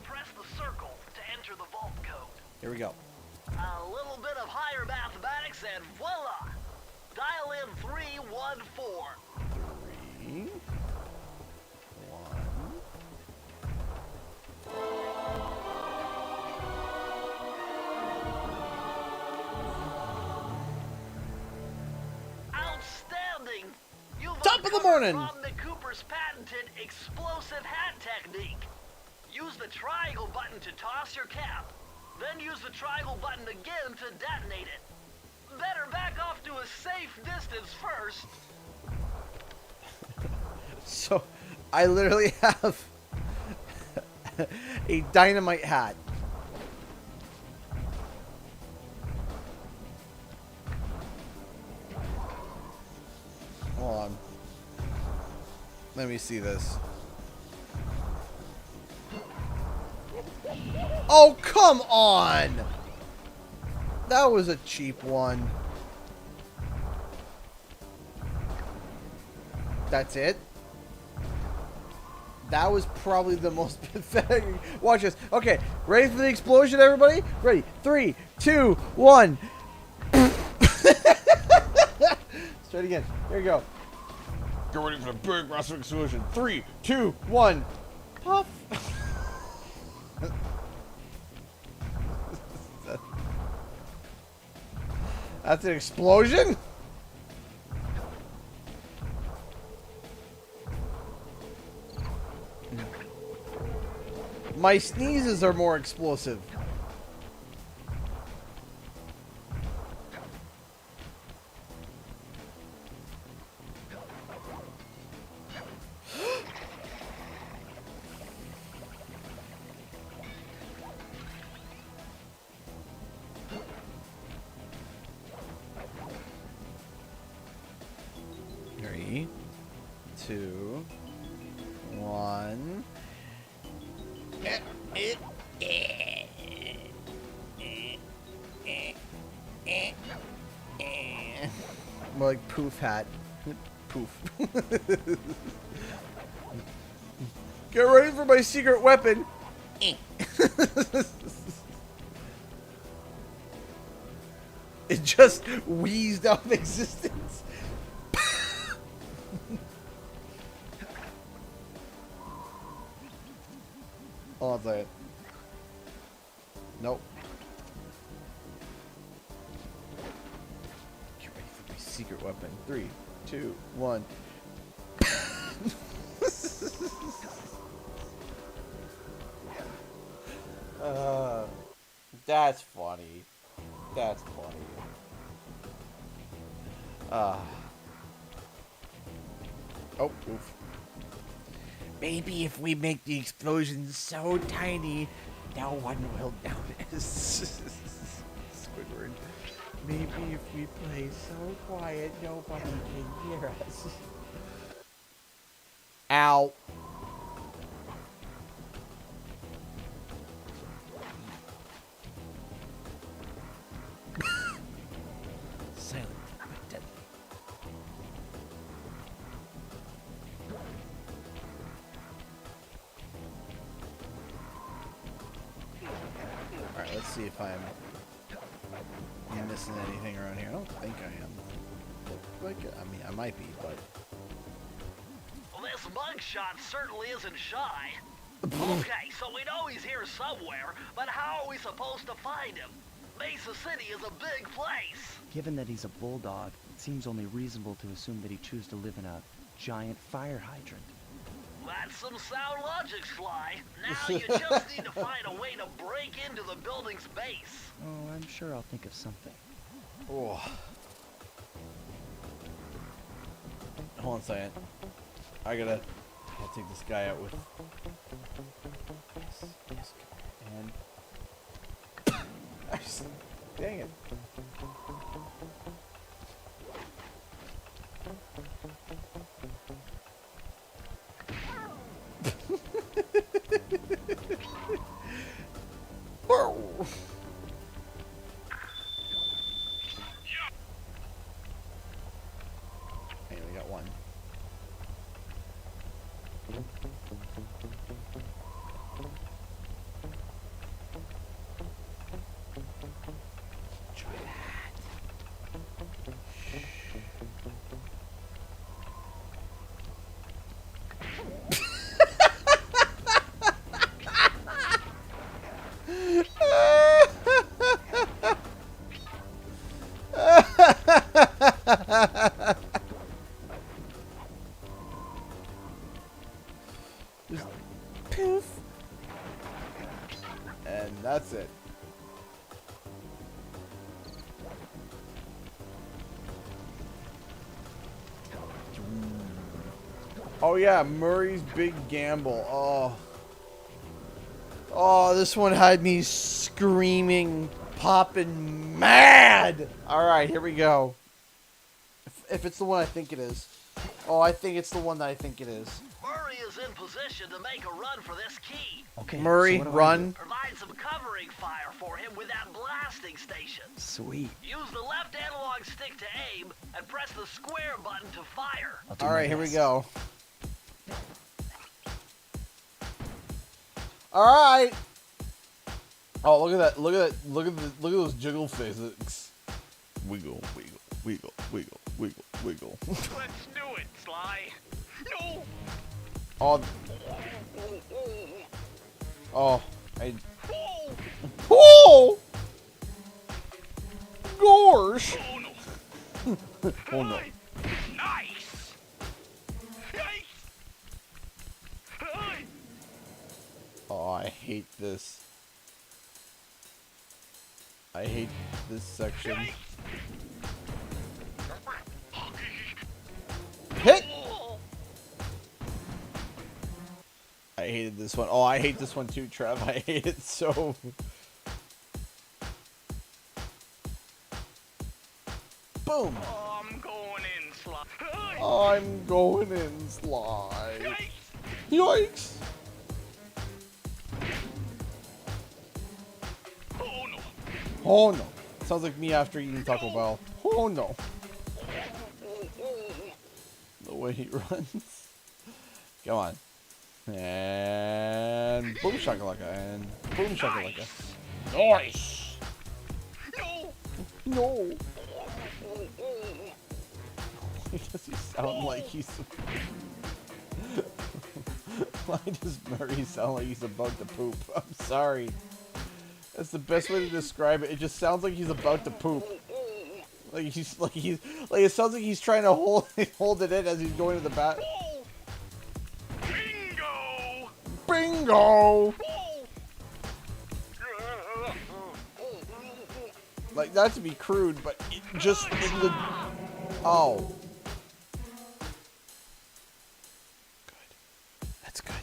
Press the circle to enter the vault code. Here we go. A little bit of higher mathematics and voila! Dial in 314. 3, 1. Outstanding! You've Top of the morning! Rodney Cooper's patented explosive hat technique. Use the triangle button to toss your cap. Then use the triangle button again to detonate it. Better back off to a safe distance first. So, I literally have a dynamite hat. Hold on. Let me see this. Oh, come on! That was a cheap one. That's it? That was probably the most pathetic. Watch this. Okay, ready for the explosion, everybody? Ready. 3, 2, 1. Let's try it again. Here we go. Get ready for the big massive explosion. 3, 2, 1. Puff. That's an explosion? My sneezes are more explosive. Three, two, one. More like poof hat. Poof. Get ready for my secret weapon. It just wheezed out of existence. Hold on a second. Nope. Get ready for my secret weapon. 3, 2, 1. That's funny. That's funny. Oh, oof. Maybe if we make the explosion so tiny, no one will notice. Squidward. Maybe if we play so quiet, nobody can hear us. Ow. Silent but deadly. Alright, let's see if I'm missing anything around here. I don't think I am. Like, I mean, I might be, but... Well, this mugshot certainly isn't shy. Okay, so we know he's here somewhere, but how are we supposed to find him? Mesa City is a big place. Given that he's a bulldog, it seems only reasonable to assume that he chose to live in a giant fire hydrant. That's some sound logic, Sly. Now you just need to find a way to break into the building's base. Oh, I'm sure I'll think of something. Oh. Hold on a second. I gotta take this guy out with... Yes, and... Dang it. Whoa. Hey, we got one. Try that. Just poof. And that's it. Oh yeah, Murray's Big Gamble. Oh. Oh, this one had me screaming, popping mad. All right, here we go. If it's the one I think it is. Oh, I think it's the one that I think it is. Murray is in position to make a run for this key. Okay, Murray, so what do I run. do? Provide some covering fire for him with that blasting station. Sweet. Use the left analog stick to aim and press the square button to fire. I'll do All my right, here we best. go. All right. Oh, look at that! Look at that! Look at those jiggle physics. Wiggle, wiggle, wiggle, wiggle, wiggle, wiggle. Let's do it, Sly. No! Oh. Oh. Oh! Gosh! Oh no! Oh no. Nice! Nice! Oh, I hate this. I hate this section. Hit! I hated this one. Oh, I hate this one too, Trev. I hate it so. Boom! Oh, I'm going in, Sly. I'm going in, Sly. Yikes! Oh no! Oh no. Sounds like me after eating Taco Bell. Oh no. The way he runs. Come on. And boom shakalaka. And boom shakalaka. Nice! No! No! Why does he sound like he's... Why does Murray sound like he's about to poop? I'm sorry. That's the best way to describe it. It just sounds like he's about to poop. Like it sounds like he's trying to hold it in as he's going to the bat. Bingo! Bingo! Like, not to be crude, but it just in the... Oh. Good. That's good.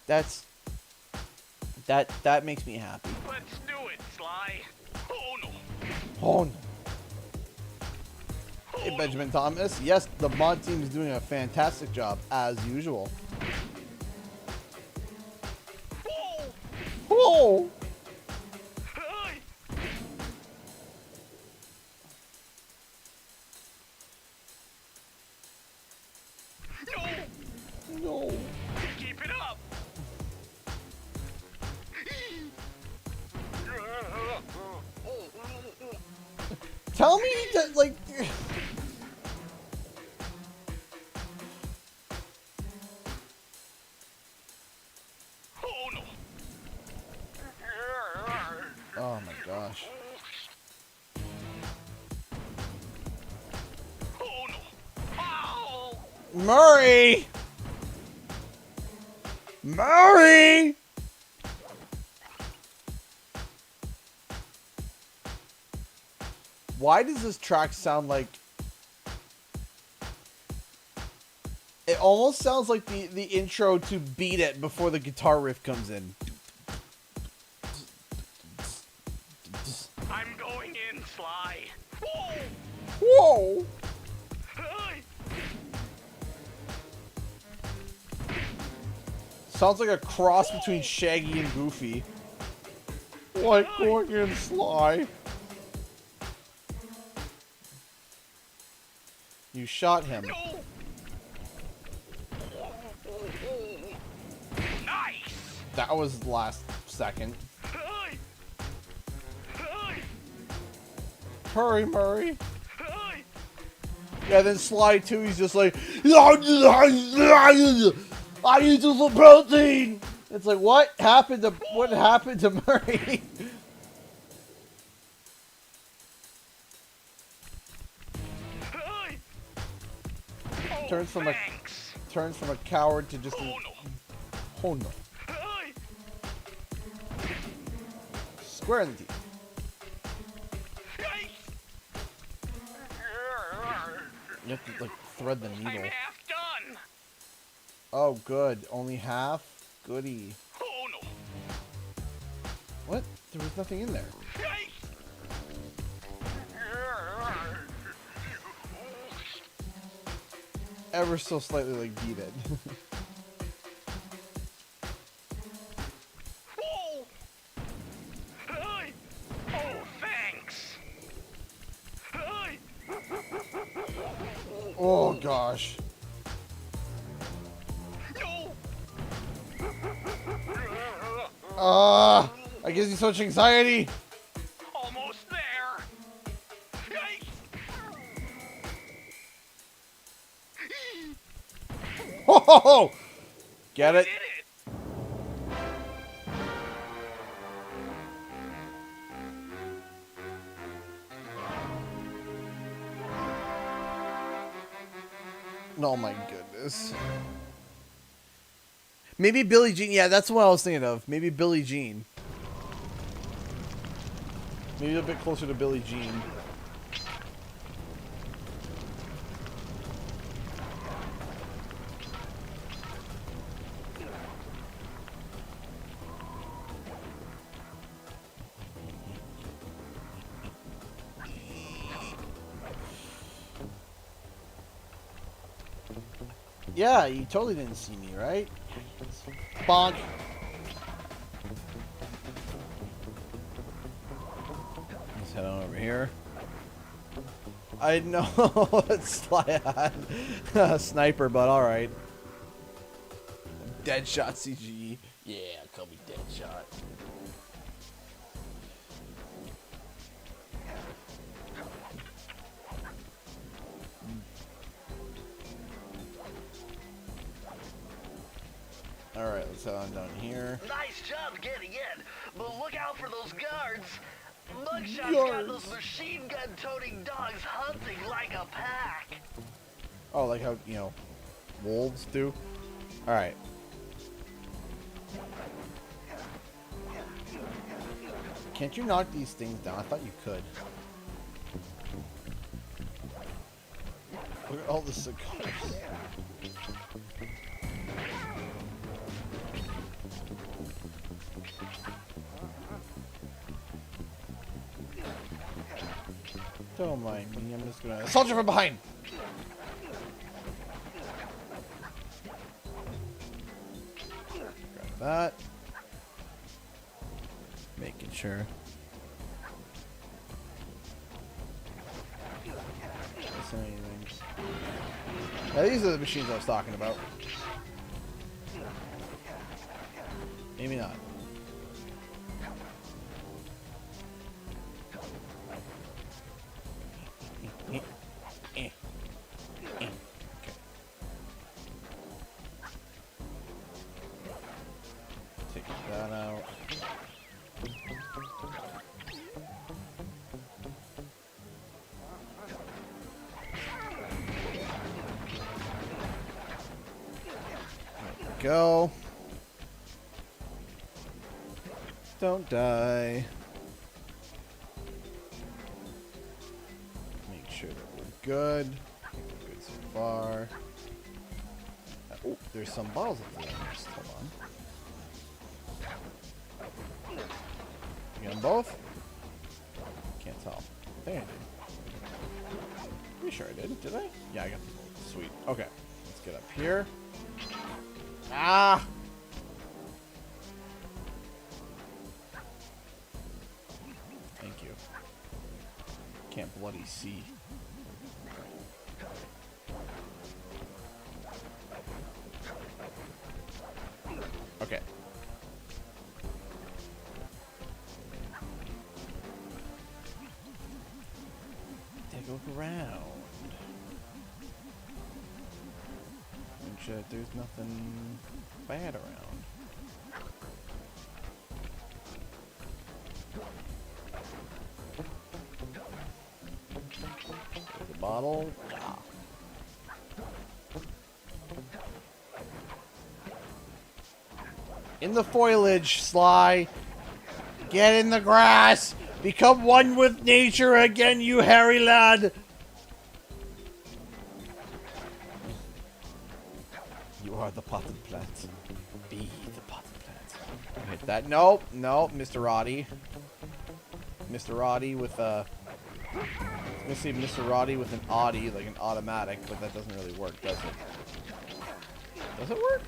That's good. That makes me happy. Let's do it, Sly. Oh no! Oh no. Hey, Benjamin Thomas. Yes, the mod team is doing a fantastic job, as usual. Oh! No. Keep it up! Tell me that, like... Oh no! Oh my gosh. Oh no! Ow! Murray! Murray! Why does this track sound like... It almost sounds like the intro to Beat It before the guitar riff comes in. I'm going in, Sly. Whoa! Sounds like a cross between Shaggy and Goofy. Like going in, Sly. You shot him. Nice! That was last second. Hurry, Murray. Yeah, then Sly too, he's just like, I need some protein! It's like, what happened to Murray? Turns from a coward to just oh no. Square in the teeth. You have to like thread the needle. I'm half done. Oh good. Only half? Goody. Oh no. What? There was nothing in there. Ever so slightly like beat it. Oh, thanks. Oh gosh. I gives you so much anxiety. Almost there. Oh! Get it? Oh my goodness. Maybe Billie Jean. Yeah, that's what I was thinking of. Maybe Billie Jean. Maybe a bit closer to Billie Jean. Yeah, you totally didn't see me, right? Bonk. Let's head on over here. I know it's Sly had a sniper, but alright. Deadshot CGE. Yeah, call me Deadshot. Alright, let's head on down here. Nice job getting in, but look out for those guards. Mugshot's got those machine gun toting dogs hunting like a pack. Oh, like how, you know, wolves do? Alright. Can't you knock these things down? I thought you could. Look at all the cigars. Don't mind me, I'm just gonna assault you from behind! Grab that. Making sure. Missing anything. Now these are the machines I was talking about. Maybe not. Take that out. There we go. Don't die. Make sure that we're good. I think we're good so far. Oh, there's some bottles at the end. Just hold on. You got them both? Can't tell. I think I did. Pretty sure I did. Did I? Yeah, I got them both. Sweet. Okay. Let's get up here. Ah! Thank you. Can't bloody see. Okay. Take a look around. Make sure that there's nothing bad around. There's a bottle. Ah. In the foliage, Sly. Get in the grass. Become one with nature again, you hairy lad. You are the potted plant. Be the potted plant. Hit that. Nope. Nope, Mr. Roddy. Mr. Roddy with a... I was gonna say Mr. Roddy with an Audi, like an automatic, but that doesn't really work, does it? Does it work?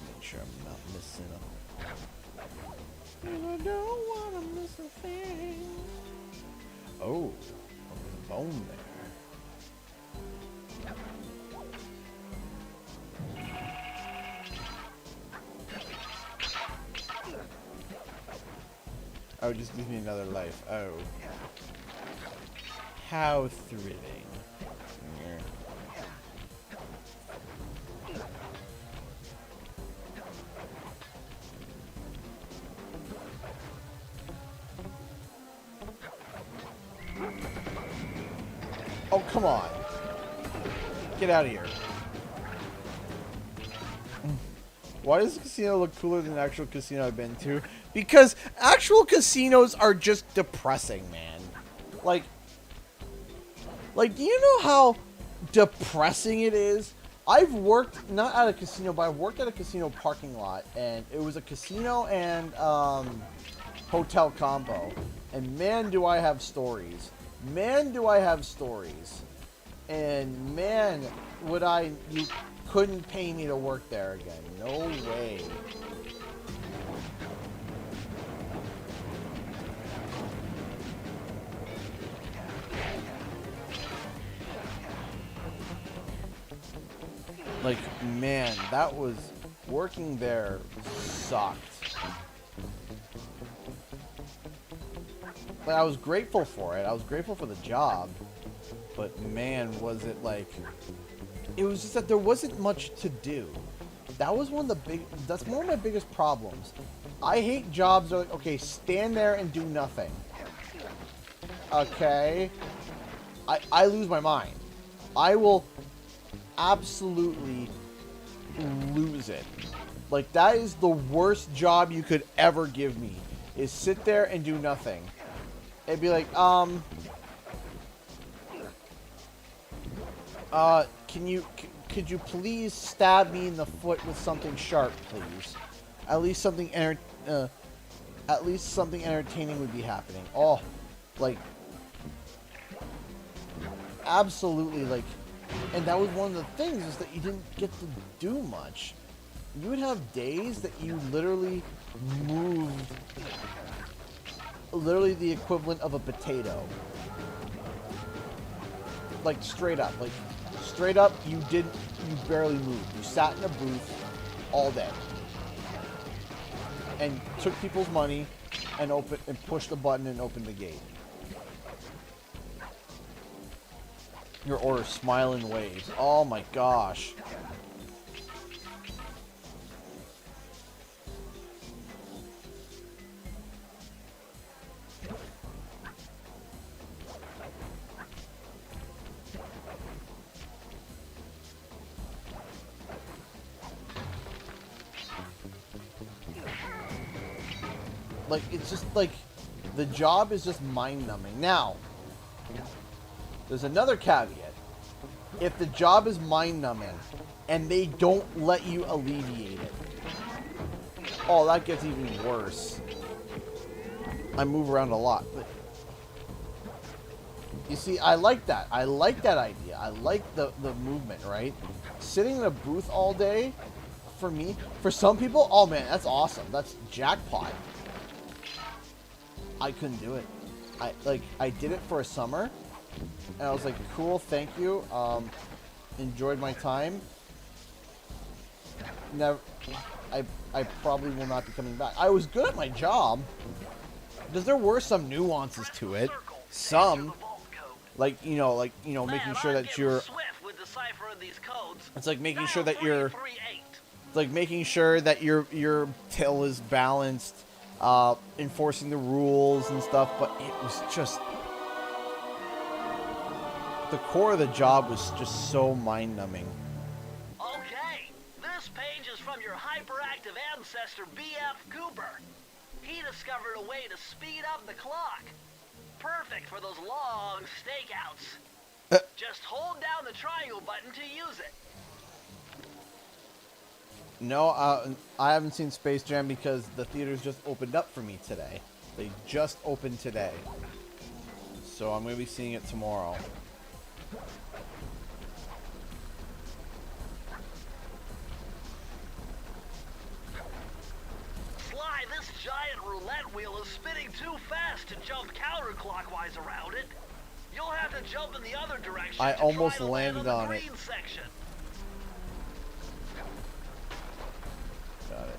Make sure I'm not missing a... I don't want to miss a thing. Oh, there's a bone there. Oh, just gives me another life. Oh. How thrilling. Oh, come on. Get out of here. Why does the casino look cooler than the actual casino I've been to? Because actual casinos are just depressing, man. Like, do you know how depressing it is? I've worked, not at a casino, but I've worked at a casino parking lot, and it was a casino and hotel combo. And man, do I have stories. Man, do I have stories. And man, you couldn't pay me to work there again. No way. Like, man, that was, working there sucked. But I was grateful for it. I was grateful for the job. But man, was it like, it was just that there wasn't much to do. That was that's one of my biggest problems. I hate jobs that are like, okay, stand there and do nothing. Okay? I lose my mind. I will absolutely lose it. Like, that is the worst job you could ever give me, is sit there and do nothing. It'd be like, could you please stab me in the foot with something sharp, please? At least something entertaining would be happening. Oh, like, absolutely, like, and that was one of the things, is that you didn't get to do much. You would have days that you literally moved, literally the equivalent of a potato. Like, straight up, you barely moved. You sat in a booth all day and took people's money and pushed the button and opened the gate. Your order, smiling waves. Oh my gosh. Like, it's just like, the job is just mind-numbing. Now, there's another caveat. If the job is mind-numbing and they don't let you alleviate it, oh, that gets even worse. I move around a lot, but you see, I like that. I like that idea. I like the movement, right? Sitting in a booth all day, for me, for some people, oh man, that's awesome. That's jackpot. I couldn't do it. I did it for a summer, and I was like, cool, thank you. Enjoyed my time. Never. I probably will not be coming back. I was good at my job, because there were some nuances to it. Some, like making sure that you're. It's like making sure that you're. It's like making sure that your till is balanced. Enforcing the rules and stuff, but it was just, the core of the job was just so mind-numbing. Okay, this page is from your hyperactive ancestor B.F. Cooper. He discovered a way to speed up the clock. Perfect for those long stakeouts. Just hold down the triangle button to use it. No, I haven't seen Space Jam because the theaters just opened up for me today. They just opened today. So I'm going to be seeing it tomorrow. Sly, this giant roulette wheel is spinning too fast to jump counterclockwise around it. You'll have to jump in the other direction. I to almost try to land landed on on the it. green section. Got it.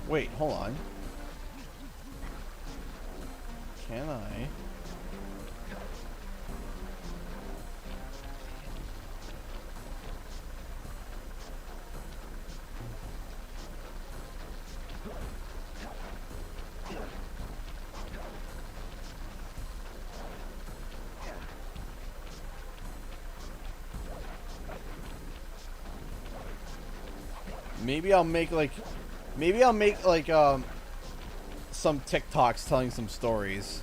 Wait, hold on. Can I? Maybe I'll make like some TikToks telling some stories.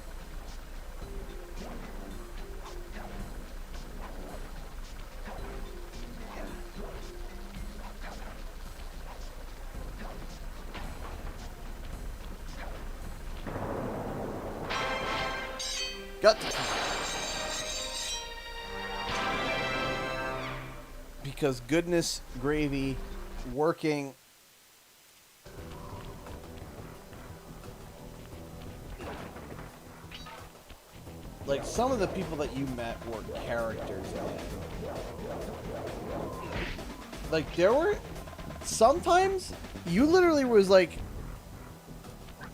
Got because goodness gravy working. Like, some of the people that you met were characters, man. Like, there were... Sometimes, you literally was like...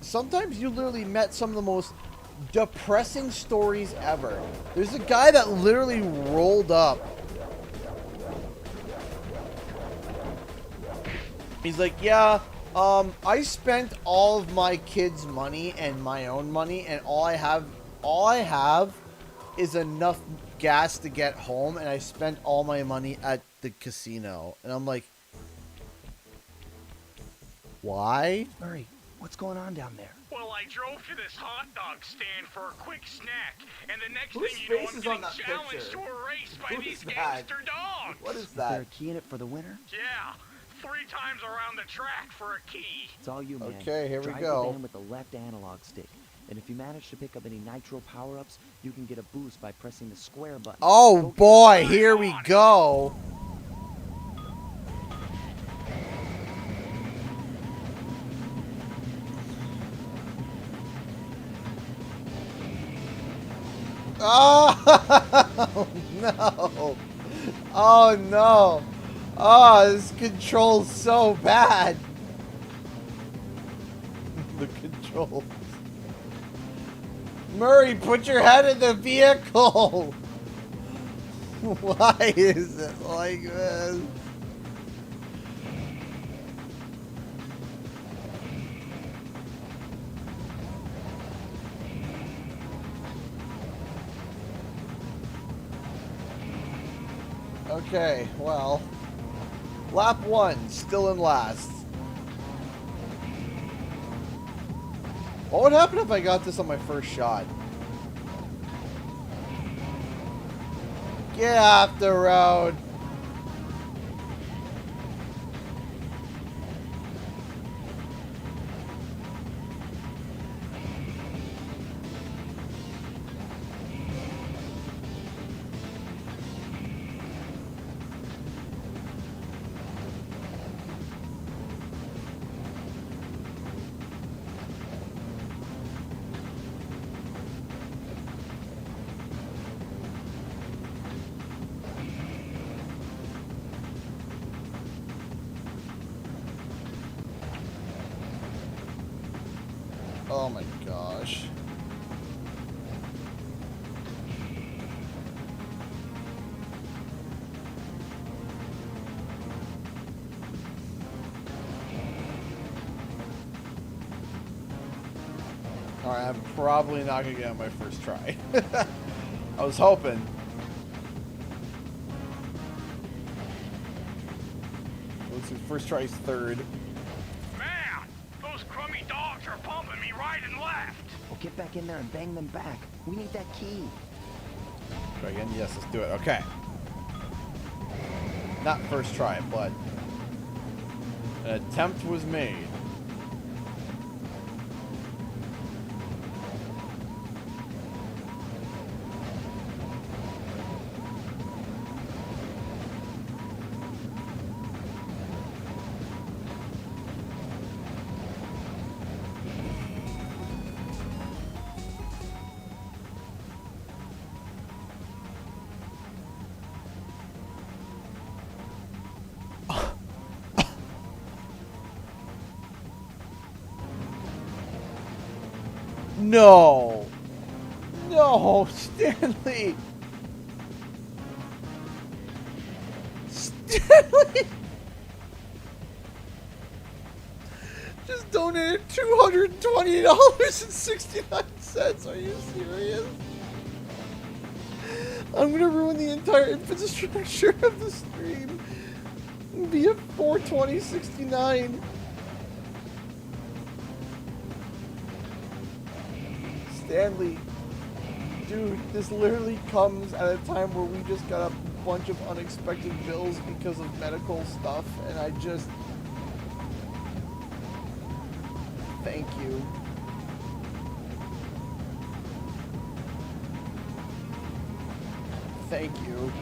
Sometimes you literally met some of the most depressing stories ever. There's a guy that literally rolled up. He's like, yeah, I spent all of my kids' money and my own money, and all I have is enough gas to get home, and I spent all my money at the casino. And I'm like, why? Murray, what's going on down there? Well, I drove to this hot dog stand for a quick snack, and the next Whose thing you know, face I'm is on getting that challenged picture? to a race by Who these is that? gangster dogs. What is Is there a that? key in it for the winner? Yeah, 3 times around the track for a key. It's all you, man. Okay, here we Drive go. the van with the left analog stick. And if you manage to pick up any nitro power-ups, you can get a boost by pressing the square button. Oh Go get boy, here we go. Oh no. Oh no. Oh, this controls so bad. The controls. Murray, put your head in the vehicle. Why is it like this? Okay, well, lap 1, still in last. What would happen if I got this on my first shot? Get off the road. Oh my gosh. Alright, I'm probably not gonna get on my first try. I was hoping. Let's see, first try is third. Man, those crummy dogs are bumping me right and left. Well, get back in there and bang them back. We need that key. Try again? Yes, let's do it. Okay. Not first try, but an attempt was made. No. No, Stanley. Stanley. Just donated $220.69. Are you serious? I'm gonna ruin the entire infrastructure of the stream via 420.69. Stanley, dude, this literally comes at a time where we just got a bunch of unexpected bills because of medical stuff, and I just... Thank you. Thank you.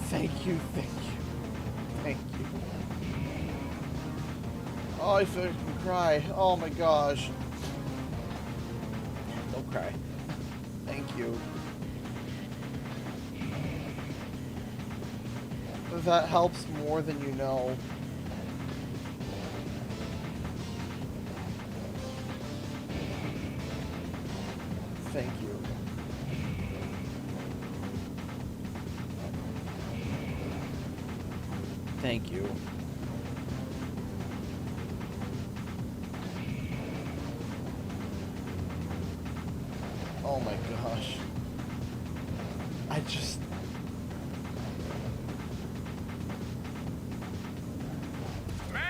Thank you, thank you. Thank you. Oh, I feel like I can cry. Oh my gosh. Don't cry. Thank you. That helps more than you know. Thank you. Thank you. Oh my gosh. I just... Man,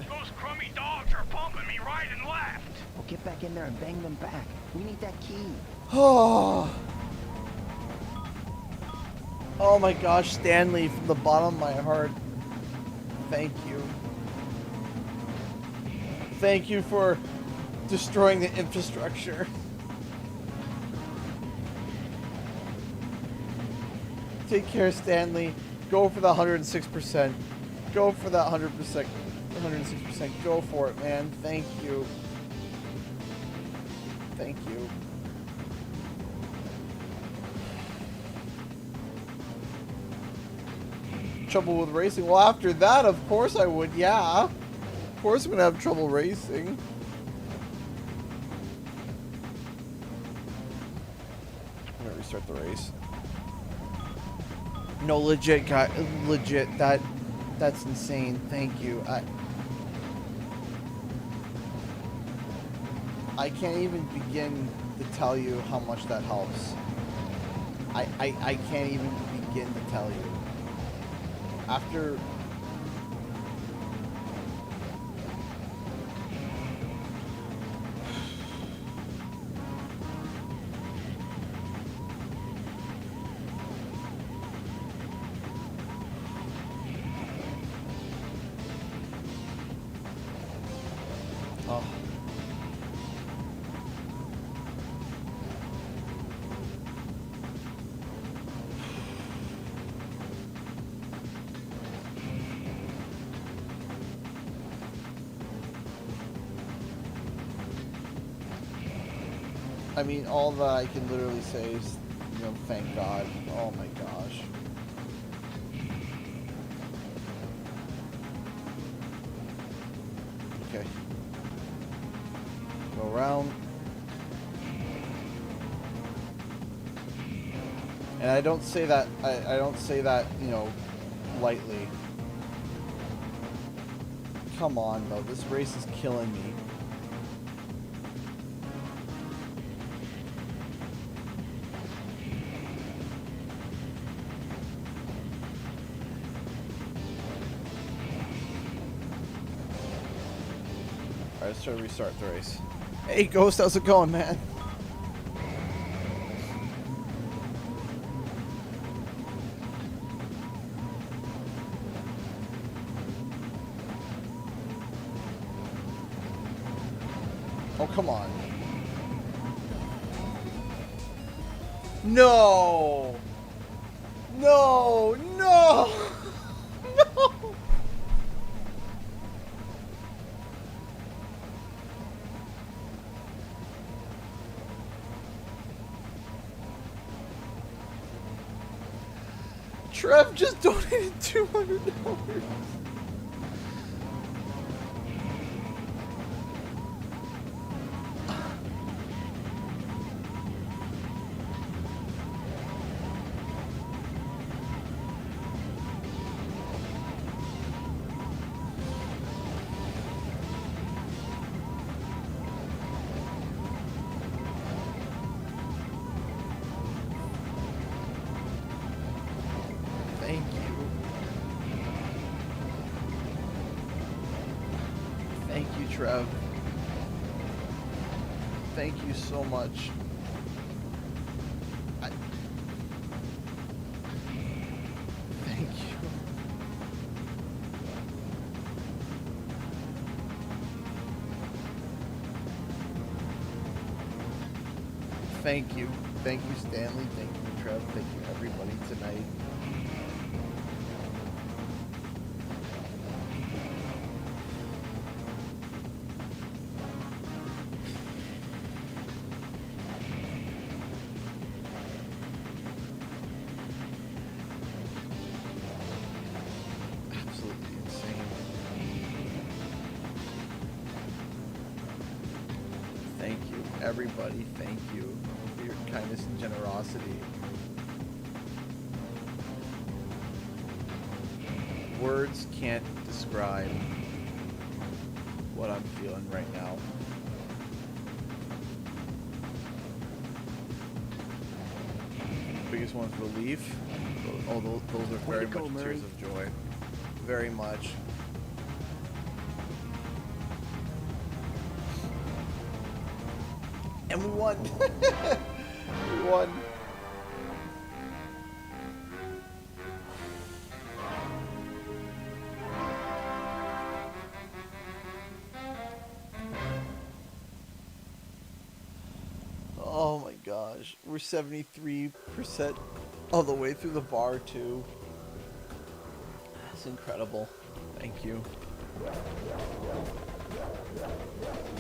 those crummy dogs are pumping me right and left. Well, get back in there and bang them back. We need that key. Oh. Oh my gosh, Stanley, from the bottom of my heart. Thank you. Thank you for destroying the infrastructure. Take care, Stanley. Go for the 106%. Go for that 100%. 106%. Go for it, man. Thank you. Thank you. Trouble with racing? Well, after that, of course I would, yeah. Of course I'm gonna have trouble racing. I'm gonna restart the race. No, legit, guy, legit. That's insane. Thank you. I can't even begin to tell you how much that helps. I can't even begin to tell you. After... Oh. I mean, all that I can literally say is, you know, thank God. Oh my gosh. Okay. Go around. And I don't say that, I don't say that, you know, lightly. Come on, though. This race is killing me. Alright, let's try to restart the race. Hey, Ghost, how's it going, man? Oh, come on. No! No! No! No! Trev just donated $200. Trev. Thank you so much. Thank you. Thank you. Thank you, Stanley. Thank you, Trev. Thank you, everybody tonight. Absolutely insane. Thank you, everybody. Thank you for your kindness and generosity. Words can't describe what I'm feeling right now. Biggest one's relief. Oh, those are very much tears of joy. Very much. And we won. We won. Oh my gosh. We're 73% of the way through the bar too. That's incredible. Thank you.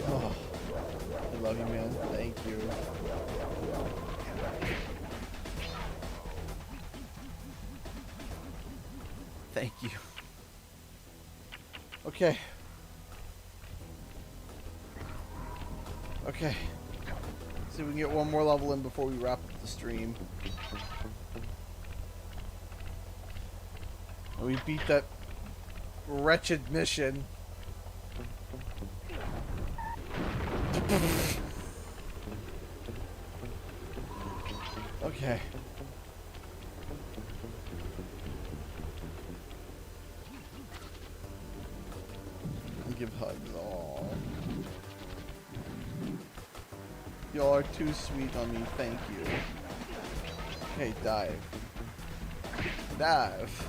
Oh. I love you, man. Thank you. Thank you. Okay. Okay. See if we can get one more level in before we wrap up the stream. And we beat that wretched mission. Okay. Give hugs. Aww. Y'all are too sweet on me. Thank you. Okay, dive. Dive.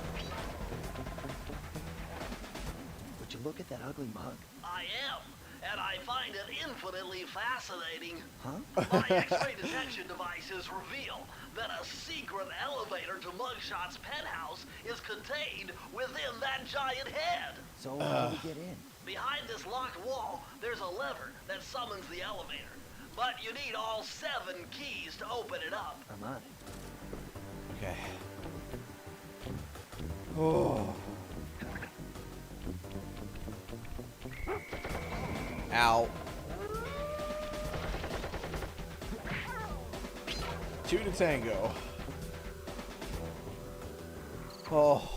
Would you look at that ugly mug? I am, and I find it infinitely fascinating. Huh? My X-ray detection devices reveal that a secret elevator to Mugshot's penthouse is contained within that giant head. So how do we get in? Behind this locked wall, there's a lever that summons the elevator. But you need all 7 keys to open it up. I'm on it. Okay. Oh. Ow. 2 to tango. Oh.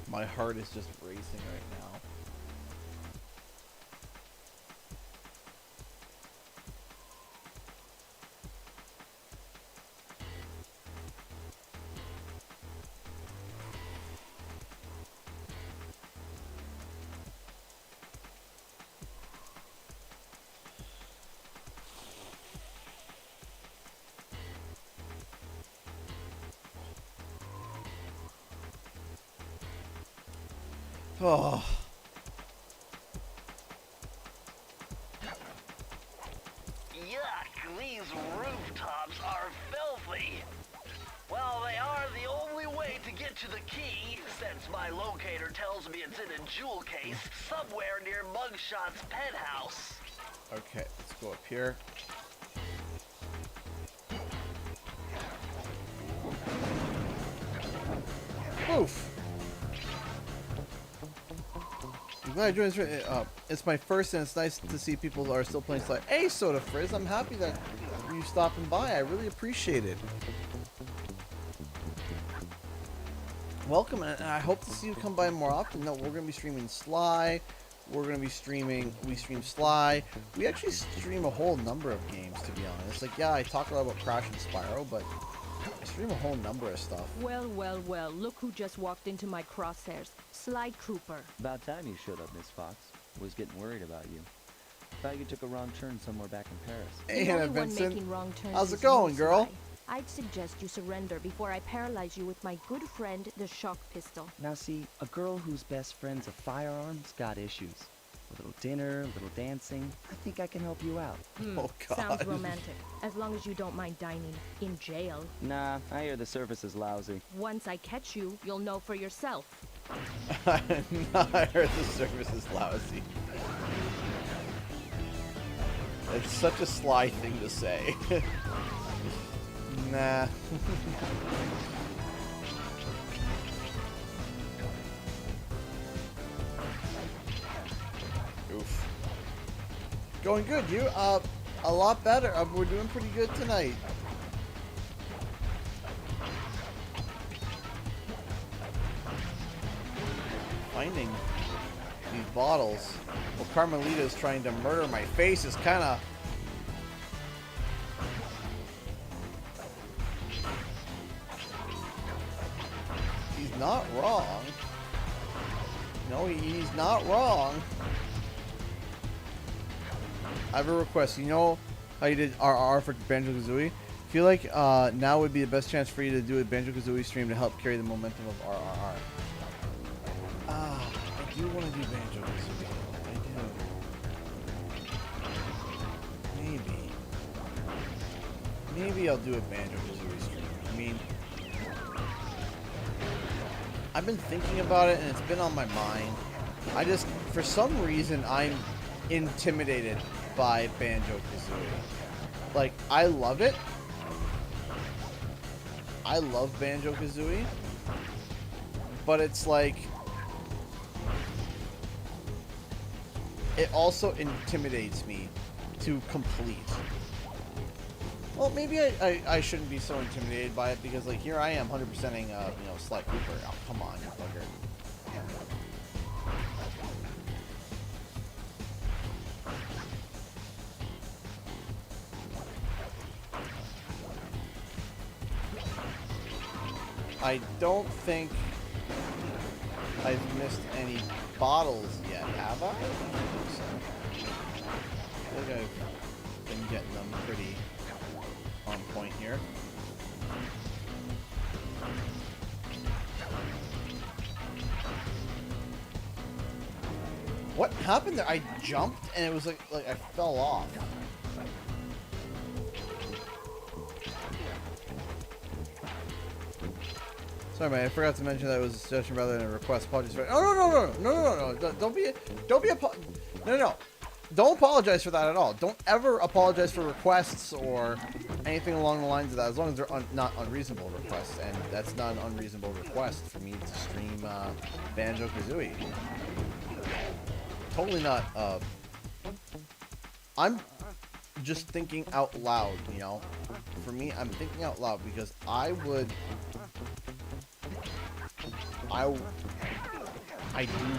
My heart is just racing right now. Oh. Yuck, these rooftops are filthy. Well, they are the only way to get to the key, since my locator tells me it's in a jewel case somewhere near Mugshot's penthouse. Okay, let's go up here. Oof. I'm glad I joined this. It's my first, and it's nice to see people are still playing Slide. Hey, Soda Frizz, I'm happy that you stopping by. I really appreciate it. Welcome, and I hope to see you come by more often. No, we're going to be streaming Sly. We're going to be streaming, we stream Sly. We actually stream a whole number of games, to be honest. Like, yeah, I talk a lot about Crash and Spyro, but I stream a whole number of stuff. Well, well, well, look who just walked into my crosshairs. Sly Cooper. About time you showed up, Miss Fox. Was getting worried about you. Thought you took a wrong turn somewhere back in Paris. Hey, The Hannah only one Vincent. making wrong turns How's it is going, you, girl? Sly. I'd suggest you surrender before I paralyze you with my good friend, the shock pistol. Now see, a girl whose best friend's a firearm's got issues. A little dinner, a little dancing. I think I can help you out. Oh, God. Sounds romantic, as long as you don't mind dining in jail. Nah, I hear the service is lousy. Once I catch you, you'll know for yourself. I heard the service is lousy. It's such a Sly thing to say. Nah. Oof. Going good, you? A lot better. We're doing pretty good tonight. Finding these bottles. Well, Carmelita's trying to murder my face is kind of... He's not wrong. No, he's not wrong. I have a request. You know how you did RR for Banjo-Kazooie? I feel like now would be the best chance for you to do a Banjo-Kazooie stream to help carry the momentum of RRR. I do want to do Banjo-Kazooie. I do. Maybe I'll do a Banjo-Kazooie stream. I mean, I've been thinking about it and it's been on my mind. I just, for some reason, I'm intimidated by Banjo-Kazooie. Like, I love it. I love Banjo-Kazooie. But it's like, it also intimidates me to complete. Well, maybe I shouldn't be so intimidated by it because, like, here I am 100%ing, you know, Sly Cooper. Oh, come on, you bugger. I don't think I've missed any bottles yet, have I? I don't think so. I think I've been getting them pretty on point here. What happened there? I jumped and it was like I fell off. Sorry, man. I forgot to mention that it was a suggestion rather than a request. Apologies for. Oh, no. Don't be no. Don't apologize for that at all. Don't ever apologize for requests or anything along the lines of that, as long as they're not unreasonable requests. And that's not an unreasonable request for me to stream Banjo-Kazooie. Totally not. I'm just thinking out loud, you know. For me, I'm thinking out loud because I do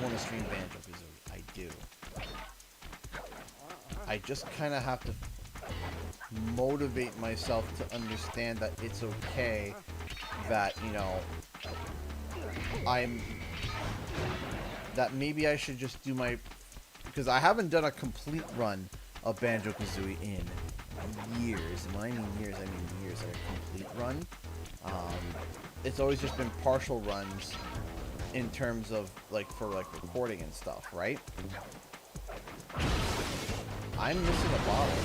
want to stream Banjo-Kazooie. I do. I just kind of have to motivate myself to understand that it's okay that, you know, that maybe I should just do my, because I haven't done a complete run of Banjo-Kazooie in years. And when I mean years, I mean years at a complete run. It's always just been partial runs in terms of, like, for, like, recording and stuff, right? I'm missing a bottle.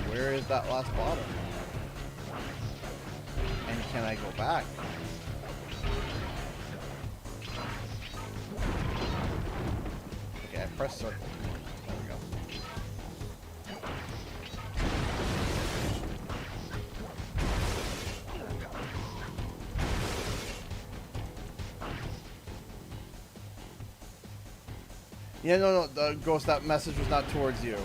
Where is that last bottle? And can I go back? Okay, I press circle. There we go. Yeah, no, Ghost, that message was not towards you.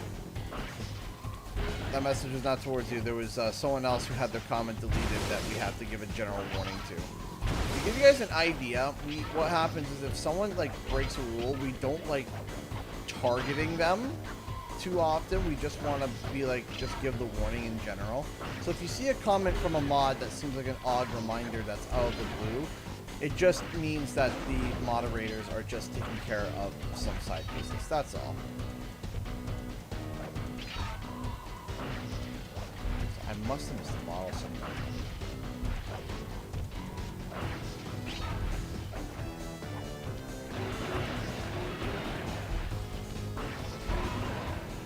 That message was not towards you. There was someone else who had their comment deleted that we have to give a general warning to. To give you guys an idea, what happens is if someone, like, breaks a rule, we don't, like, targeting them too often. We just want to be like, just give the warning in general. So if you see a comment from a mod that seems like an odd reminder that's out of the blue, it just means that the moderators are just taking care of some side business. That's all. I must have missed the bottle somewhere.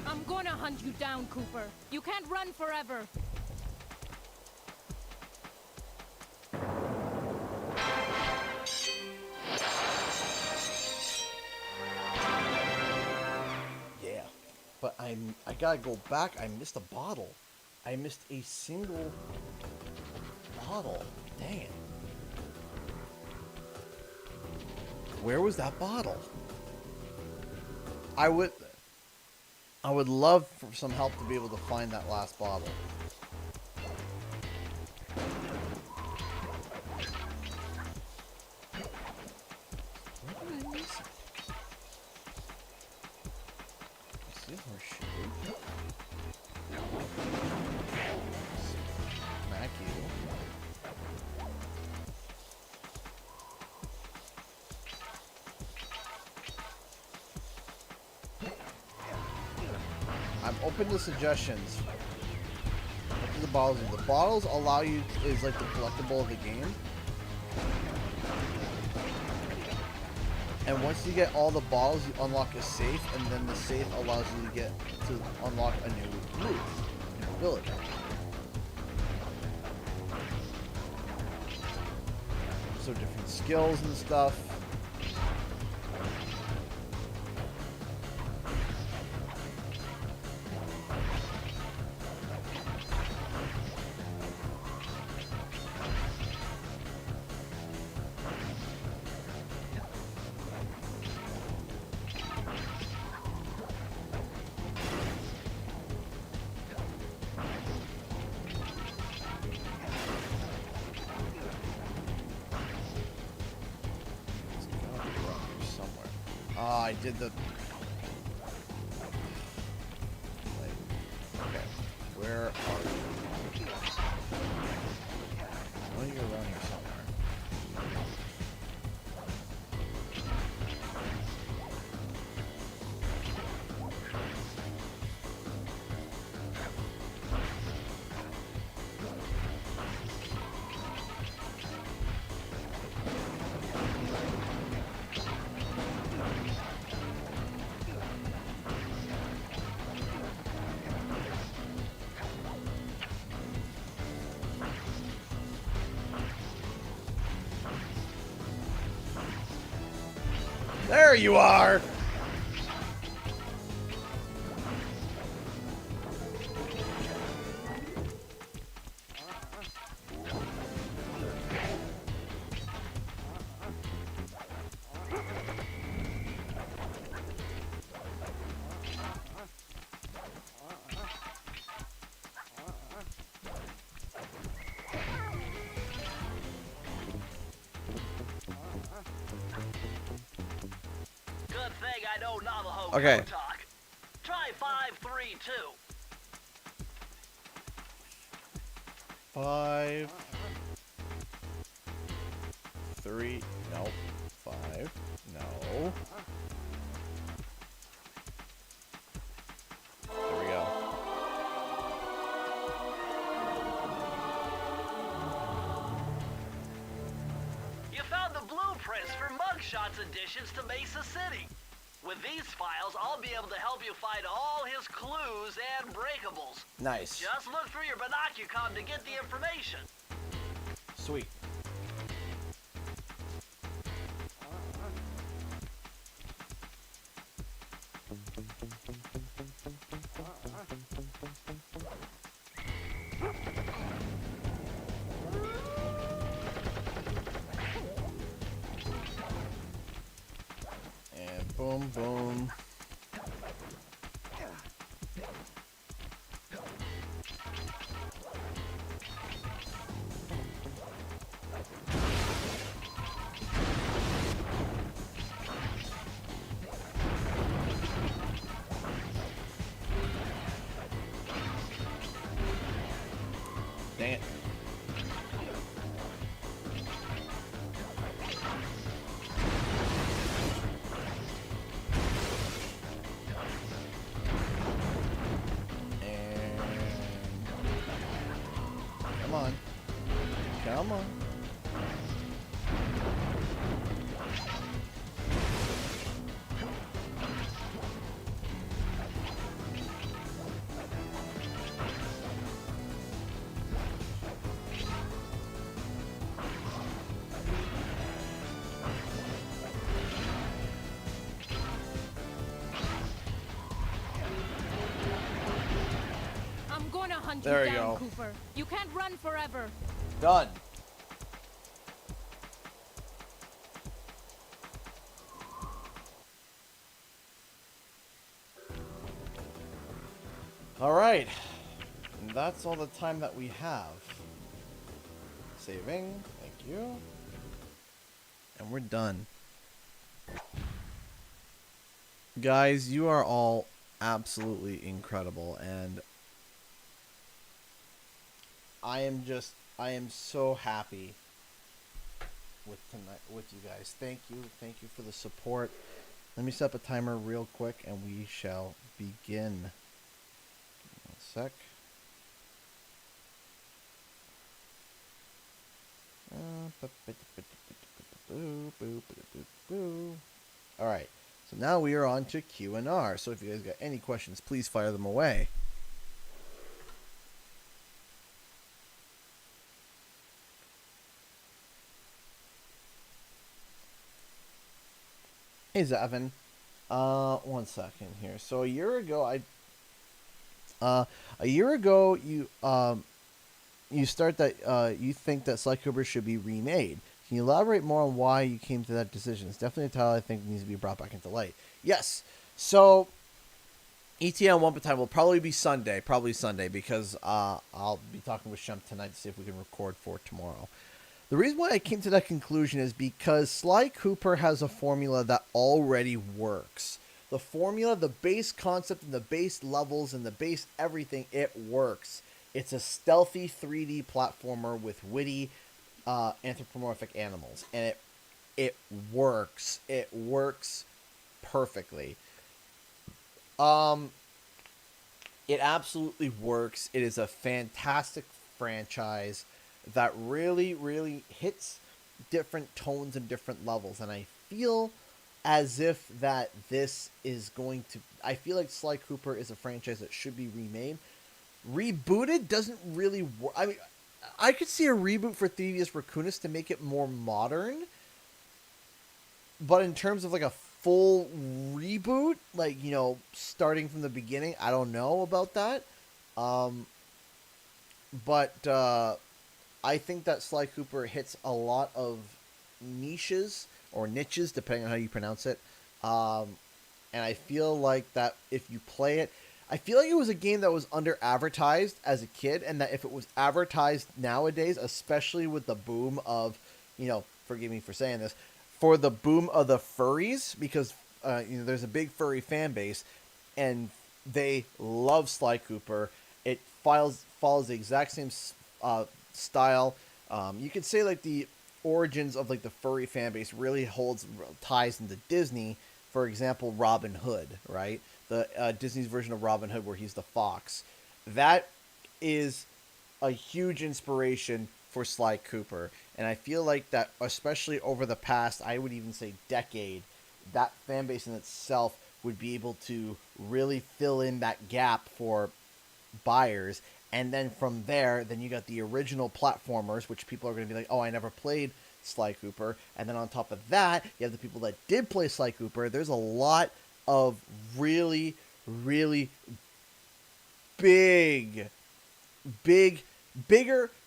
I'm gonna hunt you down, Cooper. You can't run forever. Yeah, but I gotta go back. I missed a bottle. I missed a single bottle. Dang it. Where was that bottle? I would love for some help to be able to find that last bottle. Where did I miss it? I see a horseshoe. Smack you. I'm open to suggestions. What do the bottles do? The bottles allow you, is like the collectible of the game. And once you get all the bottles, you unlock a safe, and then the safe allows you to get to unlock a new roof, a new village. So different skills and stuff. I did the... Okay, where are you? I know you're around here somewhere. There you are! Good thing I know Navajo Okay. code talk. Try 532. 5, 3, no, 5, no. There we go. You found the blueprints for Mugshots additions to Mesa City. With these files, I'll be able to help you find all his clues and breakables. Nice. Just look through your binocucom to get the information. Sweet. And boom, boom. hunt There you you down, go. Cooper. You can't run forever. Done. Alright. And that's all the time that we have. Saving. Thank you. And we're done. Guys, you are all absolutely incredible, and I am so happy with tonight with you guys. Thank you for the support. Let me set up a timer real quick, and we shall begin. 1 sec. All right. So now we are on to Q&R. So if you guys got any questions, please fire them away. Hey, Zavin. 1 second here. So a year ago, you start that you think that Sly Cooper should be remade. Can you elaborate more on why you came to that decision? It's definitely a title I think needs to be brought back into light. Yes. So ETN One Time will probably be Sunday, because I'll be talking with Shemp tonight to see if we can record for tomorrow. The reason why I came to that conclusion is because Sly Cooper has a formula that already works. The formula, the base concept, and the base levels, and the base everything, it works. It's a stealthy 3D platformer with witty anthropomorphic animals, and it works. It works perfectly. It absolutely works. It is a fantastic franchise that really, really hits different tones and different levels. And I feel as if that this is going to... I feel like Sly Cooper is a franchise that should be remade. Rebooted doesn't really work. I mean, I could see a reboot for Thievius Raccoonus to make it more modern. But in terms of like a full reboot, like, you know, starting from the beginning, I don't know about that. But I think that Sly Cooper hits a lot of niches, or niches, depending on how you pronounce it. And I feel like that if you play it, I feel like it was a game that was under-advertised as a kid, and that if it was advertised nowadays, especially with the boom of, you know, forgive me for saying this, for the boom of the furries, because, you know, there's a big furry fan base, and they love Sly Cooper. It follows the exact same style. You could say like the origins of like the furry fan base really holds ties into Disney. For example, Robin Hood, right? The Disney's version of Robin Hood, where he's the fox. That is a huge inspiration for Sly Cooper, and I feel like that, especially over the past, I would even say decade, that fan base in itself would be able to really fill in that gap for buyers. And then from there, then you got the original platformers, which people are going to be like, oh, I never played Sly Cooper. And then on top of that, you have the people that did play Sly Cooper. There's a lot of really, really bigger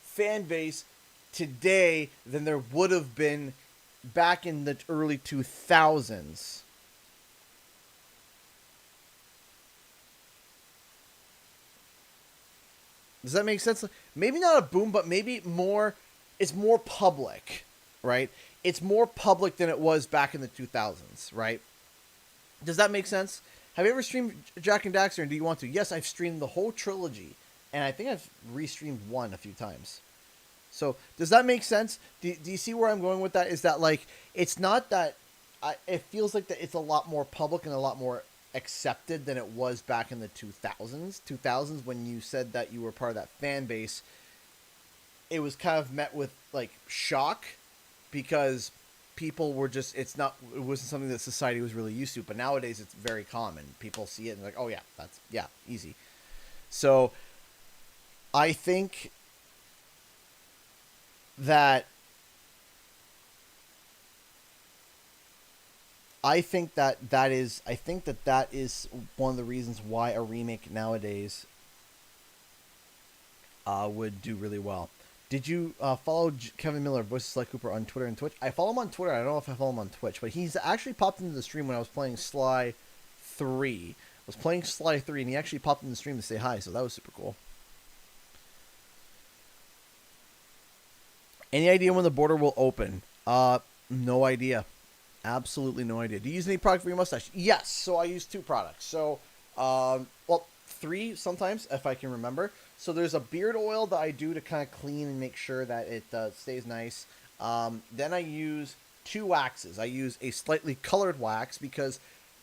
fan base today than there would have been back in the early 2000s. Does that make sense? Maybe not a boom, but maybe more, it's more public, right? It's more public than it was back in the 2000s, right? Does that make sense? Have you ever streamed Jack and Daxter, and do you want to? Yes, I've streamed the whole trilogy, and I think I've restreamed one a few times. So, does that make sense? Do you see where I'm going with that? Is that, like, it's not that, it feels like that it's a lot more public and a lot more accepted than it was back in the 2000s when you said that you were part of that fan base. It was kind of met with like shock, because people were just, it wasn't something that society was really used to, but nowadays it's very common. People see it and they're like, oh yeah, that's, yeah, easy. So I think that that is one of the reasons why a remake nowadays would do really well. Did you follow Kevin Miller, voice of Sly Cooper, on Twitter and Twitch? I follow him on Twitter. I don't know if I follow him on Twitch, but he's actually popped into the stream when I was playing Sly 3. I was playing Sly 3, and he actually popped in the stream to say hi, so that was super cool. Any idea when the border will open? No idea. Absolutely no idea. Do you use any product for your mustache? Yes. So I use 2 products. So, well, 3 sometimes, if I can remember. So there's a beard oil that I do to kind of clean and make sure that it stays nice. Then I use 2 waxes. I use a slightly colored wax because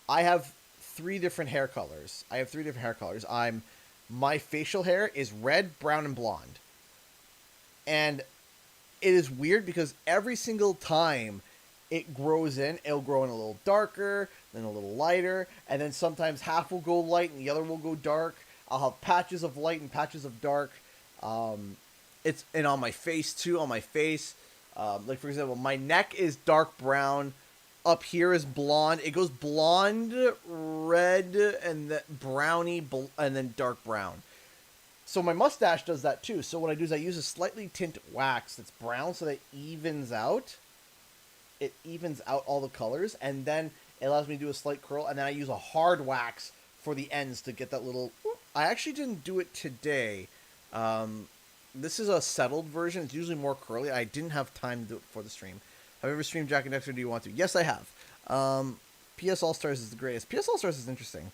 I have 3 different hair colors. My facial hair is red, brown, and blonde. And it is weird because every single time it grows in, it'll grow in a little darker, then a little lighter, and then sometimes half will go light and the other will go dark. I'll have patches of light and patches of dark. And on my face too. On my face, like for example, my neck is dark brown. Up here is blonde. It goes blonde, red, and then browny, and then dark brown. So my mustache does that too. So what I do is I use a slightly tint wax that's brown so that it evens out. It evens out all the colors, and then it allows me to do a slight curl, and then I use a hard wax for the ends to get that little... I actually didn't do it today. This is a settled version. It's usually more curly. I didn't have time to do it before the stream. Have you ever streamed Jak and Daxter? Do you want to? Yes, I have. PS All-Stars is the greatest. PS All-Stars is interesting.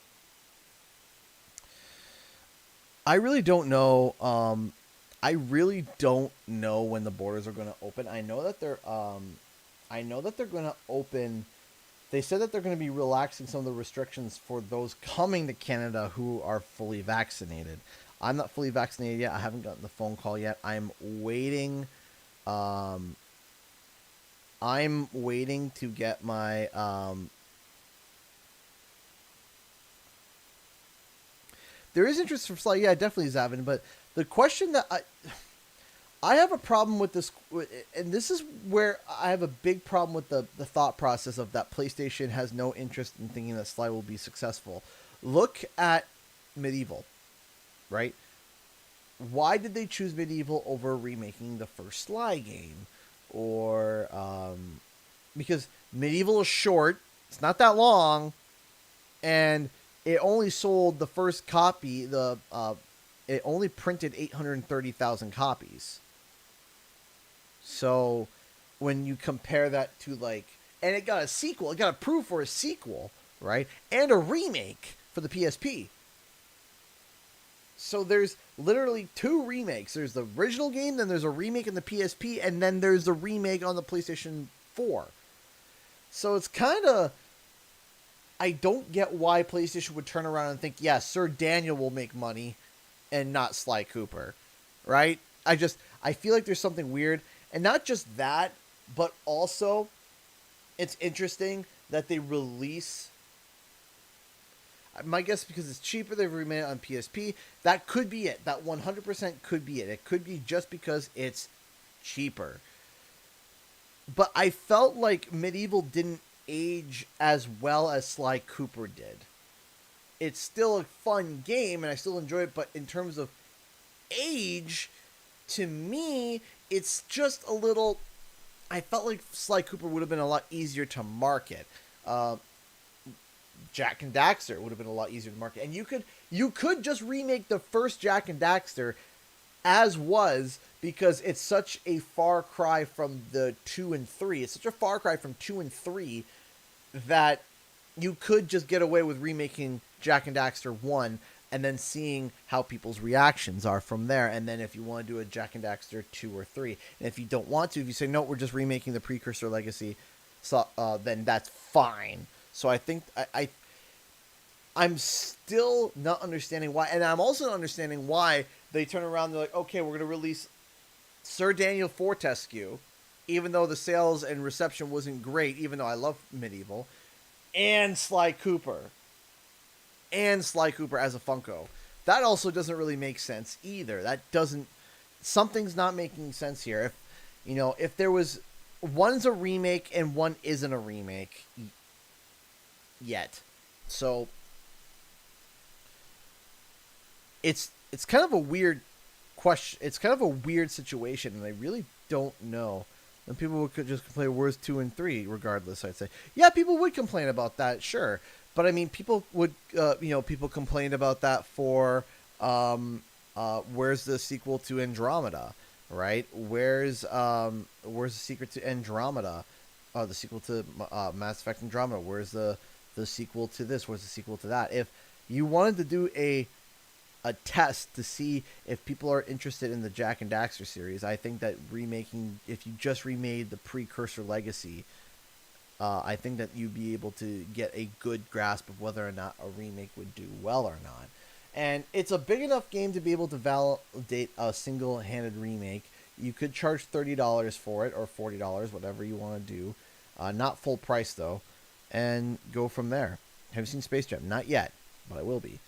I really don't know. I really don't know when the borders are going to open. I know that they're going to open. They said that they're going to be relaxing some of the restrictions for those coming to Canada who are fully vaccinated. I'm not fully vaccinated yet. I haven't gotten the phone call yet. I'm waiting. I'm waiting to get my. There is interest from Sly. Yeah, definitely, Zavin. But the question that I have a problem with this, and this is where I have a big problem with the thought process of that PlayStation has no interest in thinking that Sly will be successful. Look at Medieval, right? Why did they choose Medieval over remaking the first Sly game? Or, because Medieval is short, it's not that long, and it only sold the first copy, it only printed 830,000 copies. So, when you compare that to, like... And it got a sequel. It got approved for a sequel, right? And a remake for the PSP. So, there's literally 2 remakes. There's the original game, then there's a remake in the PSP, and then there's the remake on the PlayStation 4. So, it's kind of... I don't get why PlayStation would turn around and think, yeah, Sir Daniel will make money and not Sly Cooper, right? I feel like there's something weird. And not just that, but also it's interesting that they release... My guess, because it's cheaper, they've remade it on PSP. That could be it. That 100% could be it. It could be just because it's cheaper. But I felt like Medieval didn't age as well as Sly Cooper did. It's still a fun game, and I still enjoy it, but in terms of age, to me, it's just a little... I felt like Sly Cooper would have been a lot easier to market. Jak and Daxter would have been a lot easier to market. And you could just remake the first Jak and Daxter as was, because it's such a far cry from the 2 and 3. It's such a far cry from 2 and 3 that you could just get away with remaking Jak and Daxter 1 and then seeing how people's reactions are from there. And then if you want to do a Jak and Daxter 2 or 3. And if you don't want to, if you say, no, we're just remaking the Precursor Legacy, so, then that's fine. So I think I'm still not understanding why. And I'm also not understanding why they turn around and they're like, okay, we're going to release Sir Daniel Fortescue, even though the sales and reception wasn't great, even though I love Medieval, and Sly Cooper. And Sly Cooper as a Funko. That also doesn't really make sense either. That doesn't... Something's not making sense here. If there was... One's a remake and one isn't a remake yet. So... It's kind of a weird question. It's kind of a weird situation, and I really don't know. And people would just complain, where's 2 and 3, regardless, I'd say. Yeah, people would complain about that, sure. But, I mean, people would, people complained about that for, where's the sequel to Andromeda, right? Where's the secret to Andromeda? The sequel to Mass Effect Andromeda. Where's the sequel to this? Where's the sequel to that? If you wanted to do a test to see if people are interested in the Jak and Daxter series, I think that if you just remade the Precursor Legacy, I think that you'd be able to get a good grasp of whether or not a remake would do well or not. And it's a big enough game to be able to validate a single-handed remake. You could charge $30 for it, or $40, whatever you want to do. Not full price, though. And go from there. Have you seen Space Jam? Not yet, but I will be.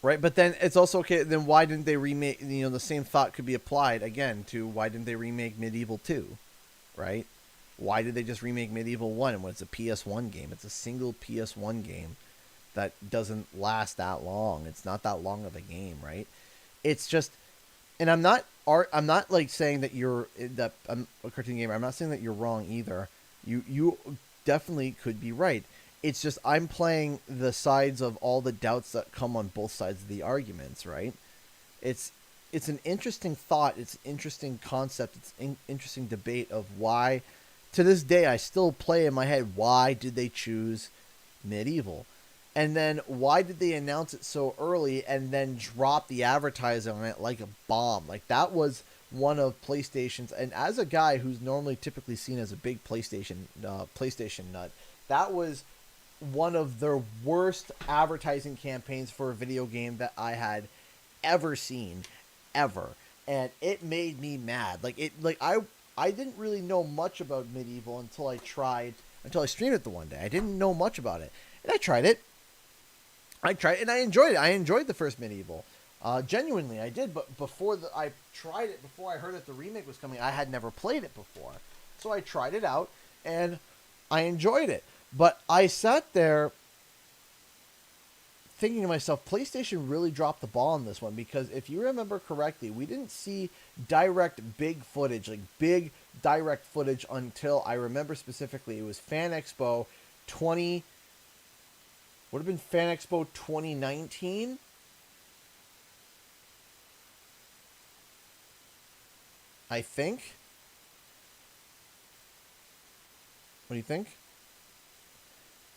Right, but then it's also okay. Then why didn't they remake? The same thought could be applied again to why didn't they remake Medieval 2, right? Why did they just remake Medieval 1 when it's a PS1 game? It's a single PS1 game that doesn't last that long. It's not that long of a game, right? It's just, and I'm not like saying that I'm a cartoon gamer. I'm not saying that you're wrong either. You definitely could be right. It's just I'm playing the sides of all the doubts that come on both sides of the arguments, right? It's an interesting thought. It's an interesting concept. It's an interesting debate of why, to this day, I still play in my head, why did they choose Medieval? And then why did they announce it so early and then drop the advertising on it like a bomb? Like, that was one of PlayStation's, and as a guy who's normally typically seen as a big PlayStation nut, that was one of their worst advertising campaigns for a video game that I had ever seen, ever. And it made me mad. I didn't really know much about Medieval until I streamed it the one day. I didn't know much about it. And I tried it and I enjoyed it. I enjoyed the first Medieval. Genuinely, I did. But before I tried it, before I heard that the remake was coming, I had never played it before. So I tried it out and I enjoyed it. But I sat there thinking to myself, PlayStation really dropped the ball on this one, because if you remember correctly, we didn't see big direct footage until, I remember specifically, it was Fan Expo 2019? I think. What do you think?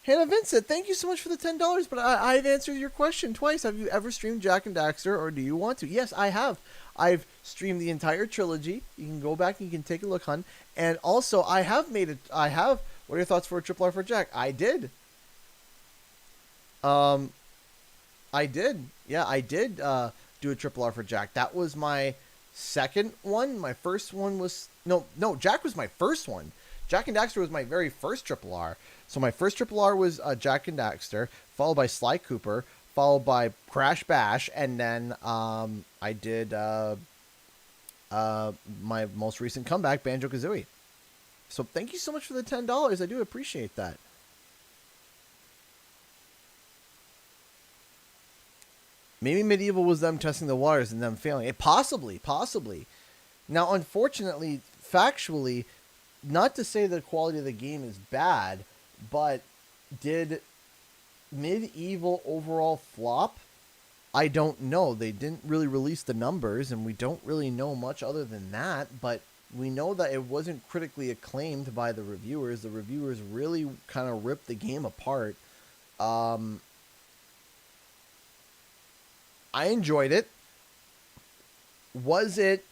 Hannah Vincent, thank you so much for the $10, but I've answered your question twice. Have you ever streamed Jak and Daxter, or do you want to? Yes, I have. I've streamed the entire trilogy. You can go back and you can take a look, hun. And also, what are your thoughts for a Triple R for Jak? I did. I did. Yeah, I did do a Triple R for Jak. That was my second one. My first one was... No, Jak was my first one. Jak and Daxter was my very first Triple R. So my first Triple R was Jak and Daxter, followed by Sly Cooper, followed by Crash Bash, and then I did my most recent comeback, Banjo-Kazooie. So thank you so much for the $10. I do appreciate that. Maybe Medieval was them testing the waters and them failing. Possibly. Now, unfortunately, factually, not to say the quality of the game is bad, but did Medieval overall flop? I don't know. They didn't really release the numbers, and we don't really know much other than that, but we know that it wasn't critically acclaimed by the reviewers. The reviewers really kind of ripped the game apart. I enjoyed it. Was it...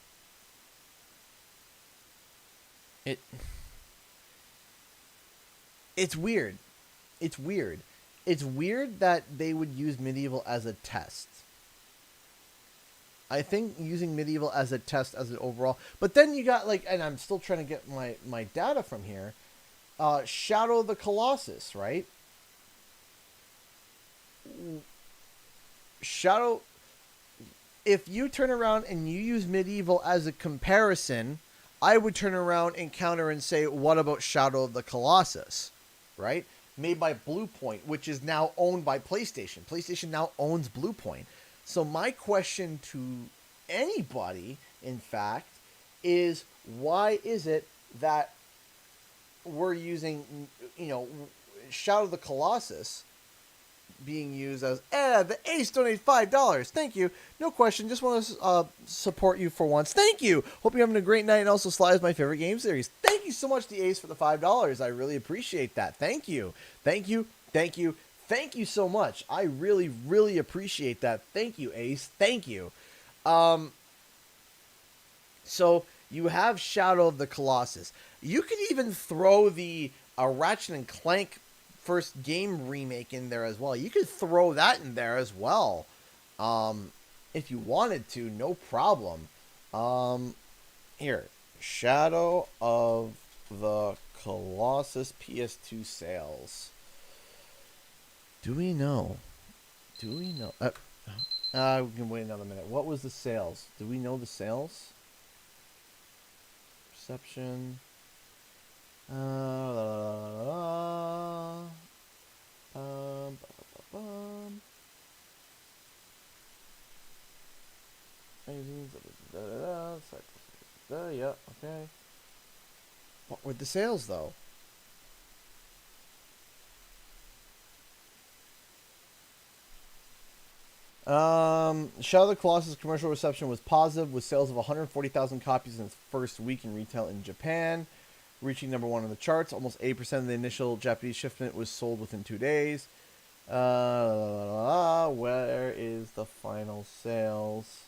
It's weird. It's weird that they would use Medieval as a test. I think using Medieval as a test as an overall... But then you got, and I'm still trying to get my data from here. Shadow of the Colossus, right? If you turn around and you use Medieval as a comparison, I would turn around and counter and say, what about Shadow of the Colossus, right? Made by Bluepoint, which is now owned by PlayStation. PlayStation now owns Bluepoint. So my question to anybody, in fact, is why is it that we're using, Shadow of the Colossus being used as, the Ace donated $5. Thank you. No question. Just want to support you for once. Thank you. Hope you're having a great night. And also, Sly is my favorite game series. Thank you so much, the Ace, for the $5. I really appreciate that. Thank you. Thank you. Thank you. Thank you so much. I really, really appreciate that. Thank you, Ace. Thank you. So you have Shadow of the Colossus. You could even throw the Ratchet and Clank first game remake in there as well. You could throw that in there as well. If you wanted to, no problem. Here. Shadow of the Colossus PS2 sales. Do we know? We can wait another minute. What was the sales? Do we know the sales? Perception. Yeah, okay. What were the sales, though? Shadow of the Colossus commercial reception was positive, with sales of 140,000 copies in its first week in retail in Japan, reaching number 1 on the charts. Almost 8% of the initial Japanese shipment was sold within 2 days. Where is the final sales?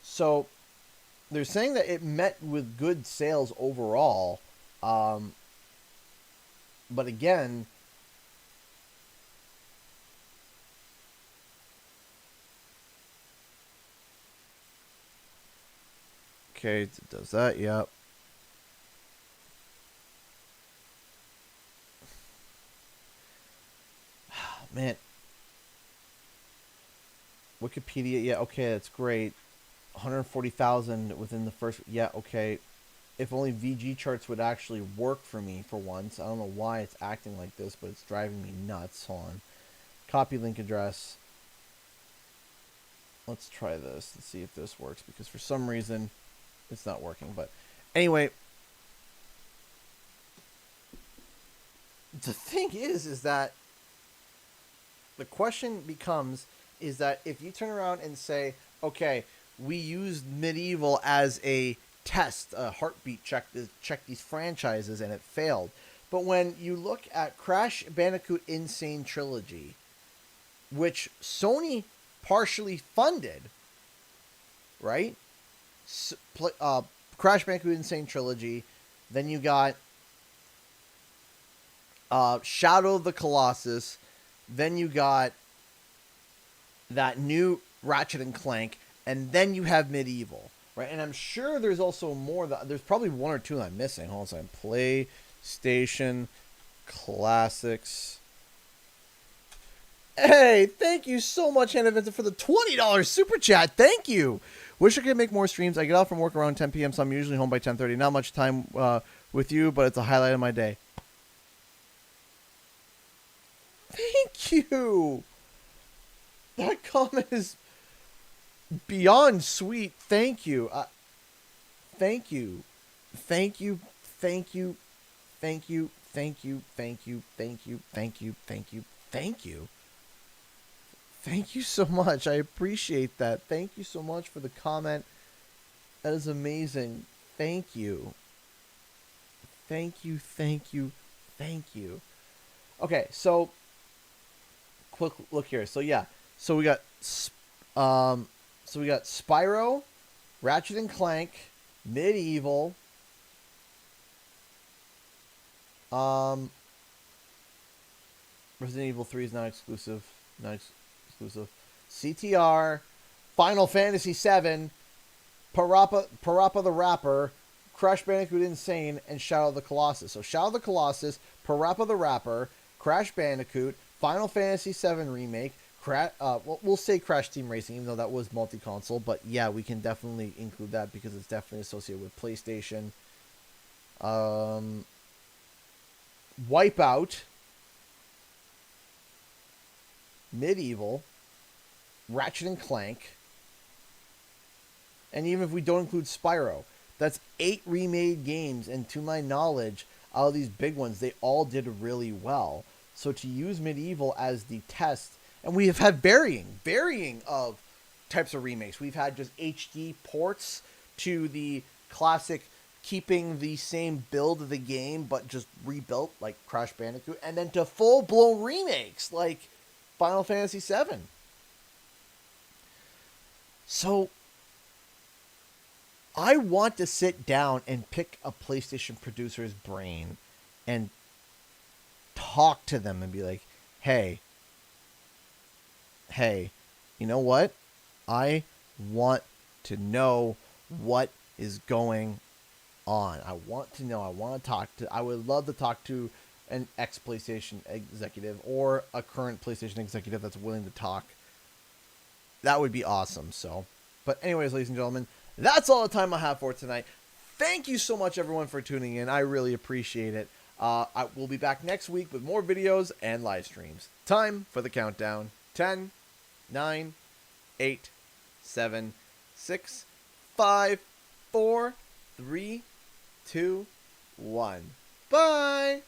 So they're saying that it met with good sales overall. But again, okay, it does that, yep. Man. Wikipedia, yeah, okay, that's great. 140,000 within the first, yeah, okay. If only VG charts would actually work for me for once. I don't know why it's acting like this, but it's driving me nuts. Hold on. Copy link address. Let's try this and see if this works, because for some reason it's not working. But anyway, the thing is that the question becomes, is that if you turn around and say, okay, we used Medieval as a test, a heartbeat check to check these franchises, and it failed. But when you look at Crash Bandicoot Insane Trilogy, which Sony partially funded, right? Crash Bandicoot Insane Trilogy. Then you got Shadow of the Colossus. Then you got that new Ratchet and Clank. And then you have Medieval, right? And I'm sure there's also more. There's probably 1 or 2 that I'm missing. Hold on a second. PlayStation Classics. Hey, thank you so much, Hannah Vincent, for the $20 super chat. Thank you. Wish I could make more streams. I get off from work around 10 p.m., so I'm usually home by 10:30. Not much time with you, but it's a highlight of my day. Thank you. That comment is beyond sweet. Thank you. Thank you. Thank you. Thank you. Thank you. Thank you. Thank you. Thank you. Thank you. Thank you. Thank you. Thank you so much. I appreciate that. Thank you so much for the comment. That is amazing. Thank you. Thank you. Thank you. Thank you. Okay, so quick look here. So yeah. So we got Spyro, Ratchet and Clank, Medieval, Resident Evil 3 is not exclusive. CTR, Final Fantasy 7, Parappa the Rapper, Crash Bandicoot Insane, and Shadow of the Colossus. So Shadow of the Colossus, Parappa the Rapper, Crash Bandicoot, Final Fantasy 7 Remake, well, we'll say Crash Team Racing, even though that was multi-console. But yeah, we can definitely include that because it's definitely associated with PlayStation. Wipeout, Medieval, Ratchet and Clank, and even if we don't include Spyro, that's 8 remade games, and to my knowledge, out of these big ones, they all did really well. So to use Medieval as the test, and we have had varying of types of remakes. We've had just HD ports to the classic, keeping the same build of the game, but just rebuilt, like Crash Bandicoot, and then to full-blown remakes, like Final Fantasy VII. So I want to sit down and pick a PlayStation producer's brain and talk to them and be like, hey, you know what? I want to know what is going on. I want to know. I would love to talk to an ex-PlayStation executive or a current PlayStation executive that's willing to talk. That would be awesome. So, but anyways, ladies and gentlemen, that's all the time I have for tonight. Thank you so much, everyone, for tuning in. I really appreciate it. I will be back next week with more videos and live streams. Time for the countdown. 10, 9, 8, 7, 6, 5, 4, 3, 2, 1. Bye!